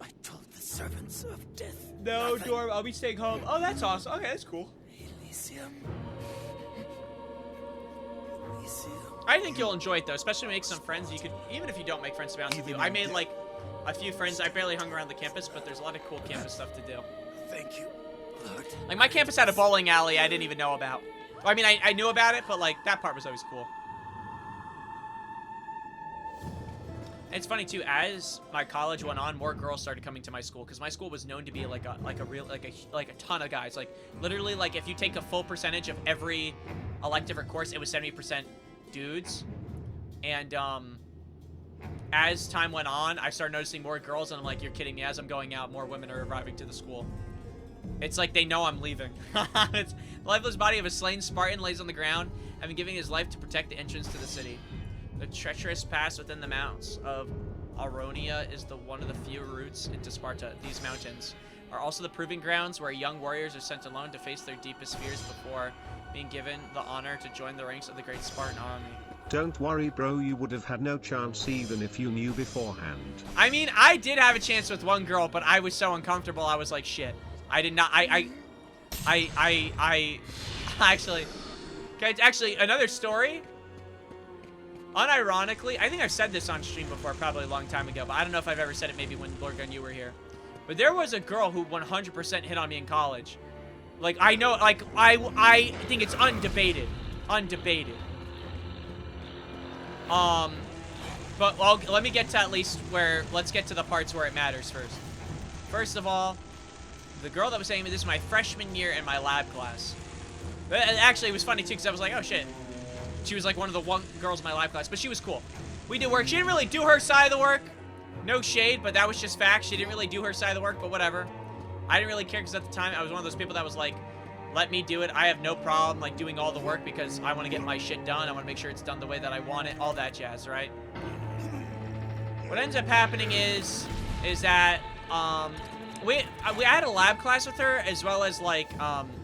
I told the servants of death. No, dorm. I'll be staying home. Oh, that's awesome. Okay, that's cool. Elysium. I think you'll enjoy it though, especially make some friends. You could, even if you don't make friends, to be honest with you. I made like a few friends. I barely hung around the campus, but there's a lot of cool campus stuff to do. Thank you, Lord. Like my campus had a bowling alley I didn't even know about. I mean, I knew about it, but like that part was always cool. And it's funny too. As my college went on, more girls started coming to my school because my school was known to be like a ton of guys. Like literally, like if you take a full percentage of every elective or course, it was 70% dudes. And as time went on, I started noticing more girls, and I'm like, you're kidding me. As I'm going out, more women are arriving to the school. It's like they know I'm leaving. It's the lifeless body of a slain Spartan lays on the ground, having given his life to protect the entrance to the city. The treacherous pass within the mountains of Aronia is one of the few routes into Sparta. These mountains are also the proving grounds where young warriors are sent alone to face their deepest fears before being given the honor to join the ranks of the great Spartan army. Don't worry, bro, you would have had no chance even if you knew beforehand. I mean, I did have a chance with one girl, but I was so uncomfortable, I was like, shit. I did not, actually, okay, actually, another story. Unironically, I think I've said this on stream before, probably a long time ago, but I don't know if I've ever said it maybe when Lord Gun, you were here. But there was a girl who 100% hit on me in college. Like, I know, like, I think it's undebated. Undebated. But well, let me get to at least where, let's get to the parts where it matters first. First of all, the girl that was saying this is my freshman year in my lab class. Actually, it was funny too, because I was like, oh shit. She was like one of the girls in my lab class, but she was cool. We did work. She didn't really do her side of the work. No shade, but that was just fact. She didn't really do her side of the work, but whatever. I didn't really care because at the time I was one of those people that was like, let me do it. I have no problem like doing all the work because I want to get my shit done. I want to make sure it's done the way that I want it. All that jazz, right? What ends up happening is that we had a lab class with her as well as like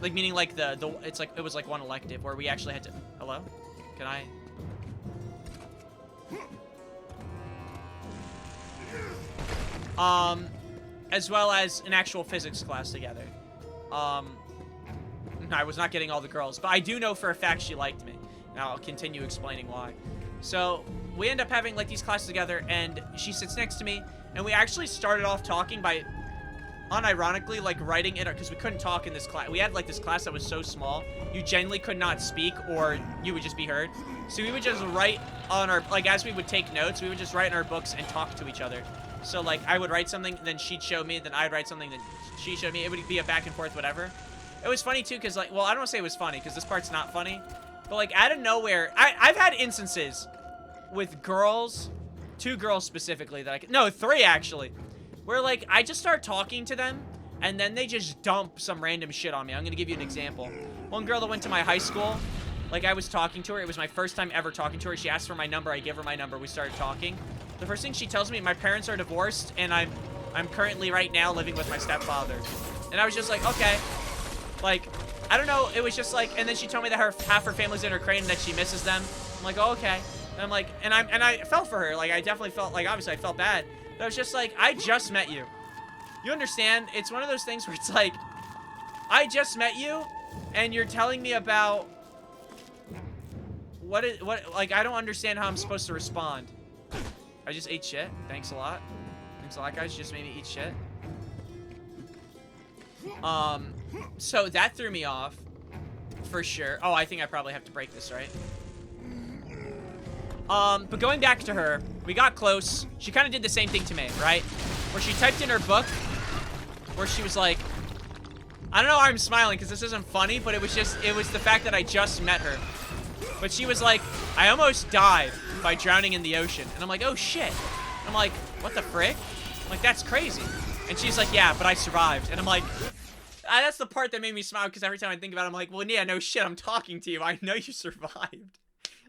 meaning like it was like one elective where we actually had to. Hello? Can I? As well as an actual physics class together. No, I was not getting all the girls. But I do know for a fact she liked me. Now, I'll continue explaining why. So, we end up having, like, these classes together, and she sits next to me, and we actually started off talking by, unironically, like, writing in our, because we couldn't talk in this class. We had, like, this class that was so small, you genuinely could not speak, or you would just be heard. So we would just write on our, like, as we would take notes, we would just write in our books and talk to each other. So, like, I would write something, then she'd show me, then I'd write something, then she showed me. It would be a back and forth, whatever. It was funny, too, because, like, well, I don't want to say it was funny, because this part's not funny. But, like, out of nowhere, I've had instances with girls, 2 girls specifically that no, 3 actually, where, like, I just start talking to them, and then they just dump some random shit on me. I'm gonna give you an example. One girl that went to my high school, like, I was talking to her. It was my first time ever talking to her. She asked for my number. I give her my number. We started talking. The first thing she tells me, my parents are divorced, and I'm currently right now living with my stepfather. And I was just like, okay. Like, I don't know. It was just like, and then she told me that half her family's in Ukraine and that she misses them. I'm like, oh, okay. And I'm like, and I felt for her. Like, I definitely felt, like, obviously I felt bad. But I was just like, I just met you. You understand? It's one of those things where it's like, I just met you, and you're telling me about what, like, I don't understand how I'm supposed to respond. I just ate shit. Thanks a lot. Thanks a lot, guys. You just made me eat shit. So that threw me off. For sure. Oh, I think I probably have to break this, right? But going back to her, we got close. She kind of did the same thing to me, right? Where she typed in her book, where she was like, I don't know why I'm smiling, because this isn't funny, but it was the fact that I just met her. But she was like, I almost died by drowning in the ocean. And I'm like, oh shit. I'm like, what the frick? I'm like, that's crazy. And she's like, yeah, but I survived. And I'm like, that's the part that made me smile, because every time I think about it, I'm like, well, yeah, no shit, I'm talking to you. I know you survived.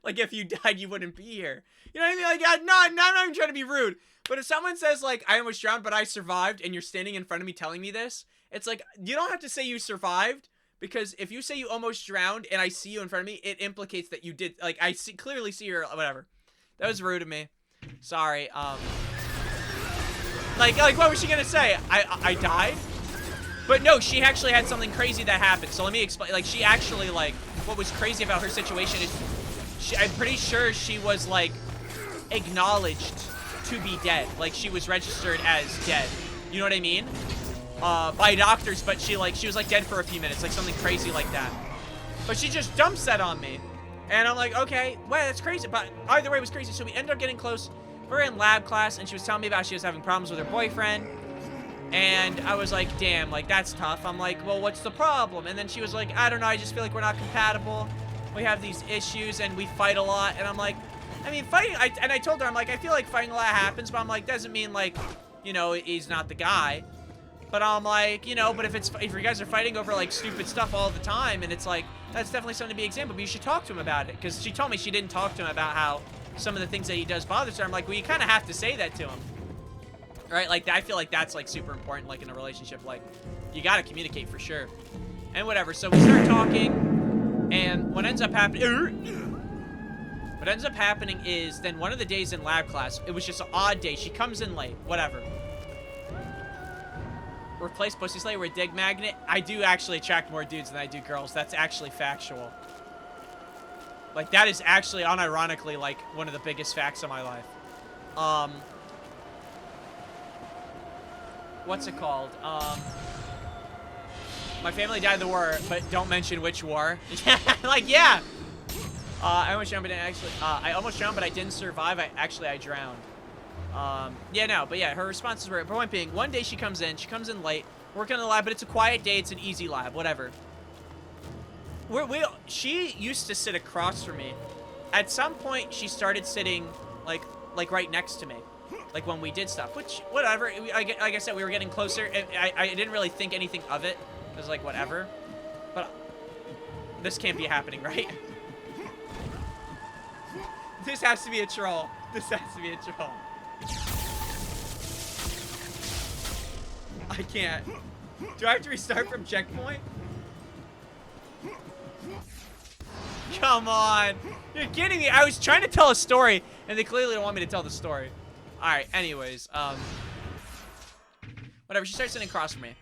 Like, if you died, you wouldn't be here. You know what I mean? Like, no, I'm not even trying to be rude. But if someone says, like, I almost drowned, but I survived, and you're standing in front of me telling me this, it's like, you don't have to say you survived, because if you say you almost drowned, and I see you in front of me, it implicates that you did. Like, I clearly see your, whatever. That was rude of me. Sorry. Like, what was she gonna say? I died? But no, she actually had something crazy that happened. So let me explain. Like, she actually, like, what was crazy about her situation is, I'm pretty sure she was, like, acknowledged to be dead. Like, she was registered as dead. You know what I mean? By doctors, but she was, like, dead for a few minutes. Like, something crazy like that. But she just dumps that on me. And I'm like, okay, well, that's crazy. But either way, it was crazy. So we ended up getting close. We're in lab class, and she was telling me about she was having problems with her boyfriend. And I was like, damn, like, that's tough. I'm like, well, what's the problem? And then she was like, I don't know, I just feel like we're not compatible. We have these issues, and we fight a lot. And I'm like, I mean, fighting, and I told her, I'm like, I feel like fighting a lot happens, but I'm like, doesn't mean, like, you know, he's not the guy. But I'm like, you know, but if you guys are fighting over, like, stupid stuff all the time, and it's like, that's definitely something to be examined, but you should talk to him about it. Because she told me she didn't talk to him about how some of the things that he does bothers her. I'm like, well, you kind of have to say that to him. Right? Like, I feel like that's, like, super important, like, in a relationship. Like, you gotta communicate for sure. And whatever. So we start talking, and what ends up happening is then one of the days in lab class, it was just an odd day. She comes in late. Whatever. Replace Pussy Slayer with Dig Magnet. I do actually attract more dudes than I do girls. That's actually factual. Like, that is actually, unironically, like, one of the biggest facts of my life. What's it called? My family died in the war, but don't mention which war. Like, yeah. I almost drowned, but I almost drowned, but I didn't survive. I drowned. Yeah, no, but yeah, her responses were, point being, one day she comes in late, working in the lab, but it's a quiet day, it's an easy lab, whatever. She used to sit across from me. At some point, she started sitting, like right next to me. Like, when we did stuff, which, whatever, like I said, we were getting closer, and I didn't really think anything of it. It was like, whatever. But this can't be happening, right? This has to be a troll. This has to be a troll. I can't. Do I have to restart from checkpoint? Come on. You're kidding me. I was trying to tell a story, and they clearly don't want me to tell the story. Alright, anyways, whatever, she starts sitting across from me.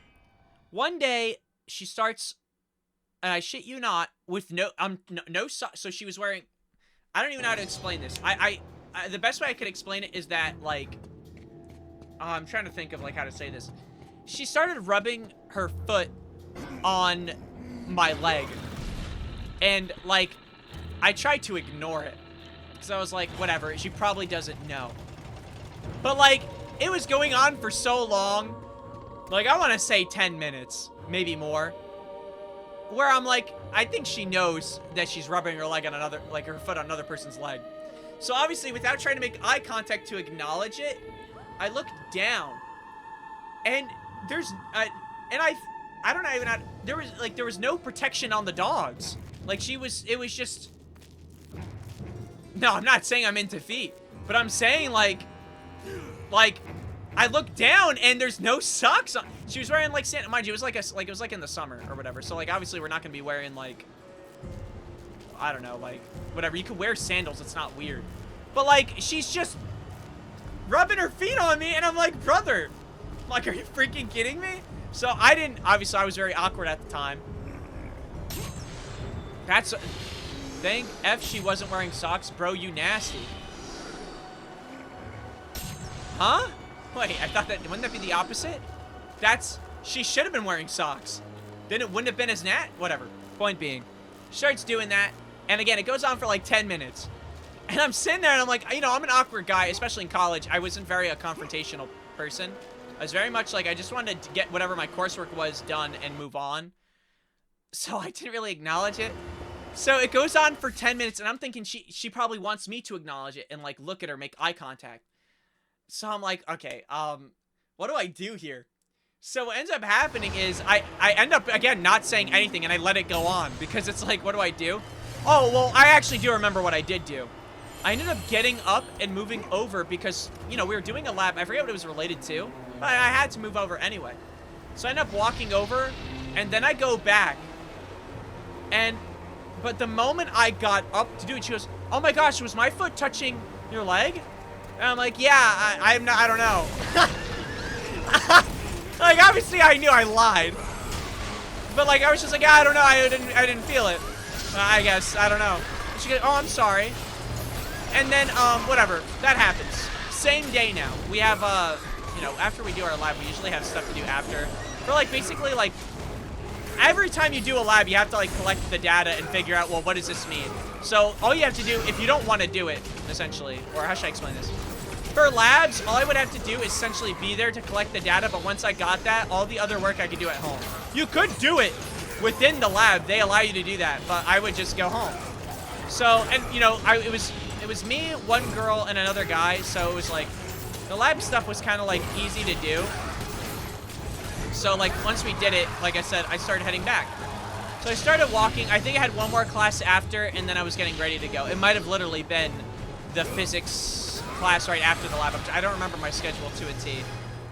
One day, she starts and I shit you not, with no socks. So she was wearing, I don't even know how to explain this. The best way I could explain it is that, like, I'm trying to think of, like, how to say this. She started rubbing her foot on my leg. And, like, I tried to ignore it. Because I was like, whatever, she probably doesn't know. But, like, it was going on for so long. Like, I want to say 10 minutes, maybe more. Where I'm like, I think she knows that she's rubbing her leg on another, like, her foot on another person's leg. So, obviously, without trying to make eye contact to acknowledge it, I looked down. And there's, I don't know even how, there was no protection on the dogs. Like, it was just, no, I'm not saying I'm into feet, but I'm saying, like, I looked down and there's no socks on. She was wearing, like, sand, mind you, it was like in the summer or whatever. So, like, obviously we're not gonna be wearing, like, I don't know, like, whatever. You could wear sandals, it's not weird. But, like, she's just rubbing her feet on me, and I'm like, brother, like, are you freaking kidding me? So obviously I was very awkward at the time. Thank F she wasn't wearing socks, bro, you nasty. Huh? Wait, I thought that, wouldn't that be the opposite? She should have been wearing socks. Then it wouldn't have been as whatever. Point being, she starts doing that, and again, it goes on for like 10 minutes. And I'm sitting there and I'm like, you know, I'm an awkward guy, especially in college. I wasn't very a confrontational person. I was very much like, I just wanted to get whatever my coursework was done and move on. So I didn't really acknowledge it. So it goes on for 10 minutes, and I'm thinking she probably wants me to acknowledge it and, like, look at her, make eye contact. So I'm like, okay, what do I do here? So what ends up happening is I end up, again, not saying anything, and I let it go on, because it's like, what do I do? Oh, well, I actually do remember what I did do. I ended up getting up and moving over because, you know, we were doing a lab. I forget what it was related to, but I had to move over anyway. So I end up walking over, and then I go back. But the moment I got up to do it, she goes, oh my gosh, was my foot touching your leg? And I'm like, yeah, I don't know. Like, obviously I knew I lied. But, like, I was just like, yeah, I don't know, I didn't feel it. I guess, I don't know. And she goes, oh, I'm sorry. And then, whatever, that happens. Same day now. We have, you know, after we do our lab, we usually have stuff to do after. For, like, basically, like, every time you do a lab, you have to, like, collect the data and figure out, well, what does this mean? So, all you have to do, if you don't want to do it, essentially, or how should I explain this? For labs, all I would have to do is essentially be there to collect the data, but once I got that, all the other work I could do at home. You could do it within the lab. They allow you to do that, but I would just go home. So, and, you know, it was me, one girl, and another guy, so it was, like, the lab stuff was kind of, like, easy to do. So, like, once we did it, like I said, I started heading back. So I started walking. I think I had one more class after, and then I was getting ready to go. It might have literally been the physics class right after the lab. I don't remember my schedule to a T,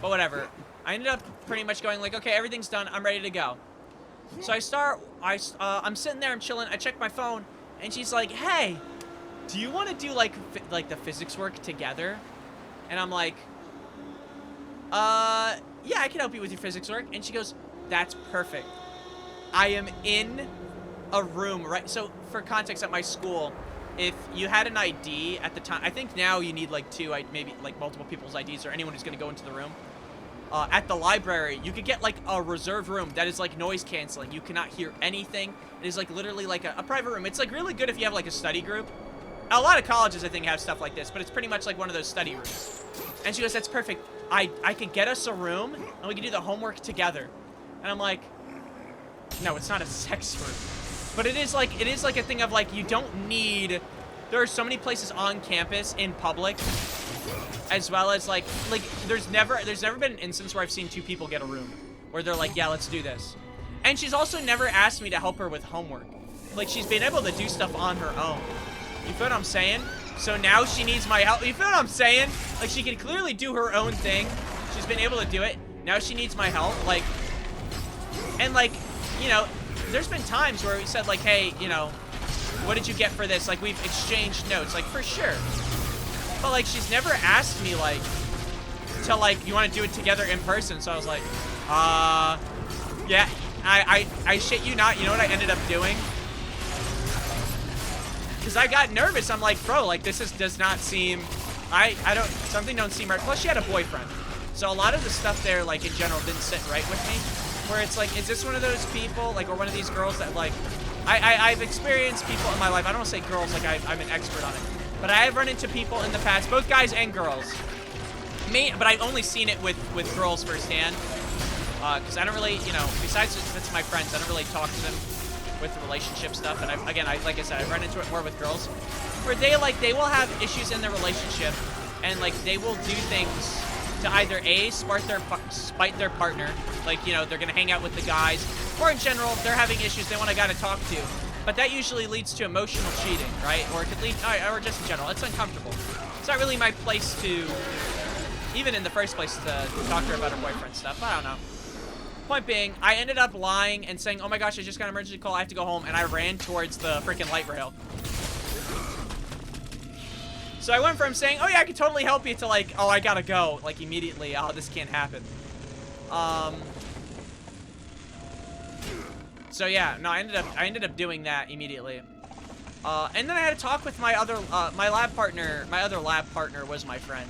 but whatever. I ended up pretty much going like, okay, everything's done. I'm ready to go. So I'm sitting there, I'm chilling. I check my phone, and she's like, hey, do you want to do, like the physics work together? And I'm like, yeah, I can help you with your physics work. And she goes, that's perfect. I am in a room, right? So, for context, at my school, if you had an ID at the time, I think now you need, like, maybe, like, multiple people's IDs or anyone who's going to go into the room. At the library, you could get, like, a reserved room that is, like, noise canceling. You cannot hear anything. It is, like, literally, like, a private room. It's, like, really good if you have, like, a study group. A lot of colleges, I think, have stuff like this, but it's pretty much like one of those study rooms. And she goes, that's perfect. I could get us a room, and we can do the homework together. And I'm like, no, it's not a sex room. But it is like a thing of, like, you don't need, there are so many places on campus in public, as well as, like there's never been an instance where I've seen two people get a room, where they're like, yeah, let's do this. And she's also never asked me to help her with homework. Like, she's been able to do stuff on her own. You feel what I'm saying? So now she needs my help. You feel what I'm saying? Like, she can clearly do her own thing. She's been able to do it. Now she needs my help. Like, and, like, you know, there's been times where we said, like, hey, you know, what did you get for this? Like, we've exchanged notes, like, for sure. But, like, she's never asked me, like, to, like, you want to do it together in person? So I was like, yeah. I shit you not, you know what I ended up doing? Because I got nervous. I'm like, bro, like, this does not seem, something don't seem right. Plus, she had a boyfriend. So a lot of the stuff there, like, in general, didn't sit right with me. Where it's like, is this one of those people, like, or one of these girls that, like, I've experienced people in my life. I don't want to say girls, like, I'm an expert on it. But I have run into people in the past, both guys and girls. But I've only seen it with girls firsthand. Because I don't really, you know, besides it's my friends, I don't really talk to them with the relationship stuff. And like I said, I've run into it more with girls, where they will have issues in their relationship, and like they will do things to either A, spite their partner, like, you know, they're gonna hang out with the guys, or in general, they're having issues, they want a guy to talk to. But that usually leads to emotional cheating, right? Or it could lead, or just in general, it's uncomfortable. It's not really my place to, even in the first place, to talk to her about her boyfriend stuff. I don't know. Point being, I ended up lying and saying, oh my gosh, I just got an emergency call, I have to go home, and I ran towards the freaking light rail. So I went from saying, oh yeah, I can totally help you, to like, oh, I gotta go, like immediately, oh, this can't happen. So yeah, no, I ended up doing that immediately. And then I had a talk with my other lab partner. My other lab partner was my friend,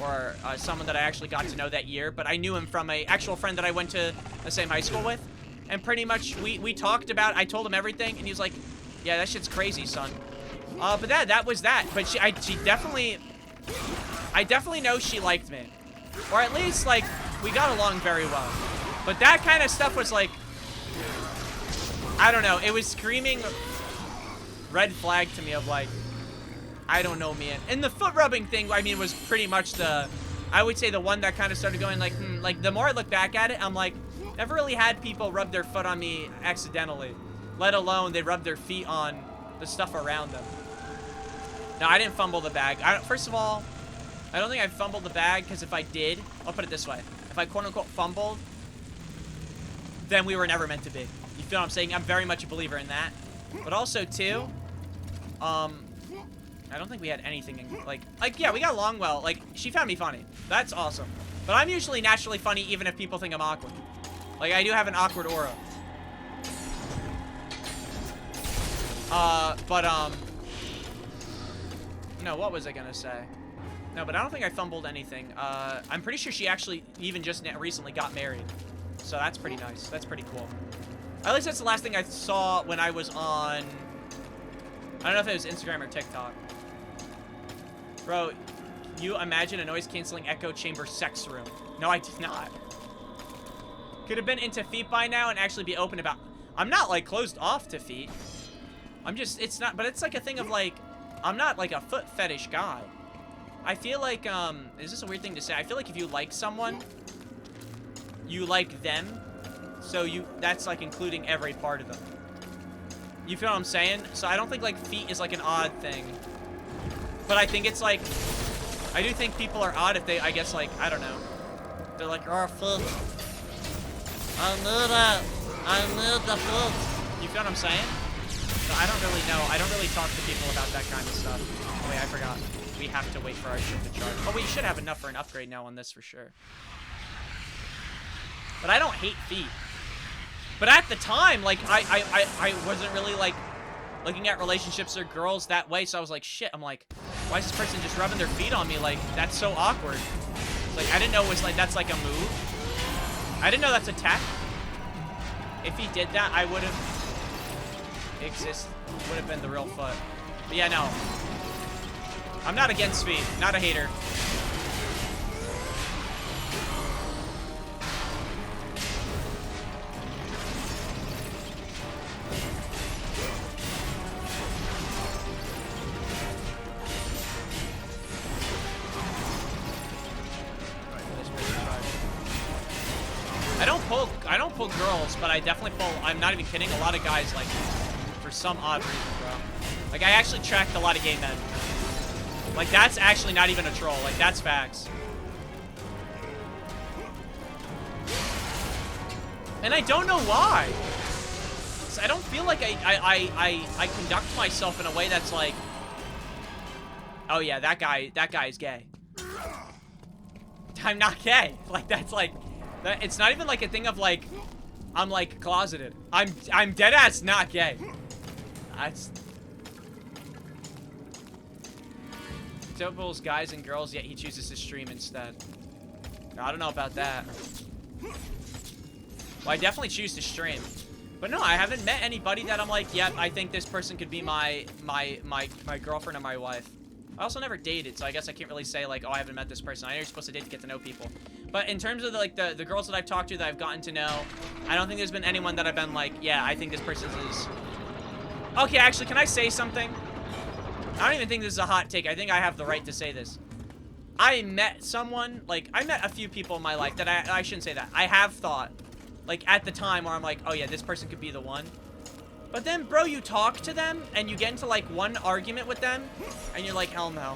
or someone that I actually got to know that year, but I knew him from a actual friend that I went to the same high school with. And pretty much we talked about, I told him everything, and he was like, yeah, that shit's crazy, son. But that was that. But she definitely, I definitely know she liked me. Or at least, like, we got along very well. But that kind of stuff was like, I don't know, it was screaming red flag to me of like, I don't know, man. And the foot rubbing thing, I mean, was pretty much I would say the one that kind of started going like, like the more I look back at it, I'm like, never really had people rub their foot on me accidentally, let alone they rub their feet on the stuff around them. No, I didn't fumble the bag. First of all, I don't think I fumbled the bag, because if I did, I'll put it this way. If I quote-unquote fumbled, then we were never meant to be. You feel what I'm saying? I'm very much a believer in that. But also, too, I don't think we had anything in, like, yeah, we got along well. Like, she found me funny. That's awesome. But I'm usually naturally funny, even if people think I'm awkward. Like, I do have an awkward aura. No, what was I gonna say? No, but I don't think I fumbled anything. I'm pretty sure she actually even just recently got married. So that's pretty nice. That's pretty cool. At least that's the last thing I saw when I was on, I don't know if it was Instagram or TikTok. Bro, you imagine a noise-canceling echo chamber sex room. No, I did not. Could have been into feet by now and actually be open about, I'm not, like, closed off to feet. I'm just, it's not, but it's like a thing of, like, I'm not, like, a foot fetish guy. I feel like, is this a weird thing to say? I feel like if you like someone, you like them. So that's like including every part of them. You feel what I'm saying? So I don't think like feet is like an odd thing. But I think it's like, I do think people are odd if they, I guess like, I don't know. They're like, oh, foot. I knew that. I knew the foot. You feel what I'm saying? So I don't really know. I don't really talk to people about that kind of stuff. Oh wait, I forgot. We have to wait for our ship to charge. Oh, we should have enough for an upgrade now on this for sure. But I don't hate feet. But at the time, like, I wasn't really, like, looking at relationships or girls that way. So I was like, shit. I'm like, why is this person just rubbing their feet on me? Like, that's so awkward. Like, I didn't know it was, like, that's, like, a move. I didn't know that's a tech. If he did that, I would have would have been the real foot. But yeah, no. I'm not against feet. Not a hater. I don't pull girls, but I definitely pull, I'm not even kidding, a lot of guys, like, for some odd reason, bro. Like, I actually tracked a lot of gay men. Like, that's actually not even a troll. Like, that's facts. And I don't know why. So I don't feel like I conduct myself in a way that's like, oh yeah, that guy is gay. I'm not gay. Like, that's like, it's not even like a thing of like, I'm like closeted. I'm dead ass not gay. That's doubles guys and girls, yet he chooses to stream instead. I don't know about that. Well, I definitely choose to stream. But no, I haven't met anybody that I'm like, yep, I think this person could be my girlfriend or my wife. I also never dated, so I guess I can't really say like, oh, I haven't met this person. I know you're supposed to date to get to know people. But in terms of the girls that I've talked to that I've gotten to know, I don't think there's been anyone that I've been like, yeah, I think this person is... Okay, actually, can I say something? I don't even think this is a hot take. I think I have the right to say this. I met someone, like, I met a few people in my life that I shouldn't say that. I have thought, like, at the time where I'm like, oh yeah, this person could be the one. But then, bro, you talk to them, and you get into, like, one argument with them, and you're like, hell no.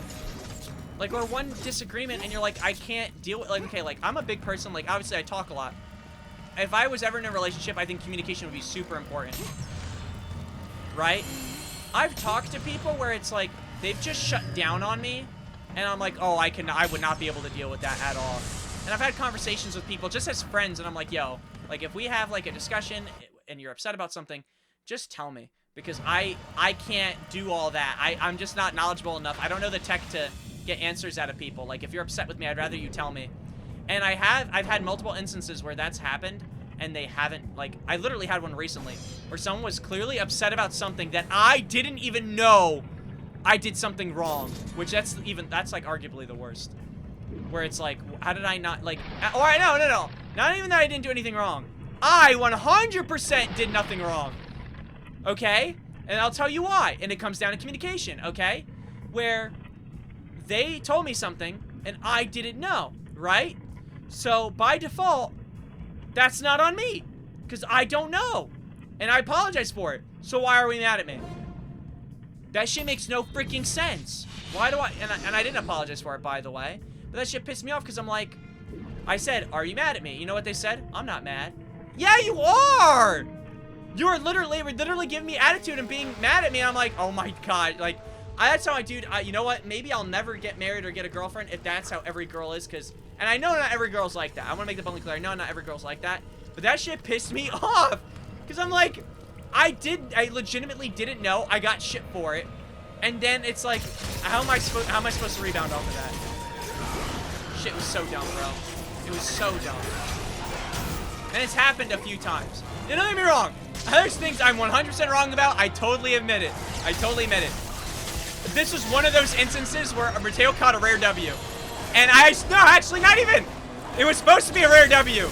Like, or one disagreement, and you're like, I can't deal with, like, okay, like, I'm a big person, like, obviously I talk a lot. If I was ever in a relationship, I think communication would be super important. Right? I've talked to people where it's like, they've just shut down on me, and I'm like, oh, I would not be able to deal with that at all. And I've had conversations with people just as friends, and I'm like, yo, like, if we have, like, a discussion, and you're upset about something, just tell me, because I can't do all that. I'm just not knowledgeable enough. I don't know the tech to get answers out of people. Like, if you're upset with me, I'd rather you tell me. And I've had multiple instances where that's happened, and they haven't, like, I literally had one recently, where someone was clearly upset about something that I didn't even know I did something wrong, which that's like arguably the worst. Where it's like, how did I not, like, all right, no. Not even that I didn't do anything wrong. I 100% did nothing wrong. Okay? And I'll tell you why. And it comes down to communication, okay? Where they told me something and I didn't know, right? So by default, that's not on me, because I don't know. And I apologize for it. So why are we mad at me? That shit makes no freaking sense. Why do I, and I didn't apologize for it, by the way. But that shit pissed me off, because I'm like, I said, are you mad at me? You know what they said? I'm not mad. Yeah, you are! You were literally giving me attitude and being mad at me. And I'm like, oh my god. Like, that's how you know what? Maybe I'll never get married or get a girlfriend if that's how every girl is, because, and I know not every girl's like that. I want to make the abundantly clear. I know not every girl's like that. But that shit pissed me off. Because I'm like, I legitimately didn't know. I got shit for it. And then it's like, how am I supposed to rebound off of that? Shit was so dumb, bro. It was so dumb. And it's happened a few times. Don't get me wrong. There's things I'm 100% wrong about. I totally admit it. I totally admit it. This was one of those instances where Mateo caught a rare W. And no, actually not even. It was supposed to be a rare W.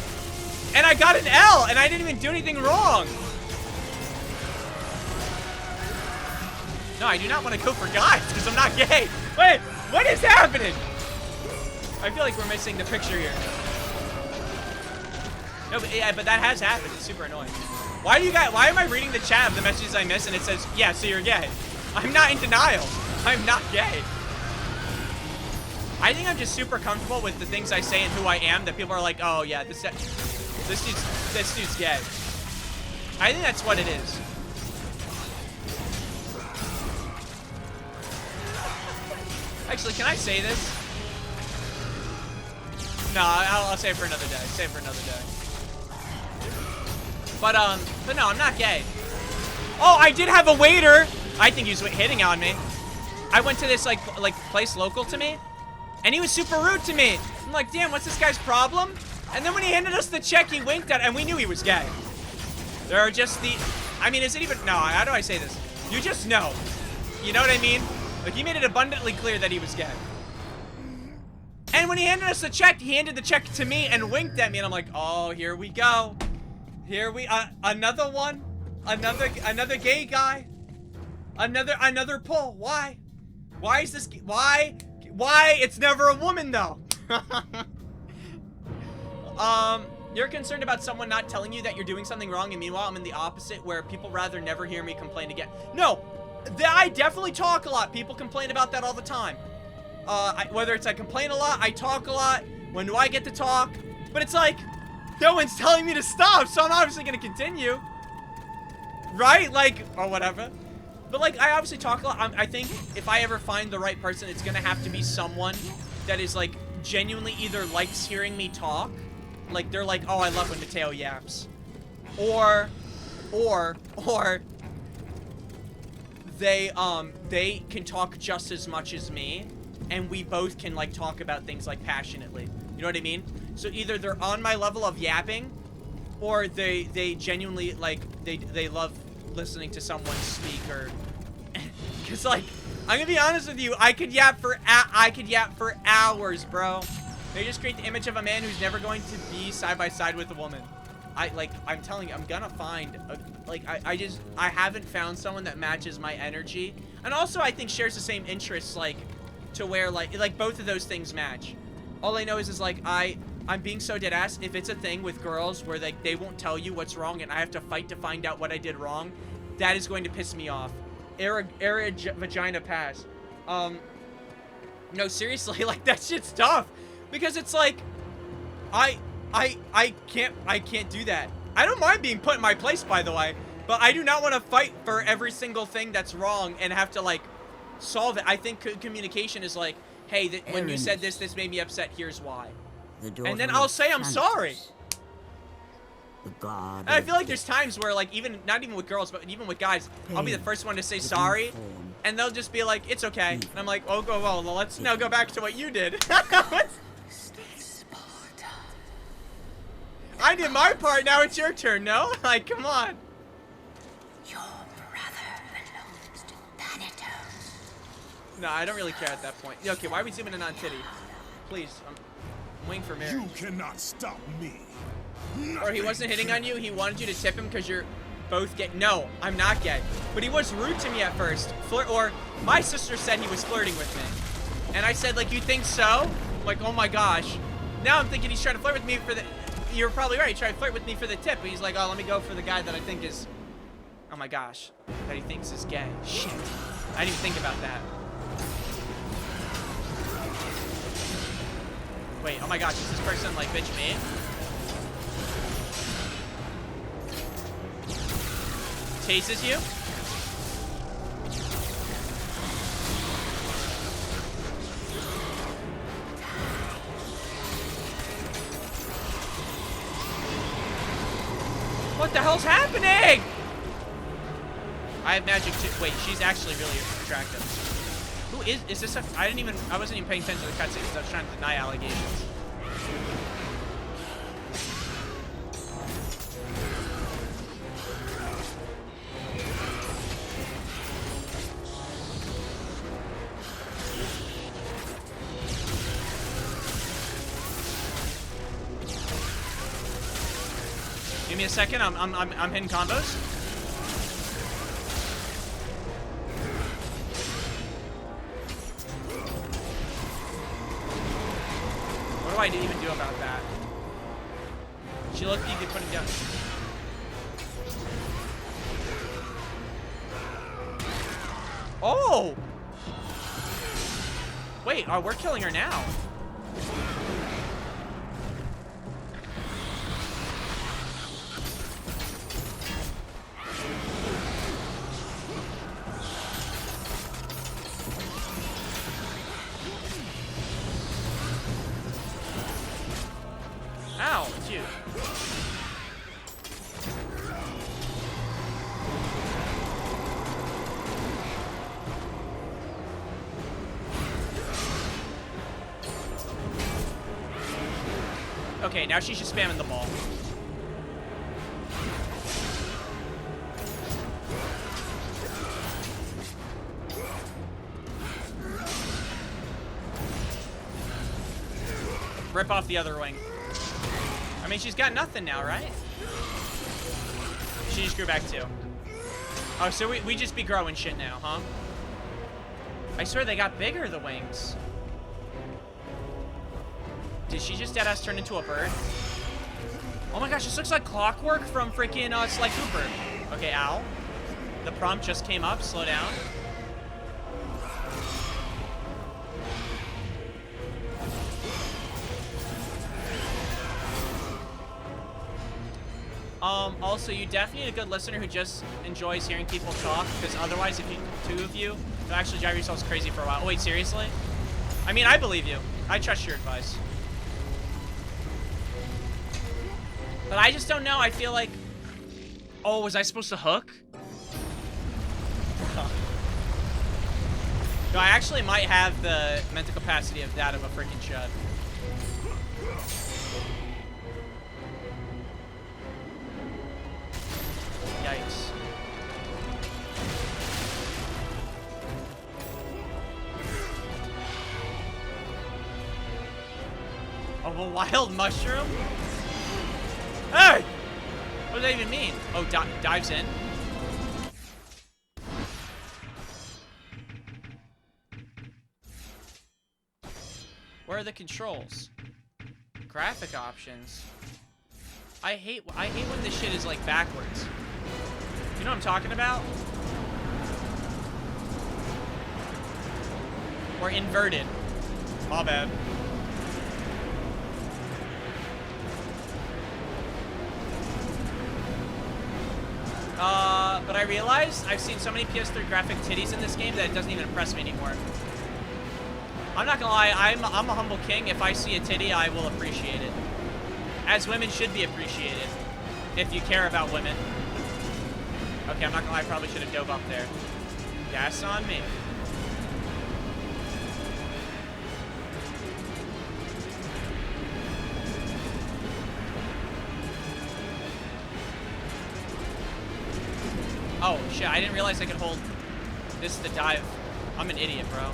And I got an L, and I didn't even do anything wrong. No, I do not want to go for guys, because I'm not gay. Wait, what is happening? I feel like we're missing the picture here. No, but yeah, but that has happened. It's super annoying. Why am I reading the chat of the messages I miss, and it says, yeah, so you're gay. I'm not in denial. I'm not gay. I think I'm just super comfortable with the things I say and who I am, that people are like, oh yeah, this dude's gay. I think that's what it is. Actually, can I say this? No, I'll save it for another day. Save it for another day. But no, I'm not gay. Oh, I did have a waiter. I think he was hitting on me. I went to this like place local to me, and he was super rude to me. I'm like, damn, what's this guy's problem? And then when he handed us the check, he winked at, and we knew he was gay. There are just I mean, is it even, no, how do I say this? You just know. You know what I mean? Like, he made it abundantly clear that he was gay. And when he handed us the check, he handed the check to me and winked at me, and I'm like, oh, here we go. Another one. Another gay guy. Another pull. Why? Why is this, why? It's never a woman, though. You're concerned about someone not telling you that you're doing something wrong, and meanwhile, I'm in the opposite, where people rather never hear me complain again. No, I definitely talk a lot. People complain about that all the time. Whether it's I complain a lot, I talk a lot. When do I get to talk? But it's like, no one's telling me to stop, so I'm obviously gonna continue. Right? Like, or whatever. But like, I obviously talk a lot. I think if I ever find the right person, it's gonna have to be someone that is like genuinely either likes hearing me talk, like they're like, oh, I love when Mateo yaps, or they can talk just as much as me, and we both can like talk about things like passionately. You know what I mean? So either they're on my level of yapping, or they genuinely like they love listening to someone speak, or because like I'm gonna be honest with you, I could yap for hours, bro. They just create the image of a man who's never going to be side by side with a woman. I'm telling you, I'm gonna find I haven't found someone that matches my energy, and also I think shares the same interests, like to where like both of those things match. All I know is like I'm being so dead ass. If it's a thing with girls where they won't tell you what's wrong and I have to fight to find out what I did wrong, that is going to piss me off. Vagina pass. No, seriously, like that shit's tough because it's like I can't do that. I don't mind being put in my place, by the way, but I do not want to fight for every single thing that's wrong and have to like solve it. I think communication is like, hey, when you said this made me upset. Here's why. And then I'll say I'm sorry. And I feel like there's times where like not even with girls, but even with guys, I'll be the first one to say sorry, and they'll just be like, it's okay. And I'm like, oh, well, let's now go back to what you did. I did my part, now it's your turn, no? Like, come on. Your brother belongs to Thanatos. No, I don't really care at that point. Okay, why are we zooming in on Titty? Please, I'm waiting for marriage. You cannot stop me. Or he wasn't hitting on you, he wanted you to tip him because you're both gay. No, I'm not gay. But he was rude to me at first. Or my sister said he was flirting with me. And I said, like, you think so? Like, oh my gosh. Now I'm thinking he's trying to flirt with me for the... You're probably right. He tried to flirt with me for the tip, but he's like, oh, let me go for the guy that I think is... Oh my gosh. That he thinks is gay. Shit. I didn't even think about that. Wait, oh my gosh, is this person like bitch me? Chases you? What the hell's happening? I have magic too. Wait, she's actually really attractive. Who is this? I wasn't even paying attention to the cutscene because I was trying to deny allegations. Give me a second. I'm hitting combos. What do I even do about that? She looked easy putting down. Oh! Wait, we're killing her now. Ow, it's you. Okay, now she's just spamming the ball. Rip off the other wing. I mean, she's got nothing now, right? She just grew back too. Oh, so we just be growing shit now, huh? I swear they got bigger, the wings. Did she just deadass turn into a bird? Oh my gosh, this looks like clockwork from freaking Sly Cooper. Okay, ow. The prompt just came up, slow down. Also, you definitely need a good listener who just enjoys hearing people talk, because otherwise, if you, two of you, you'll actually drive yourselves crazy for a while. Oh, wait, seriously? I mean, I believe you. I trust your advice. But I just don't know. I feel like Oh, was I supposed to hook? No, I actually might have the mental capacity of that of a freaking chud. Yikes. Of a wild mushroom? Hey! What does that even mean? Oh, dives in. Where are the controls? Graphic options. I hate when this shit is like backwards. You know what I'm talking about? Or inverted. My bad. But I realized I've seen so many PS3 graphic titties in this game that it doesn't even impress me anymore. I'm not gonna lie, I'm a humble king. If I see a titty, I will appreciate it. As women should be appreciated. If you care about women. Okay, I'm not gonna lie, I probably should have dove up there. Gas on me. Oh, shit, I didn't realize I could hold this to dive. I'm an idiot, bro.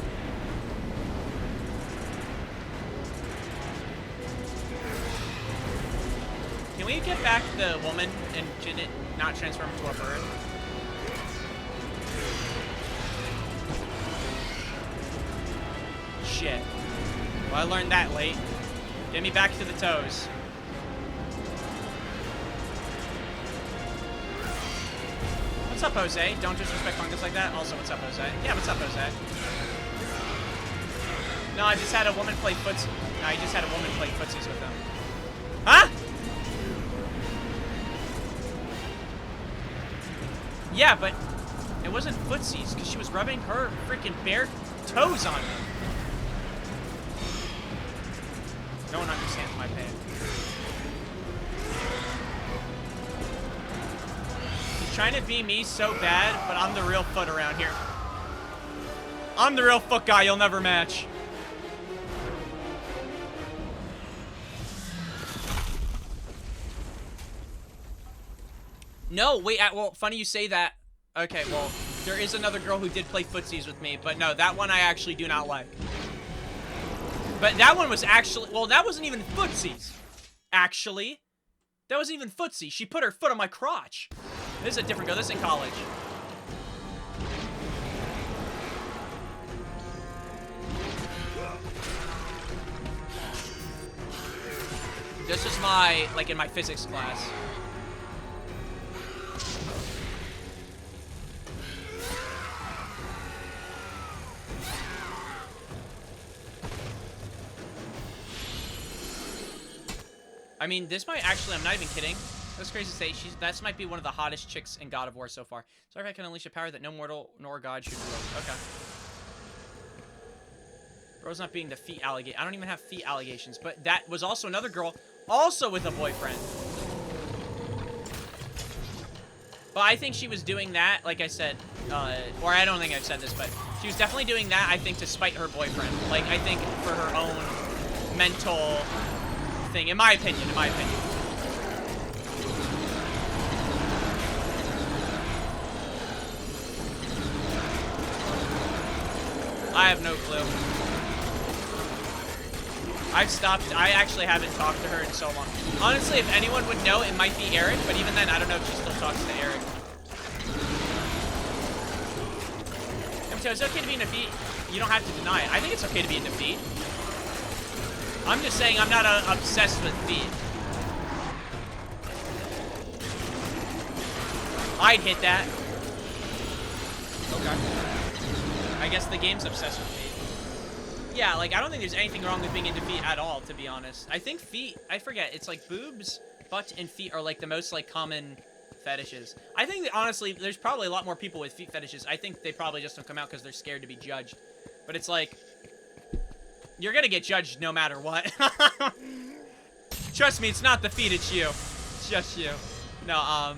Can we get back the woman and not transform into a bird? Shit. Well, I learned that late. Get me back to the toes. What's up, Jose? Don't disrespect fungus like that. Also, what's up, Jose? Yeah, what's up, Jose? No, I just had a woman play footsie. No, I just had a woman play footsies with them. Huh? Yeah, but it wasn't footsies because she was rubbing her freaking bare toes on me. No one understands my pain. He's trying to be me so bad, but I'm the real foot around here. I'm the real foot guy you'll never match. No, wait, well, funny you say that. Okay, well, there is another girl who did play footsies with me, but no, that one I actually do not like. But that one was actually, well, that wasn't even footsies, actually. That wasn't even footsie. She put her foot on my crotch. This is a different girl. This is in college. This is my, like, in my physics class. I mean, this might actually, I'm not even kidding. That's crazy to say. That might be one of the hottest chicks in God of War so far. Sorry if I can unleash a power that no mortal nor god should wield. Okay. Bro's not being the feet allegation. I don't even have feet allegations, but that was also another girl, also with a boyfriend. But I think she was doing that, like I said, or I don't think I've said this, but she was definitely doing that, I think, to spite her boyfriend. Like, I think for her own mental thing, in my opinion, I have no clue. I've stopped. I actually haven't talked to her in so long. Honestly, if anyone would know, it might be Eric, but even then, I don't know if she still talks to Eric. So it's okay to be in defeat. You don't have to deny it. I think it's okay to be in defeat. I'm just saying I'm not obsessed with feet. I'd hit that. Okay. I guess the game's obsessed with feet. Yeah, like, I don't think there's anything wrong with being in defeat at all, to be honest. I think feet, I forget, it's like boobs, butt, and feet are like the most, like, common fetishes. I think that, honestly, there's probably a lot more people with feet fetishes. I think they probably just don't come out because they're scared to be judged. But it's like, you're gonna get judged no matter what. Trust me, it's not the feet, it's you. It's just you. No,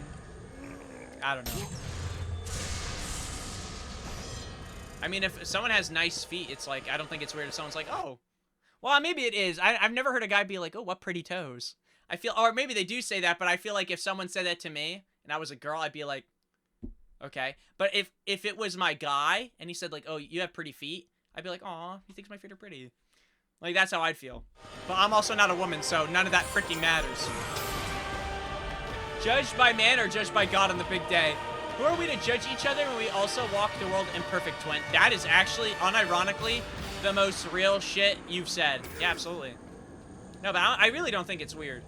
I don't know. I mean, if someone has nice feet, it's like, I don't think it's weird if someone's like, oh. Well, maybe it is. I've never heard a guy be like, oh, what pretty toes. I feel, or maybe they do say that, but I feel like if someone said that to me, and I was a girl, I'd be like, okay. But if it was my guy, and he said like, oh, you have pretty feet, I'd be like, aw, he thinks my feet are pretty. Like, that's how I'd feel. But I'm also not a woman, so none of that freaking matters. Judged by man or judged by God on the big day? Who are we to judge each other when we also walk the world in perfect twin? That is actually, unironically, the most real shit you've said. Yeah, absolutely. No, but I really don't think it's weird.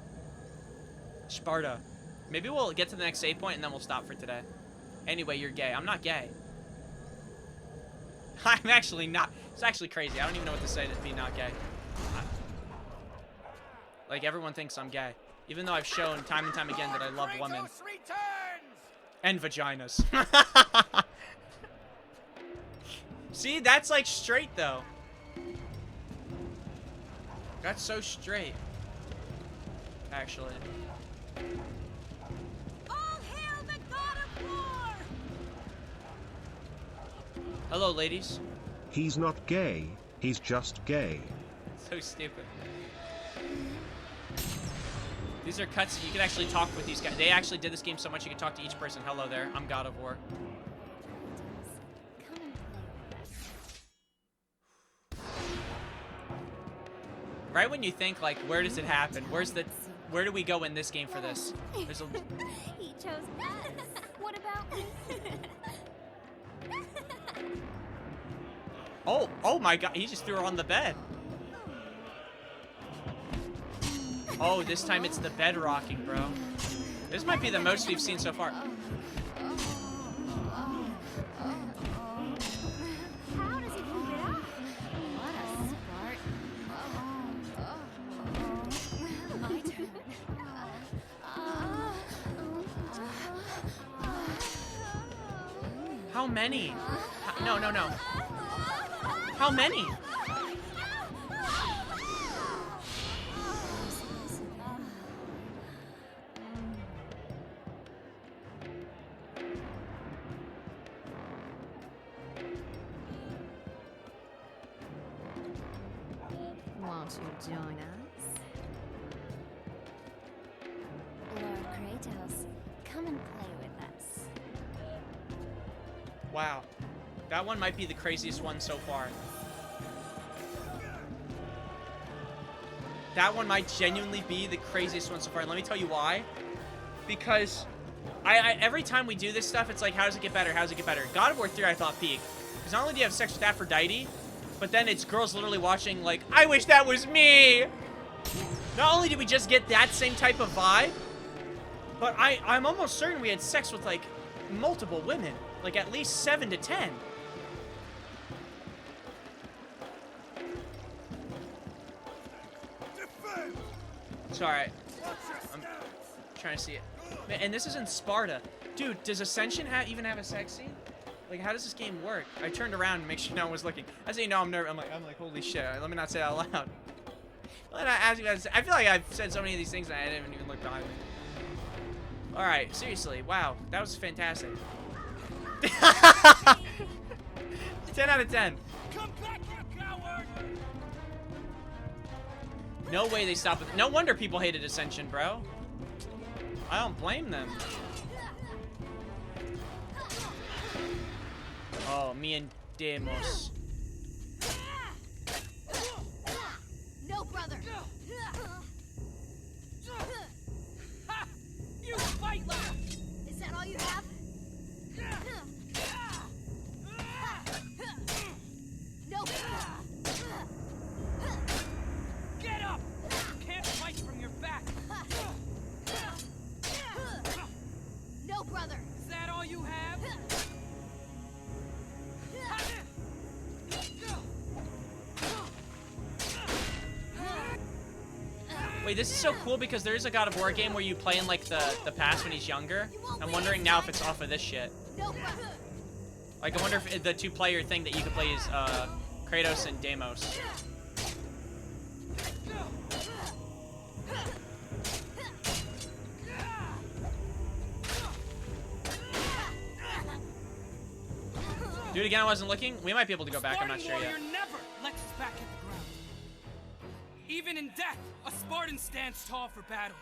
Sparta. Maybe we'll get to the next save point and then we'll stop for today. Anyway, you're gay. I'm not gay. I'm actually not. It's actually crazy. I don't even know what to say to be not gay. Like, everyone thinks I'm gay. Even though I've shown time and time again that I love women. And vaginas. See, that's like straight though. That's so straight. Actually. All hail the god of war! Hello, ladies. He's not gay, he's just gay. So stupid. These are cuts. You can actually talk with these guys. They actually did this game so much you can talk to each person. Hello there. I'm God of War. Right when you think, like, where does it happen? Where do we go in this game for this? There's a... He chose us. What about me? Oh my god. He just threw her on the bed. Oh, this time it's the bed rocking, bro. This might be the most we've seen so far. How does he keep it up? What a Spartan. My turn. How many? No. How many? Won't you join us? Lord Kratos, come and play with us. Wow. That one might be the craziest one so far. That one might genuinely be the craziest one so far. And let me tell you why. Because I every time we do this stuff, it's like, how does it get better? How does it get better? God of War 3, I thought, peaked. Because not only do you have sex with Aphrodite, but then it's girls literally watching like, I wish that was me! Not only did we just get that same type of vibe, but I'm almost certain we had sex with, like, multiple women. Like, at least 7 to 10. It's alright. I'm trying to see it. Man, and this is in Sparta. Dude, does Ascension even have a sex scene? Like, how does this game work? I turned around to make sure no one was looking. I say, no, I'm nervous. I'm like, holy shit. Let me not say it out loud. I feel like I've said so many of these things and I didn't even look behind me. Alright, seriously. Wow. That was fantastic. 10 out of 10. Come back, you coward! No way they stopped it. No wonder people hated Ascension, bro. I don't blame them. Oh, me and Demos. No, brother. You fight like Is that all you have? No. Get up! You can't fight from your back. No, brother. Is that all you have? Wait, this is so cool because there is a God of War game where you play in, like, the past when he's younger. I'm wondering now if it's off of this shit. No, brother. Like, I wonder if the two-player thing that you could play is, Kratos and Deimos. Do it again, I wasn't looking. We might be able to go back, I'm not sure yet. Warrior never lets his back hit the ground. Even in death, a Spartan stands tall for battle.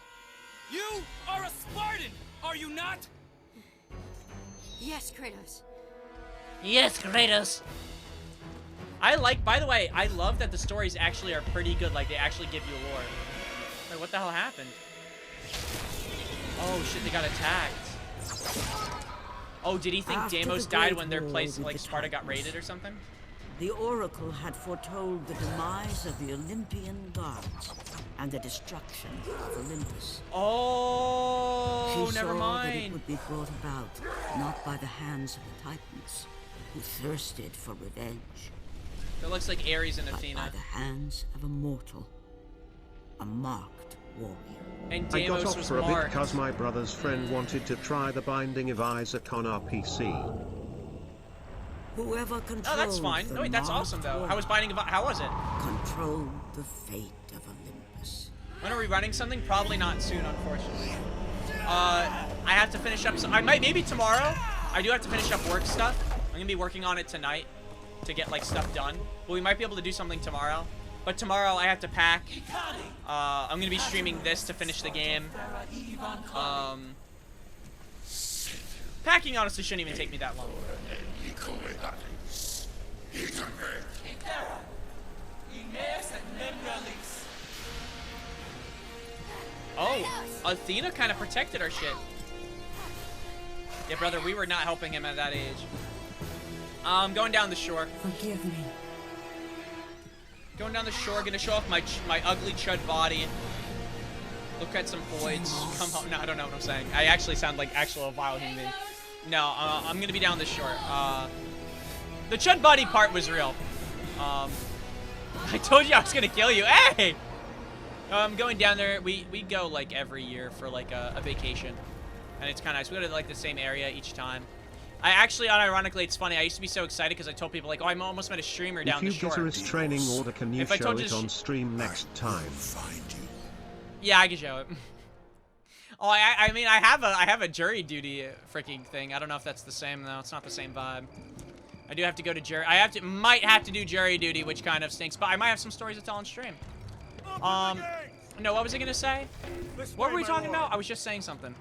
You are a Spartan, are you not? Yes, Kratos. Yes, Kratos. I like, by the way, I love that the stories actually are pretty good. Like, they actually give you lore. Wait, what the hell happened? Oh, shit, they got attacked. Oh, did he think After Deimos the died Great when their War place, with like, the Sparta got Titans, raided or something? The Oracle had foretold the demise of the Olympian gods and the destruction of Olympus. Oh, she never saw mind. that it would be brought about not by the hands of the Titans, who thirsted for revenge. It looks like Ares and but Athena. by the hands of a mortal, a marked warrior. And I got Deimos off was for a bit marked. because my brother's friend wanted to try the Binding of Isaac on our PC. Whoever controlled Oh, that's fine. the No, wait, that's marked awesome, though. warrior How was Binding of... How was it? controlled the fate of Olympus. When are we running something? Probably not soon, unfortunately. I have to finish up some... I might... Maybe tomorrow. I do have to finish up work stuff. I'm gonna be working on it tonight to get, like, stuff done. But we might be able to do something tomorrow. But tomorrow I have to pack. I'm gonna be streaming this to finish the game. Packing honestly shouldn't even take me that long. Oh, Athena kind of protected our shit. Yeah, brother, we were not helping him at that age. Going down the shore. Forgive me. Going down the shore, gonna show off my ugly chud body. Look at some voids. Come home. No, I don't know what I'm saying. I actually sound like actual vile human being. No, I'm gonna be down the shore. The chud body part was real. I told you I was gonna kill you. Hey! I'm going down there. We go like every year for like a vacation, and it's kind of nice. We go to like the same area each time. I actually, unironically, it's funny. I used to be so excited because I told people like, "Oh, I almost met a streamer down the shore." If you get a restraining order, can you show it on stream next time? Yeah, I can show it. Oh, I mean, I have a jury duty freaking thing. I don't know if that's the same though. It's not the same vibe. I do have to go to jury. Might have to do jury duty, which kind of stinks. But I might have some stories to tell on stream. No, what was I gonna say? What were we talking about? I was just saying something.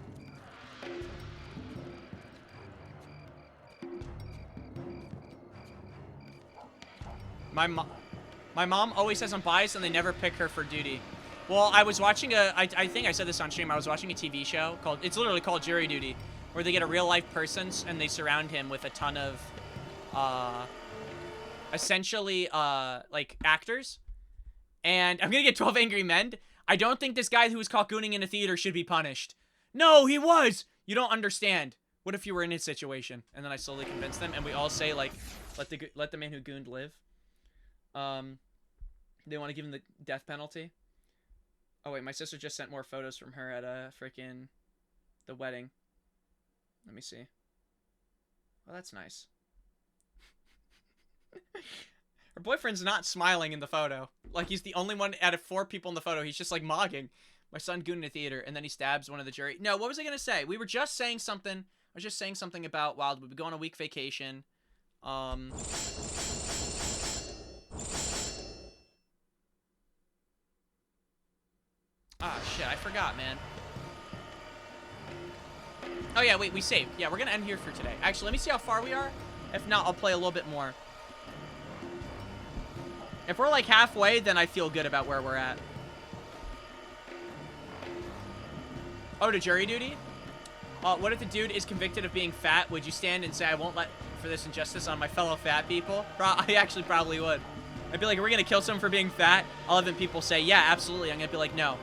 My mom always says I'm biased and they never pick her for duty. Well, I was watching I think I said this on stream. I was watching a TV show called, it's literally called Jury Duty, where they get a real life person and they surround him with a ton of, essentially, like actors. And I'm gonna get 12 Angry Men. I don't think this guy who was caught gooning in a theater should be punished. No, he was! You don't understand. What if you were in his situation? And then I slowly convinced them, and we all say, like, let the man who gooned live. They want to give him the death penalty. Oh, wait, my sister just sent more photos from her at the wedding. Let me see. Oh, that's nice. Her boyfriend's not smiling in the photo. Like, he's the only one out of 4 people in the photo. He's just, like, mogging. My son gooned in a theater, and then he stabs one of the jury. No, what was I gonna say? We were just saying something. I was just saying something about Wild. We'd go on a week vacation. Ah, shit, I forgot, man. Oh, yeah, wait, we saved. Yeah, we're gonna end here for today. Actually, let me see how far we are. If not, I'll play a little bit more. If we're, like, halfway, then I feel good about where we're at. Oh, to jury duty? What if the dude is convicted of being fat? Would you stand and say, I won't let for this injustice on my fellow fat people? I actually probably would. I'd be like, are we gonna kill someone for being fat? I'll have people say, yeah, absolutely. I'm gonna be like, no.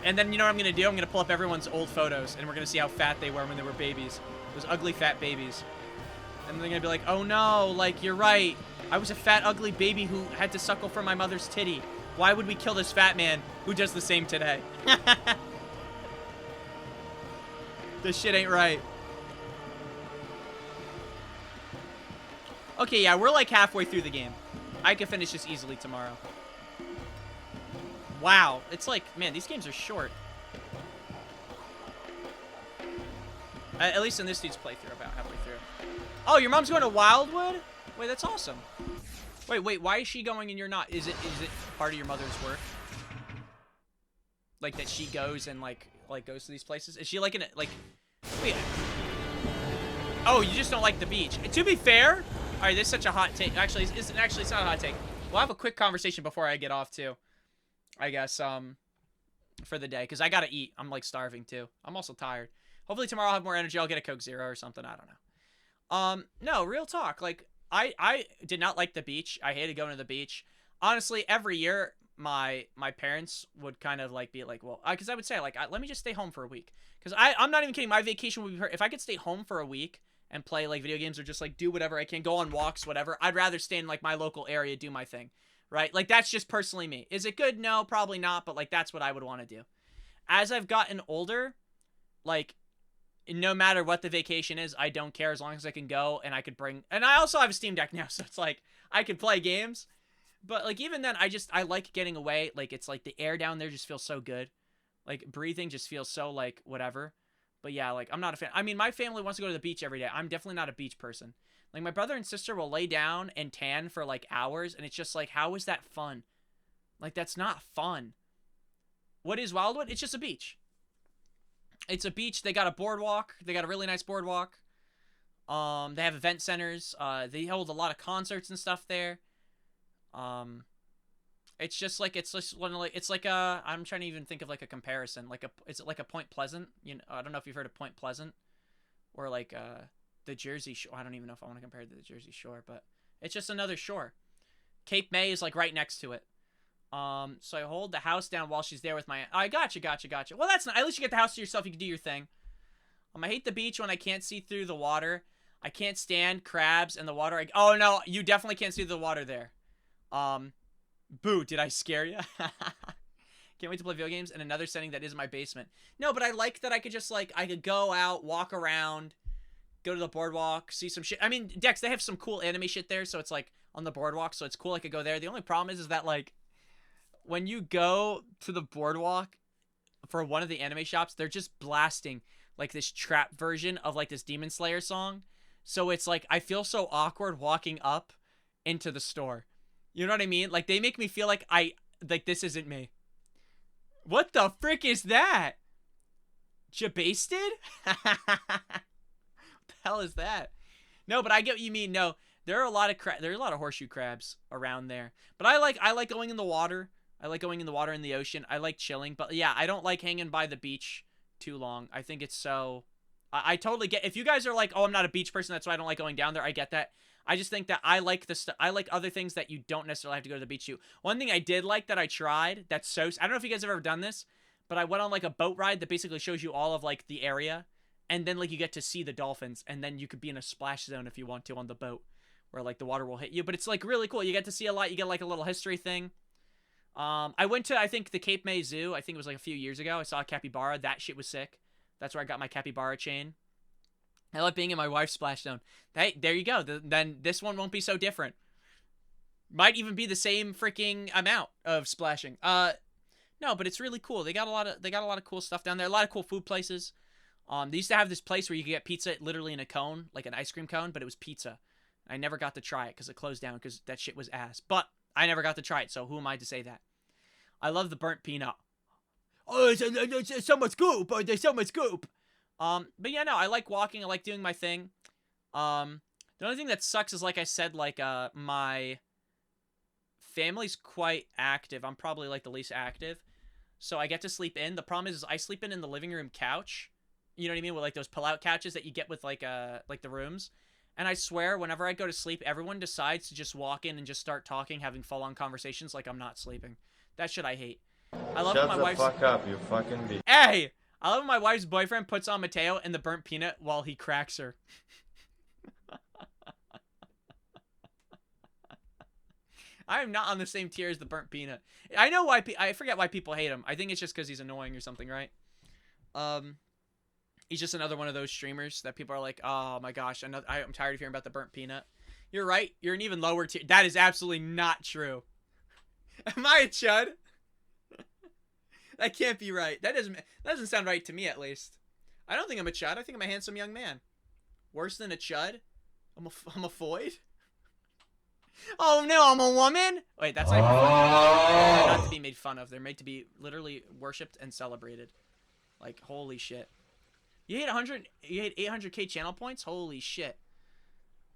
And then, you know what I'm gonna do? I'm gonna pull up everyone's old photos, and we're gonna see how fat they were when they were babies. Those ugly fat babies. And they're gonna be like, oh no, like, you're right. I was a fat, ugly baby who had to suckle from my mother's titty. Why would we kill this fat man who does the same today? This shit ain't right. Okay, yeah, we're like halfway through the game. I can finish this easily tomorrow. Wow, it's like, man, these games are short. At least in this dude's playthrough, about halfway through. Oh, your mom's going to Wildwood? Wait, that's awesome. Wait, why is she going and you're not? Is it part of your mother's work? Like that she goes and like goes to these places? Is she like in it like wait. Oh, you just don't like the beach. To be fair, all right, this is such a hot take. Actually, it's not a hot take. We'll have a quick conversation before I get off too. I guess for the day cuz I got to eat. I'm like starving too. I'm also tired. Hopefully tomorrow I'll have more energy. I'll get a Coke Zero or something, I don't know. No, real talk. Like I did not like the beach. I hated going to the beach. Honestly, every year my parents would kind of like be like, well, because I would say like, let me just stay home for a week. Because I'm not even kidding. My vacation would be if I could stay home for a week and play like video games or just like do whatever I can, go on walks, whatever. I'd rather stay in like my local area, do my thing, right? Like that's just personally me. Is it good? No, probably not. But like that's what I would want to do. As I've gotten older, like no matter what the vacation is, I don't care as long as I can go and I could bring. And I also have a Steam Deck now, so it's like I could play games. But like even then, I like getting away. Like it's like the air down there just feels so good. Like breathing just feels so like whatever. But yeah, like I'm not a fan. I mean, my family wants to go to the beach every day. I'm definitely not a beach person. Like my brother and sister will lay down and tan for like hours, and it's just like, how is that fun? Like that's not fun. What is Wildwood? It's just a beach. It's a beach. They got a boardwalk. They got a really nice boardwalk. They have event centers. They hold a lot of concerts and stuff there. It's just like I'm trying to even think of like a comparison. It's like a Point Pleasant. You know, I don't know if you've heard of Point Pleasant, or like the Jersey Shore. I don't even know if I want to compare it to the Jersey Shore, but it's just another shore. Cape May is like right next to it. So I hold the house down while she's there with my. I gotcha. Well, that's not. At least you get the house to yourself. You can do your thing. I hate the beach when I can't see through the water. I can't stand crabs in the water. Oh no, you definitely can't see the water there. Boo, did I scare you? Can't wait to play video games in another setting that is my basement. No, but I like that I could just like, I could go out, walk around, go to the boardwalk, see some shit. I mean, Dex, they have some cool anime shit there, so it's like on the boardwalk, so it's cool I could go there. The only problem is that like, when you go to the boardwalk for one of the anime shops, they're just blasting like this trap version of like this Demon Slayer song. So it's like, I feel so awkward walking up into the store. You know what I mean? Like they make me feel like this isn't me. What the frick is that? Jabasted? What the hell is that? No, but I get what you mean. No, there are a lot of horseshoe crabs around there. But I like going in the water. I like going in the water in the ocean. I like chilling. But yeah, I don't like hanging by the beach too long. I think it's so... I totally get... If you guys are like, oh, I'm not a beach person, that's why I don't like going down there, I get that. I just think that I like I like other things that you don't necessarily have to go to the beach to. One thing I did like that I tried, that's so... I don't know if you guys have ever done this, but I went on like a boat ride that basically shows you all of like the area. And then like you get to see the dolphins. And then you could be in a splash zone if you want to on the boat, where like the water will hit you. But it's like really cool. You get to see a lot. You get like a little history thing. I went to, I think, the Cape May Zoo. I think it was like a few years ago. I saw a capybara. That shit was sick. That's where I got my capybara chain. I love being in my wife's splash zone. Hey, there you go. Then this one won't be so different. Might even be the same freaking amount of splashing. No, but it's really cool. They got a lot of cool stuff down there. A lot of cool food places. They used to have this place where you could get pizza literally in a cone, like an ice cream cone, but it was pizza. I never got to try it because it closed down because that shit was ass. But I never got to try it, so who am I to say that? I love the burnt peanut. Oh, there's so much goop. Oh, there's so much goop. But yeah, no, I like walking. I like doing my thing. The only thing that sucks is, like I said, like, my family's quite active. I'm probably, like, the least active. So I get to sleep in. The problem is I sleep in the living room couch. You know what I mean? With, like, those pull-out couches that you get with, like the rooms. And I swear, whenever I go to sleep, everyone decides to just walk in and just start talking, having full-on conversations like I'm not sleeping. That shit I hate. I love when my wife's... Shut the fuck up, you fucking bitch. Hey! I love when my wife's boyfriend puts on Mateo and the burnt peanut while he cracks her. I am not on the same tier as the burnt peanut. I know why... I forget why people hate him. I think it's just because he's annoying or something, right? He's just another one of those streamers that people are like, oh my gosh, I'm tired of hearing about the burnt peanut. You're right. You're an even lower tier. That is absolutely not true. Am I a chud? That can't be right. That doesn't sound right to me, at least. I don't think I'm a chud. I think I'm a handsome young man. Worse than a chud? I'm a void? Oh no, I'm a woman? Wait, that's not even funny. They're not to be made fun of. They're made to be literally worshipped and celebrated. Like, holy shit. You hit 800k channel points? Holy shit.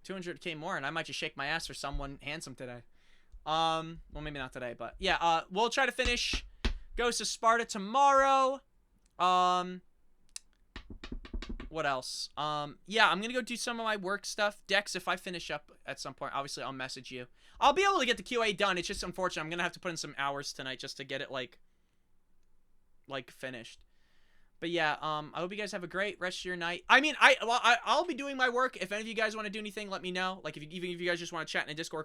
200k more, and I might just shake my ass for someone handsome today. Well, maybe not today, but yeah, we'll try to finish Ghost of Sparta tomorrow. What else? Yeah, I'm gonna go do some of my work stuff. Dex, if I finish up at some point, obviously I'll message you. I'll be able to get the QA done. It's just unfortunate. I'm gonna have to put in some hours tonight just to get it, like finished. But yeah, I hope you guys have a great rest of your night. I mean, I'll be doing my work. If any of you guys want to do anything, let me know. Like, even if you guys just want to chat in a Discord call.